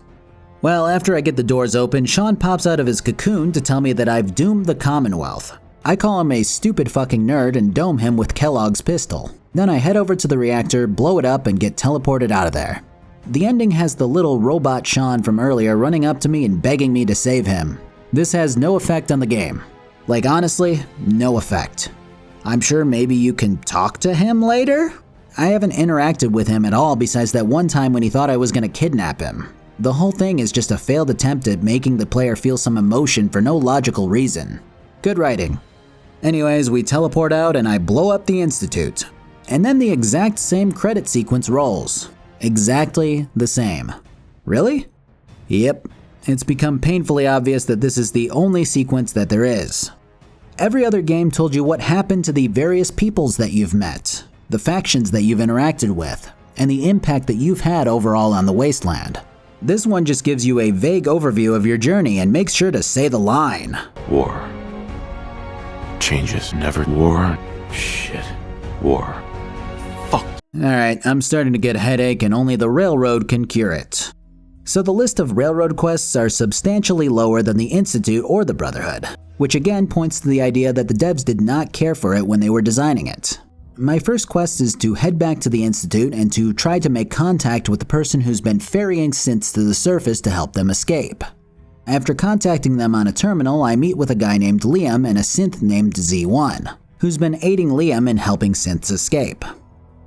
Well, after I get the doors open, Sean pops out of his cocoon to tell me that I've doomed the Commonwealth. I call him a stupid fucking nerd and dome him with Kellogg's pistol. Then I head over to the reactor, blow it up, and get teleported out of there. The ending has the little robot Sean from earlier running up to me and begging me to save him. This has no effect on the game. Like honestly, no effect. I'm sure maybe you can talk to him later? I haven't interacted with him at all besides that one time when he thought I was gonna kidnap him. The whole thing is just a failed attempt at making the player feel some emotion for no logical reason. Good writing. Anyways, we teleport out and I blow up the Institute. And then the exact same credit sequence rolls. Exactly the same. Really? Yep. It's become painfully obvious that this is the only sequence that there is. Every other game told you what happened to the various peoples that you've met, the factions that you've interacted with, and the impact that you've had overall on the wasteland. This one just gives you a vague overview of your journey and makes sure to say the line. War. Changes never. War. Shit. War. Fuck. Alright, I'm starting to get a headache and only the railroad can cure it. So the list of railroad quests are substantially lower than the Institute or the Brotherhood, which again points to the idea that the devs did not care for it when they were designing it. My first quest is to head back to the Institute and to try to make contact with the person who's been ferrying synths to the surface to help them escape. After contacting them on a terminal, I meet with a guy named Liam and a synth named Z1, who's been aiding Liam in helping synths escape.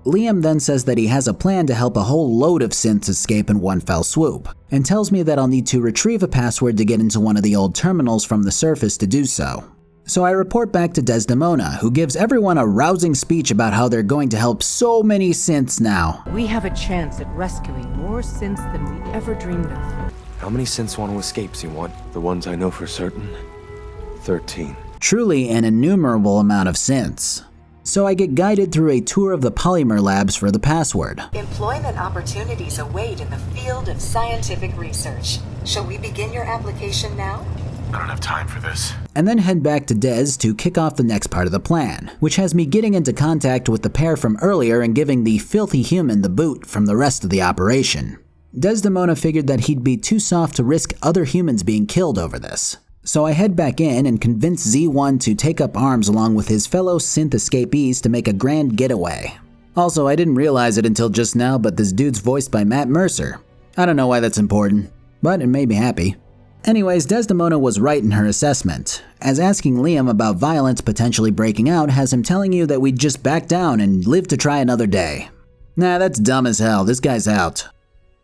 Liam then says that he has a plan to help a whole load of synths escape in one fell swoop, and tells me that I'll need to retrieve a password to get into one of the old terminals from the surface to do so. So I report back to Desdemona, who gives everyone a rousing speech about how they're going to help so many synths now. We have a chance at rescuing more synths than we ever dreamed of. How many synths want to escape, C1? The ones I know for certain? 13. Truly an innumerable amount of synths. So I get guided through a tour of the polymer labs for the password. Employment opportunities await in the field of scientific research. Shall we begin your application now? I don't have time for this. And then head back to Des to kick off the next part of the plan, which has me getting into contact with the pair from earlier and giving the filthy human the boot from the rest of the operation. Desdemona figured that he'd be too soft to risk other humans being killed over this. So I head back in and convince Z1 to take up arms along with his fellow synth escapees to make a grand getaway. Also, I didn't realize it until just now, but this dude's voiced by Matt Mercer. I don't know why that's important, but it made me happy. Anyways, Desdemona was right in her assessment, as asking Liam about violence potentially breaking out has him telling you that we'd just back down and live to try another day. Nah, that's dumb as hell, this guy's out.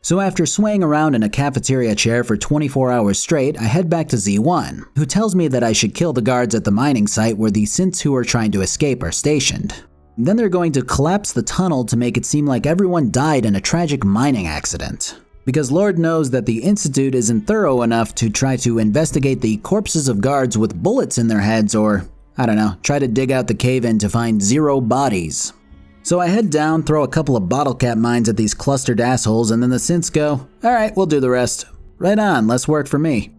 So after swaying around in a cafeteria chair for 24 hours straight, I head back to Z1, who tells me that I should kill the guards at the mining site where the synths who are trying to escape are stationed. Then they're going to collapse the tunnel to make it seem like everyone died in a tragic mining accident. Because Lord knows that the Institute isn't thorough enough to try to investigate the corpses of guards with bullets in their heads or, I don't know, try to dig out the cave-in to find 0 bodies. So I head down, throw a couple of bottle cap mines at these clustered assholes, and then the synths go, alright, we'll do the rest. Right on, less work for me.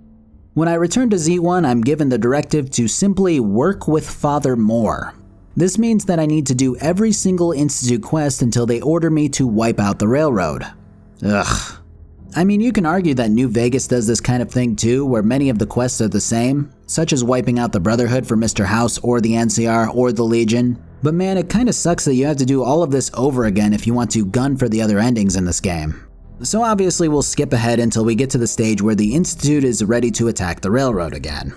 When I return to Z1, I'm given the directive to simply work with Father more. This means that I need to do every single Institute quest until they order me to wipe out the railroad. Ugh. I mean, you can argue that New Vegas does this kind of thing too, where many of the quests are the same, such as wiping out the Brotherhood for Mr. House or the NCR or the Legion. But man, it kinda sucks that you have to do all of this over again if you want to gun for the other endings in this game. So obviously we'll skip ahead until we get to the stage where the Institute is ready to attack the railroad again.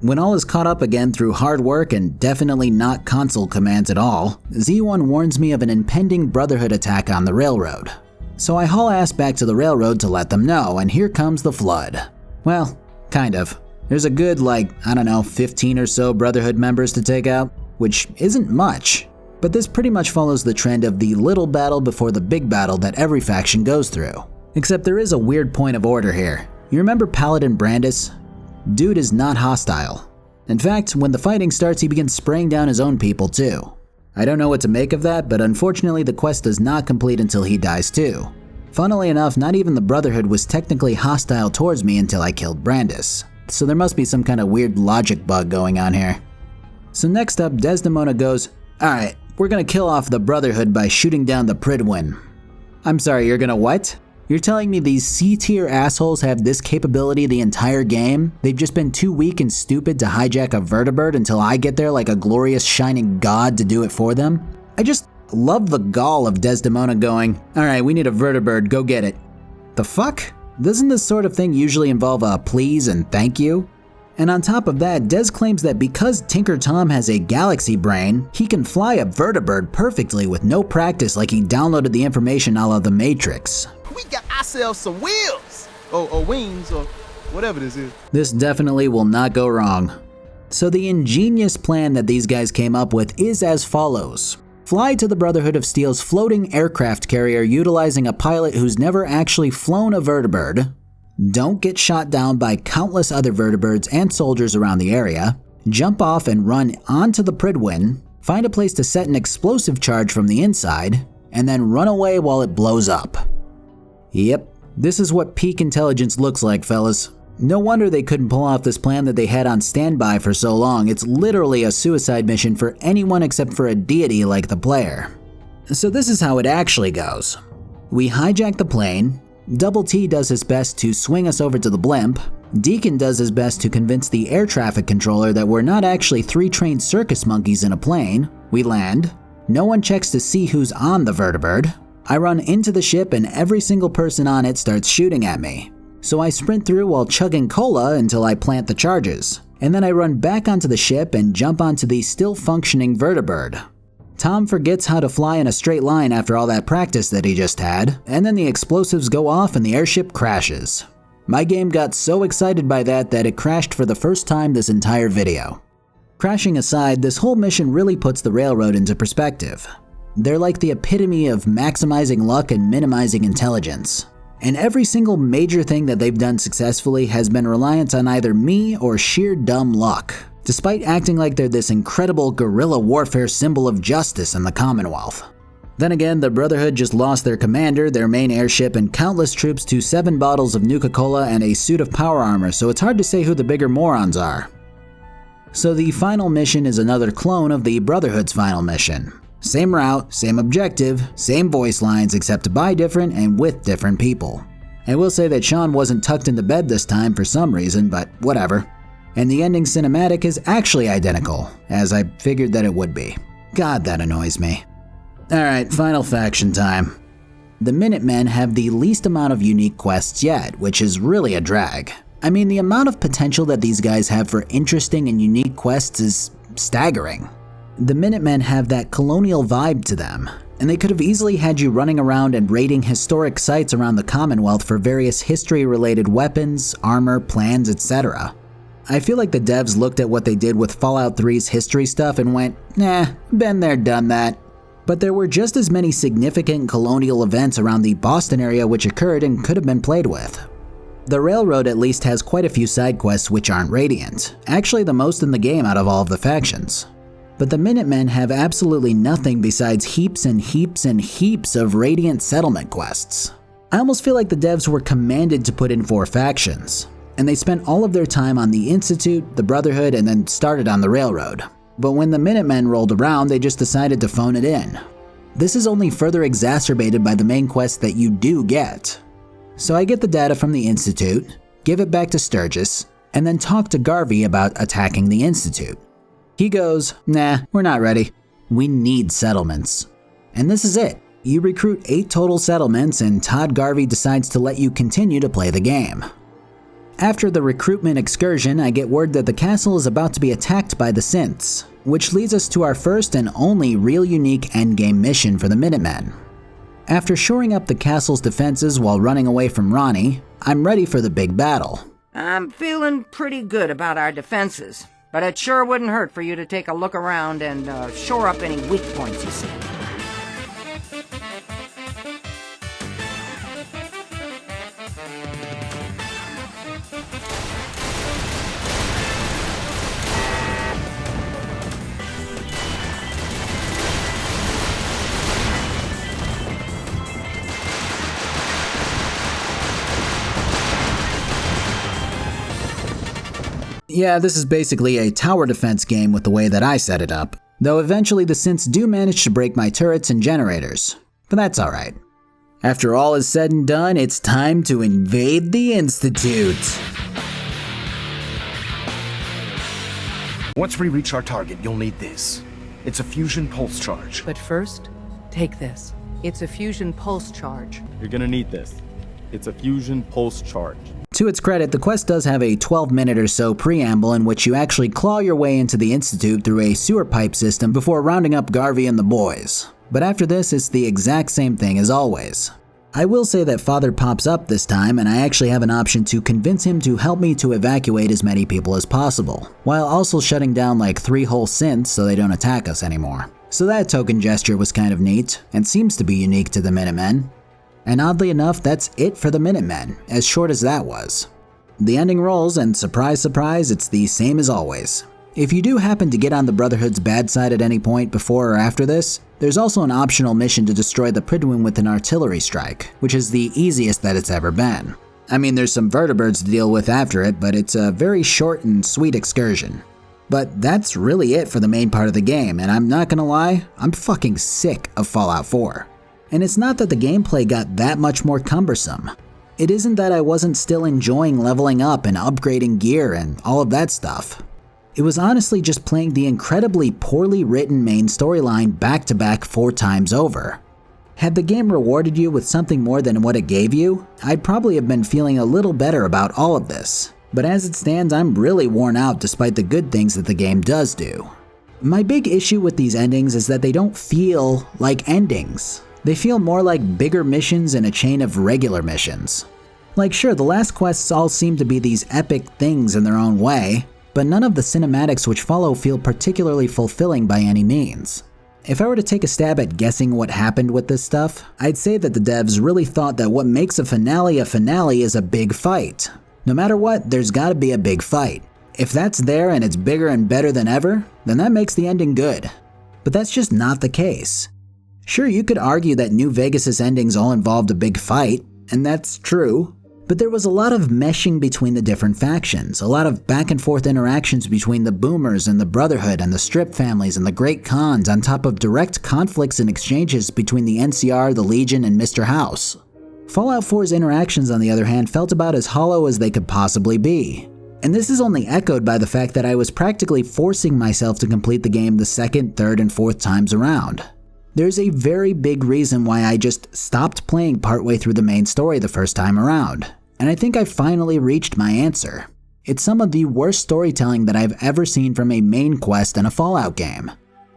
When all is caught up again through hard work and definitely not console commands at all, Z1 warns me of an impending Brotherhood attack on the railroad. So I haul ass back to the railroad to let them know, and here comes the flood. Well, kind of. There's a good, 15 or so Brotherhood members to take out, which isn't much. But this pretty much follows the trend of the little battle before the big battle that every faction goes through. Except there is a weird point of order here. You remember Paladin Brandis? Dude is not hostile. In fact, when the fighting starts, he begins spraying down his own people too. I don't know what to make of that, but unfortunately the quest does not complete until he dies too. Funnily enough, not even the Brotherhood was technically hostile towards me until I killed Brandis. So there must be some kind of weird logic bug going on here. So next up, Desdemona goes, alright, we're gonna kill off the Brotherhood by shooting down the Pridwin. I'm sorry, you're gonna what? You're telling me these C-tier assholes have this capability the entire game? They've just been too weak and stupid to hijack a vertibird until I get there like a glorious shining god to do it for them? I just love the gall of Desdemona going, alright, we need a vertibird, go get it. The fuck? Doesn't this sort of thing usually involve a please and thank you? And on top of that, Des claims that because Tinker Tom has a galaxy brain, he can fly a vertibird perfectly with no practice like he downloaded the information a la the Matrix. We got ourselves some wheels, or wings, or whatever this is. This definitely will not go wrong. So the ingenious plan that these guys came up with is as follows. Fly to the Brotherhood of Steel's floating aircraft carrier utilizing a pilot who's never actually flown a vertibird. Don't get shot down by countless other vertibirds and soldiers around the area. Jump off and run onto the Pridwin. Find a place to set an explosive charge from the inside, and then run away while it blows up. Yep, this is what peak intelligence looks like, fellas. No wonder they couldn't pull off this plan that they had on standby for so long. It's literally a suicide mission for anyone except for a deity like the player. So this is how it actually goes. We hijack the plane, Double T does his best to swing us over to the blimp, Deacon does his best to convince the air traffic controller that we're not actually 3 trained circus monkeys in a plane, we land, no one checks to see who's on the vertibird, I run into the ship and every single person on it starts shooting at me. So I sprint through while chugging cola until I plant the charges. And then I run back onto the ship and jump onto the still functioning vertibird. Tom forgets how to fly in a straight line after all that practice that he just had, and then the explosives go off and the airship crashes. My game got so excited by that it crashed for the first time this entire video. Crashing aside, this whole mission really puts the railroad into perspective. They're like the epitome of maximizing luck and minimizing intelligence. And every single major thing that they've done successfully has been reliant on either me or sheer dumb luck, despite acting like they're this incredible guerrilla warfare symbol of justice in the Commonwealth. Then again, the Brotherhood just lost their commander, their main airship, and countless troops to 7 bottles of Nuka-Cola and a suit of power armor, so it's hard to say who the bigger morons are. So the final mission is another clone of the Brotherhood's final mission. Same route, same objective, same voice lines, except by different and with different people. I will say that Sean wasn't tucked into bed this time for some reason, but whatever. And the ending cinematic is actually identical, as I figured that it would be. God, that annoys me. Alright, final faction time. The Minutemen have the least amount of unique quests yet, which is really a drag. I mean, the amount of potential that these guys have for interesting and unique quests is staggering. The Minutemen have that colonial vibe to them. and they could have easily had you running around and raiding historic sites around the Commonwealth for various history-related weapons, armor, plans, etc. I feel like the devs looked at what they did with Fallout 3's history stuff and went, nah, been there, done that. But there were just as many significant colonial events around the Boston area which occurred and could have been played with. The Railroad at least has quite a few side quests which aren't Radiant, actually the most in the game out of all of the factions. But the Minutemen have absolutely nothing besides heaps and heaps and heaps of Radiant settlement quests. I almost feel like the devs were commanded to put in 4 factions, and they spent all of their time on the Institute, the Brotherhood, and then started on the Railroad. But when the Minutemen rolled around, they just decided to phone it in. This is only further exacerbated by the main quest that you do get. So I get the data from the Institute, give it back to Sturgis, and then talk to Garvey about attacking the Institute. He goes, nah, we're not ready. We need settlements. And this is it. You recruit 8 total settlements and Todd Garvey decides to let you continue to play the game. After the recruitment excursion, I get word that the castle is about to be attacked by the synths, which leads us to our first and only real unique endgame mission for the Minutemen. After shoring up the castle's defenses while running away from Ronnie, I'm ready for the big battle. I'm feeling pretty good about our defenses, but it sure wouldn't hurt for you to take a look around and shore up any weak points you see. Yeah, this is basically a tower defense game with the way that I set it up, though eventually the synths do manage to break my turrets and generators, but that's alright. After all is said and done, it's time to invade the Institute. Once we reach our target, you'll need this. It's a fusion pulse charge. But first, take this. It's a fusion pulse charge. You're gonna need this. It's a fusion pulse charge. To its credit, the quest does have a 12-minute or so preamble in which you actually claw your way into the Institute through a sewer pipe system before rounding up Garvey and the boys. But after this, it's the exact same thing as always. I will say that Father pops up this time, and I actually have an option to convince him to help me to evacuate as many people as possible, while also shutting down like 3 whole synths so they don't attack us anymore. So that token gesture was kind of neat, and seems to be unique to the Minutemen. And oddly enough, that's it for the Minutemen, as short as that was. The ending rolls, and surprise surprise, it's the same as always. If you do happen to get on the Brotherhood's bad side at any point before or after this, there's also an optional mission to destroy the Pridwin with an artillery strike, which is the easiest that it's ever been. I mean, there's some vertibirds to deal with after it, but it's a very short and sweet excursion. But that's really it for the main part of the game, and I'm not gonna lie, I'm fucking sick of Fallout 4. And it's not that the gameplay got that much more cumbersome. It isn't that I wasn't still enjoying leveling up and upgrading gear and all of that stuff. It was honestly just playing the incredibly poorly written main storyline back to back 4 times over. Had the game rewarded you with something more than what it gave you, I'd probably have been feeling a little better about all of this. But as it stands, I'm really worn out despite the good things that the game does do. My big issue with these endings is that they don't feel like endings. They feel more like bigger missions in a chain of regular missions. Like sure, the last quests all seem to be these epic things in their own way, but none of the cinematics which follow feel particularly fulfilling by any means. If I were to take a stab at guessing what happened with this stuff, I'd say that the devs really thought that what makes a finale is a big fight. No matter what, there's gotta be a big fight. If that's there and it's bigger and better than ever, then that makes the ending good. But that's just not the case. Sure, you could argue that New Vegas' endings all involved a big fight, and that's true, but there was a lot of meshing between the different factions, a lot of back and forth interactions between the Boomers and the Brotherhood and the Strip families and the Great Khans on top of direct conflicts and exchanges between the NCR, the Legion, and Mr. House. Fallout 4's interactions, on the other hand, felt about as hollow as they could possibly be. And this is only echoed by the fact that I was practically forcing myself to complete the game the 2nd, 3rd, and 4th times around. There's a very big reason why I just stopped playing partway through the main story the first time around, and I think I finally reached my answer. It's some of the worst storytelling that I've ever seen from a main quest in a Fallout game.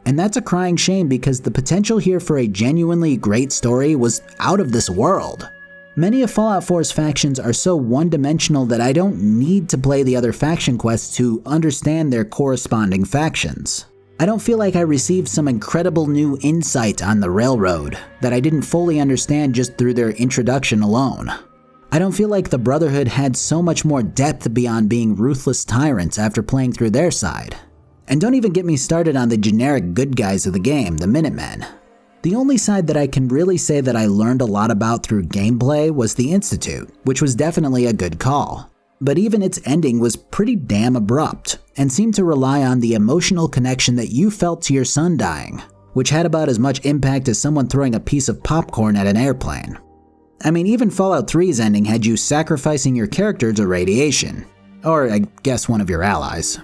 And that's a crying shame because the potential here for a genuinely great story was out of this world. Many of Fallout 4's factions are so one-dimensional that I don't need to play the other faction quests to understand their corresponding factions. I don't feel like I received some incredible new insight on the Railroad that I didn't fully understand just through their introduction alone. I don't feel like the Brotherhood had so much more depth beyond being ruthless tyrants after playing through their side. And don't even get me started on the generic good guys of the game, the Minutemen. The only side that I can really say that I learned a lot about through gameplay was the Institute, which was definitely a good call. But even its ending was pretty damn abrupt, and seemed to rely on the emotional connection that you felt to your son dying, which had about as much impact as someone throwing a piece of popcorn at an airplane. I mean, even Fallout 3's ending had you sacrificing your character to radiation, or I guess one of your allies.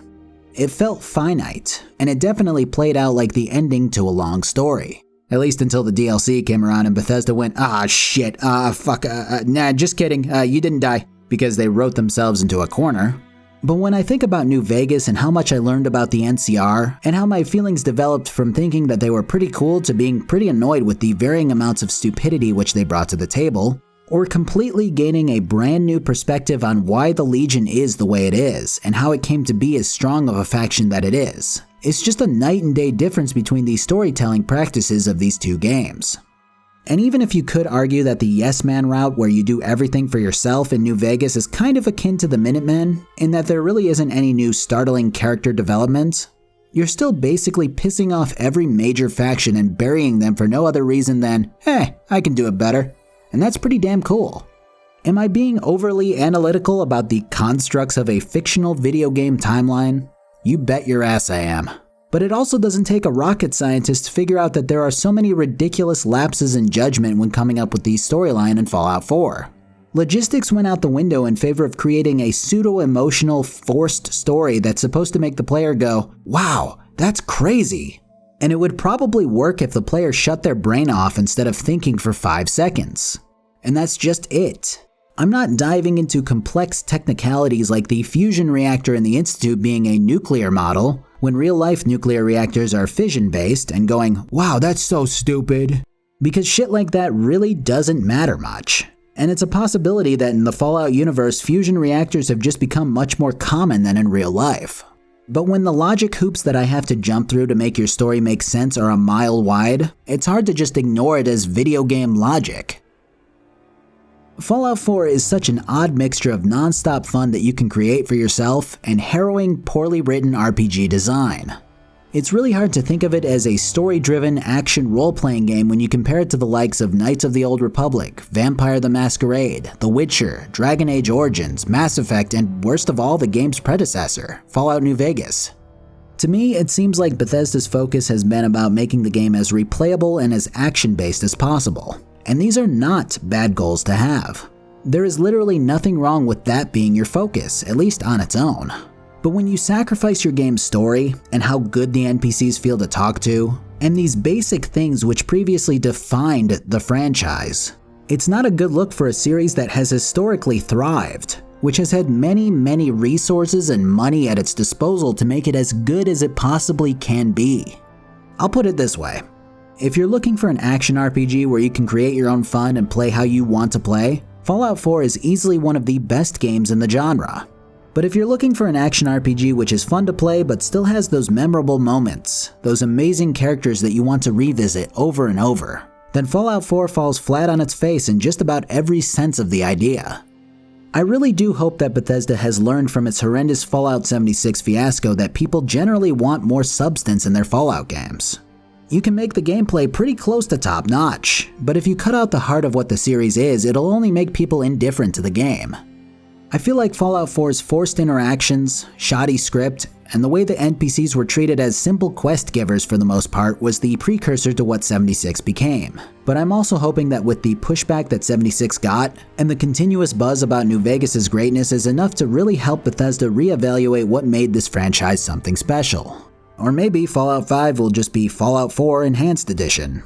It felt finite, and it definitely played out like the ending to a long story. At least until the DLC came around and Bethesda went, ah shit, fuck, nah, just kidding, you didn't die, because they wrote themselves into a corner. But when I think about New Vegas and how much I learned about the NCR, and how my feelings developed from thinking that they were pretty cool to being pretty annoyed with the varying amounts of stupidity which they brought to the table, or completely gaining a brand new perspective on why the Legion is the way it is, and how it came to be as strong of a faction that it is. It's just a night and day difference between the storytelling practices of these two games. And even if you could argue that the Yes Man route where you do everything for yourself in New Vegas is kind of akin to the Minutemen, in that there really isn't any new startling character development, you're still basically pissing off every major faction and burying them for no other reason than, hey, I can do it better. And that's pretty damn cool. Am I being overly analytical about the constructs of a fictional video game timeline? You bet your ass I am. But it also doesn't take a rocket scientist to figure out that there are so many ridiculous lapses in judgment when coming up with the storyline in Fallout 4. Logistics went out the window in favor of creating a pseudo-emotional, forced story that's supposed to make the player go, wow, that's crazy. And it would probably work if the player shut their brain off instead of thinking for 5 seconds. And that's just it. I'm not diving into complex technicalities like the fusion reactor in the Institute being a nuclear model, when real-life nuclear reactors are fission-based, and going, wow, that's so stupid. Because shit like that really doesn't matter much. And it's a possibility that in the Fallout universe, fusion reactors have just become much more common than in real life. But when the logic hoops that I have to jump through to make your story make sense are a mile wide, it's hard to just ignore it as video game logic. Fallout 4 is such an odd mixture of non-stop fun that you can create for yourself and harrowing, poorly written RPG design. It's really hard to think of it as a story-driven action role-playing game when you compare it to the likes of Knights of the Old Republic, Vampire the Masquerade, The Witcher, Dragon Age Origins, Mass Effect, and worst of all, the game's predecessor, Fallout New Vegas. To me, it seems like Bethesda's focus has been about making the game as replayable and as action-based as possible. And these are not bad goals to have. There is literally nothing wrong with that being your focus, at least on its own. But when you sacrifice your game's story, and how good the NPCs feel to talk to, and these basic things which previously defined the franchise, it's not a good look for a series that has historically thrived, which has had many resources and money at its disposal to make it as good as it possibly can be. I'll put it this way. If you're looking for an action RPG where you can create your own fun and play how you want to play, Fallout 4 is easily one of the best games in the genre. But if you're looking for an action RPG which is fun to play but still has those memorable moments, those amazing characters that you want to revisit over and over, then Fallout 4 falls flat on its face in just about every sense of the idea. I really do hope that Bethesda has learned from its horrendous Fallout 76 fiasco that people generally want more substance in their Fallout games. You can make the gameplay pretty close to top-notch, but if you cut out the heart of what the series is, it'll only make people indifferent to the game. I feel like Fallout 4's forced interactions, shoddy script, and the way the NPCs were treated as simple quest givers for the most part was the precursor to what 76 became. But I'm also hoping that with the pushback that 76 got, and the continuous buzz about New Vegas' greatness is enough to really help Bethesda reevaluate what made this franchise something special. Or maybe Fallout 5 will just be Fallout 4 Enhanced Edition.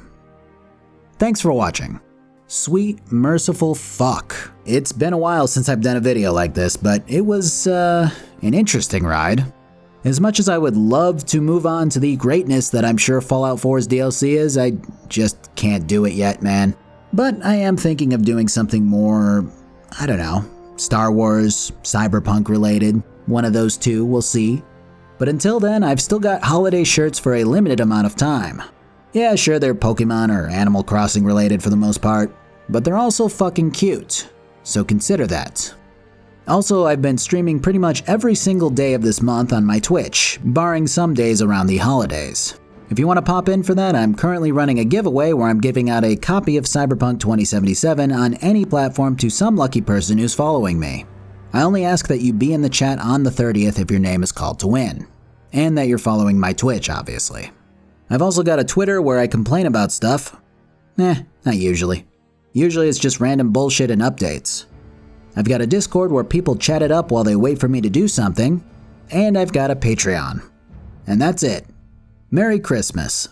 Thanks for watching. Sweet, merciful fuck. It's been a while since I've done a video like this, but it was an interesting ride. As much as I would love to move on to the greatness that I'm sure Fallout 4's DLC is, I just can't do it yet, man. But I am thinking of doing something more, I don't know, Star Wars, Cyberpunk related. One of those two, we'll see. But until then, I've still got holiday shirts for a limited amount of time. Yeah, sure, they're Pokemon or Animal Crossing related for the most part, but they're also fucking cute, so consider that. Also, I've been streaming pretty much every single day of this month on my Twitch, barring some days around the holidays. If you want to pop in for that, I'm currently running a giveaway where I'm giving out a copy of Cyberpunk 2077 on any platform to some lucky person who's following me. I only ask that you be in the chat on the 30th if your name is called to win. And that you're following my Twitch, obviously. I've also got a Twitter where I complain about stuff. Not usually. Usually it's just random bullshit and updates. I've got a Discord where people chat it up while they wait for me to do something, and I've got a Patreon. And that's it. Merry Christmas.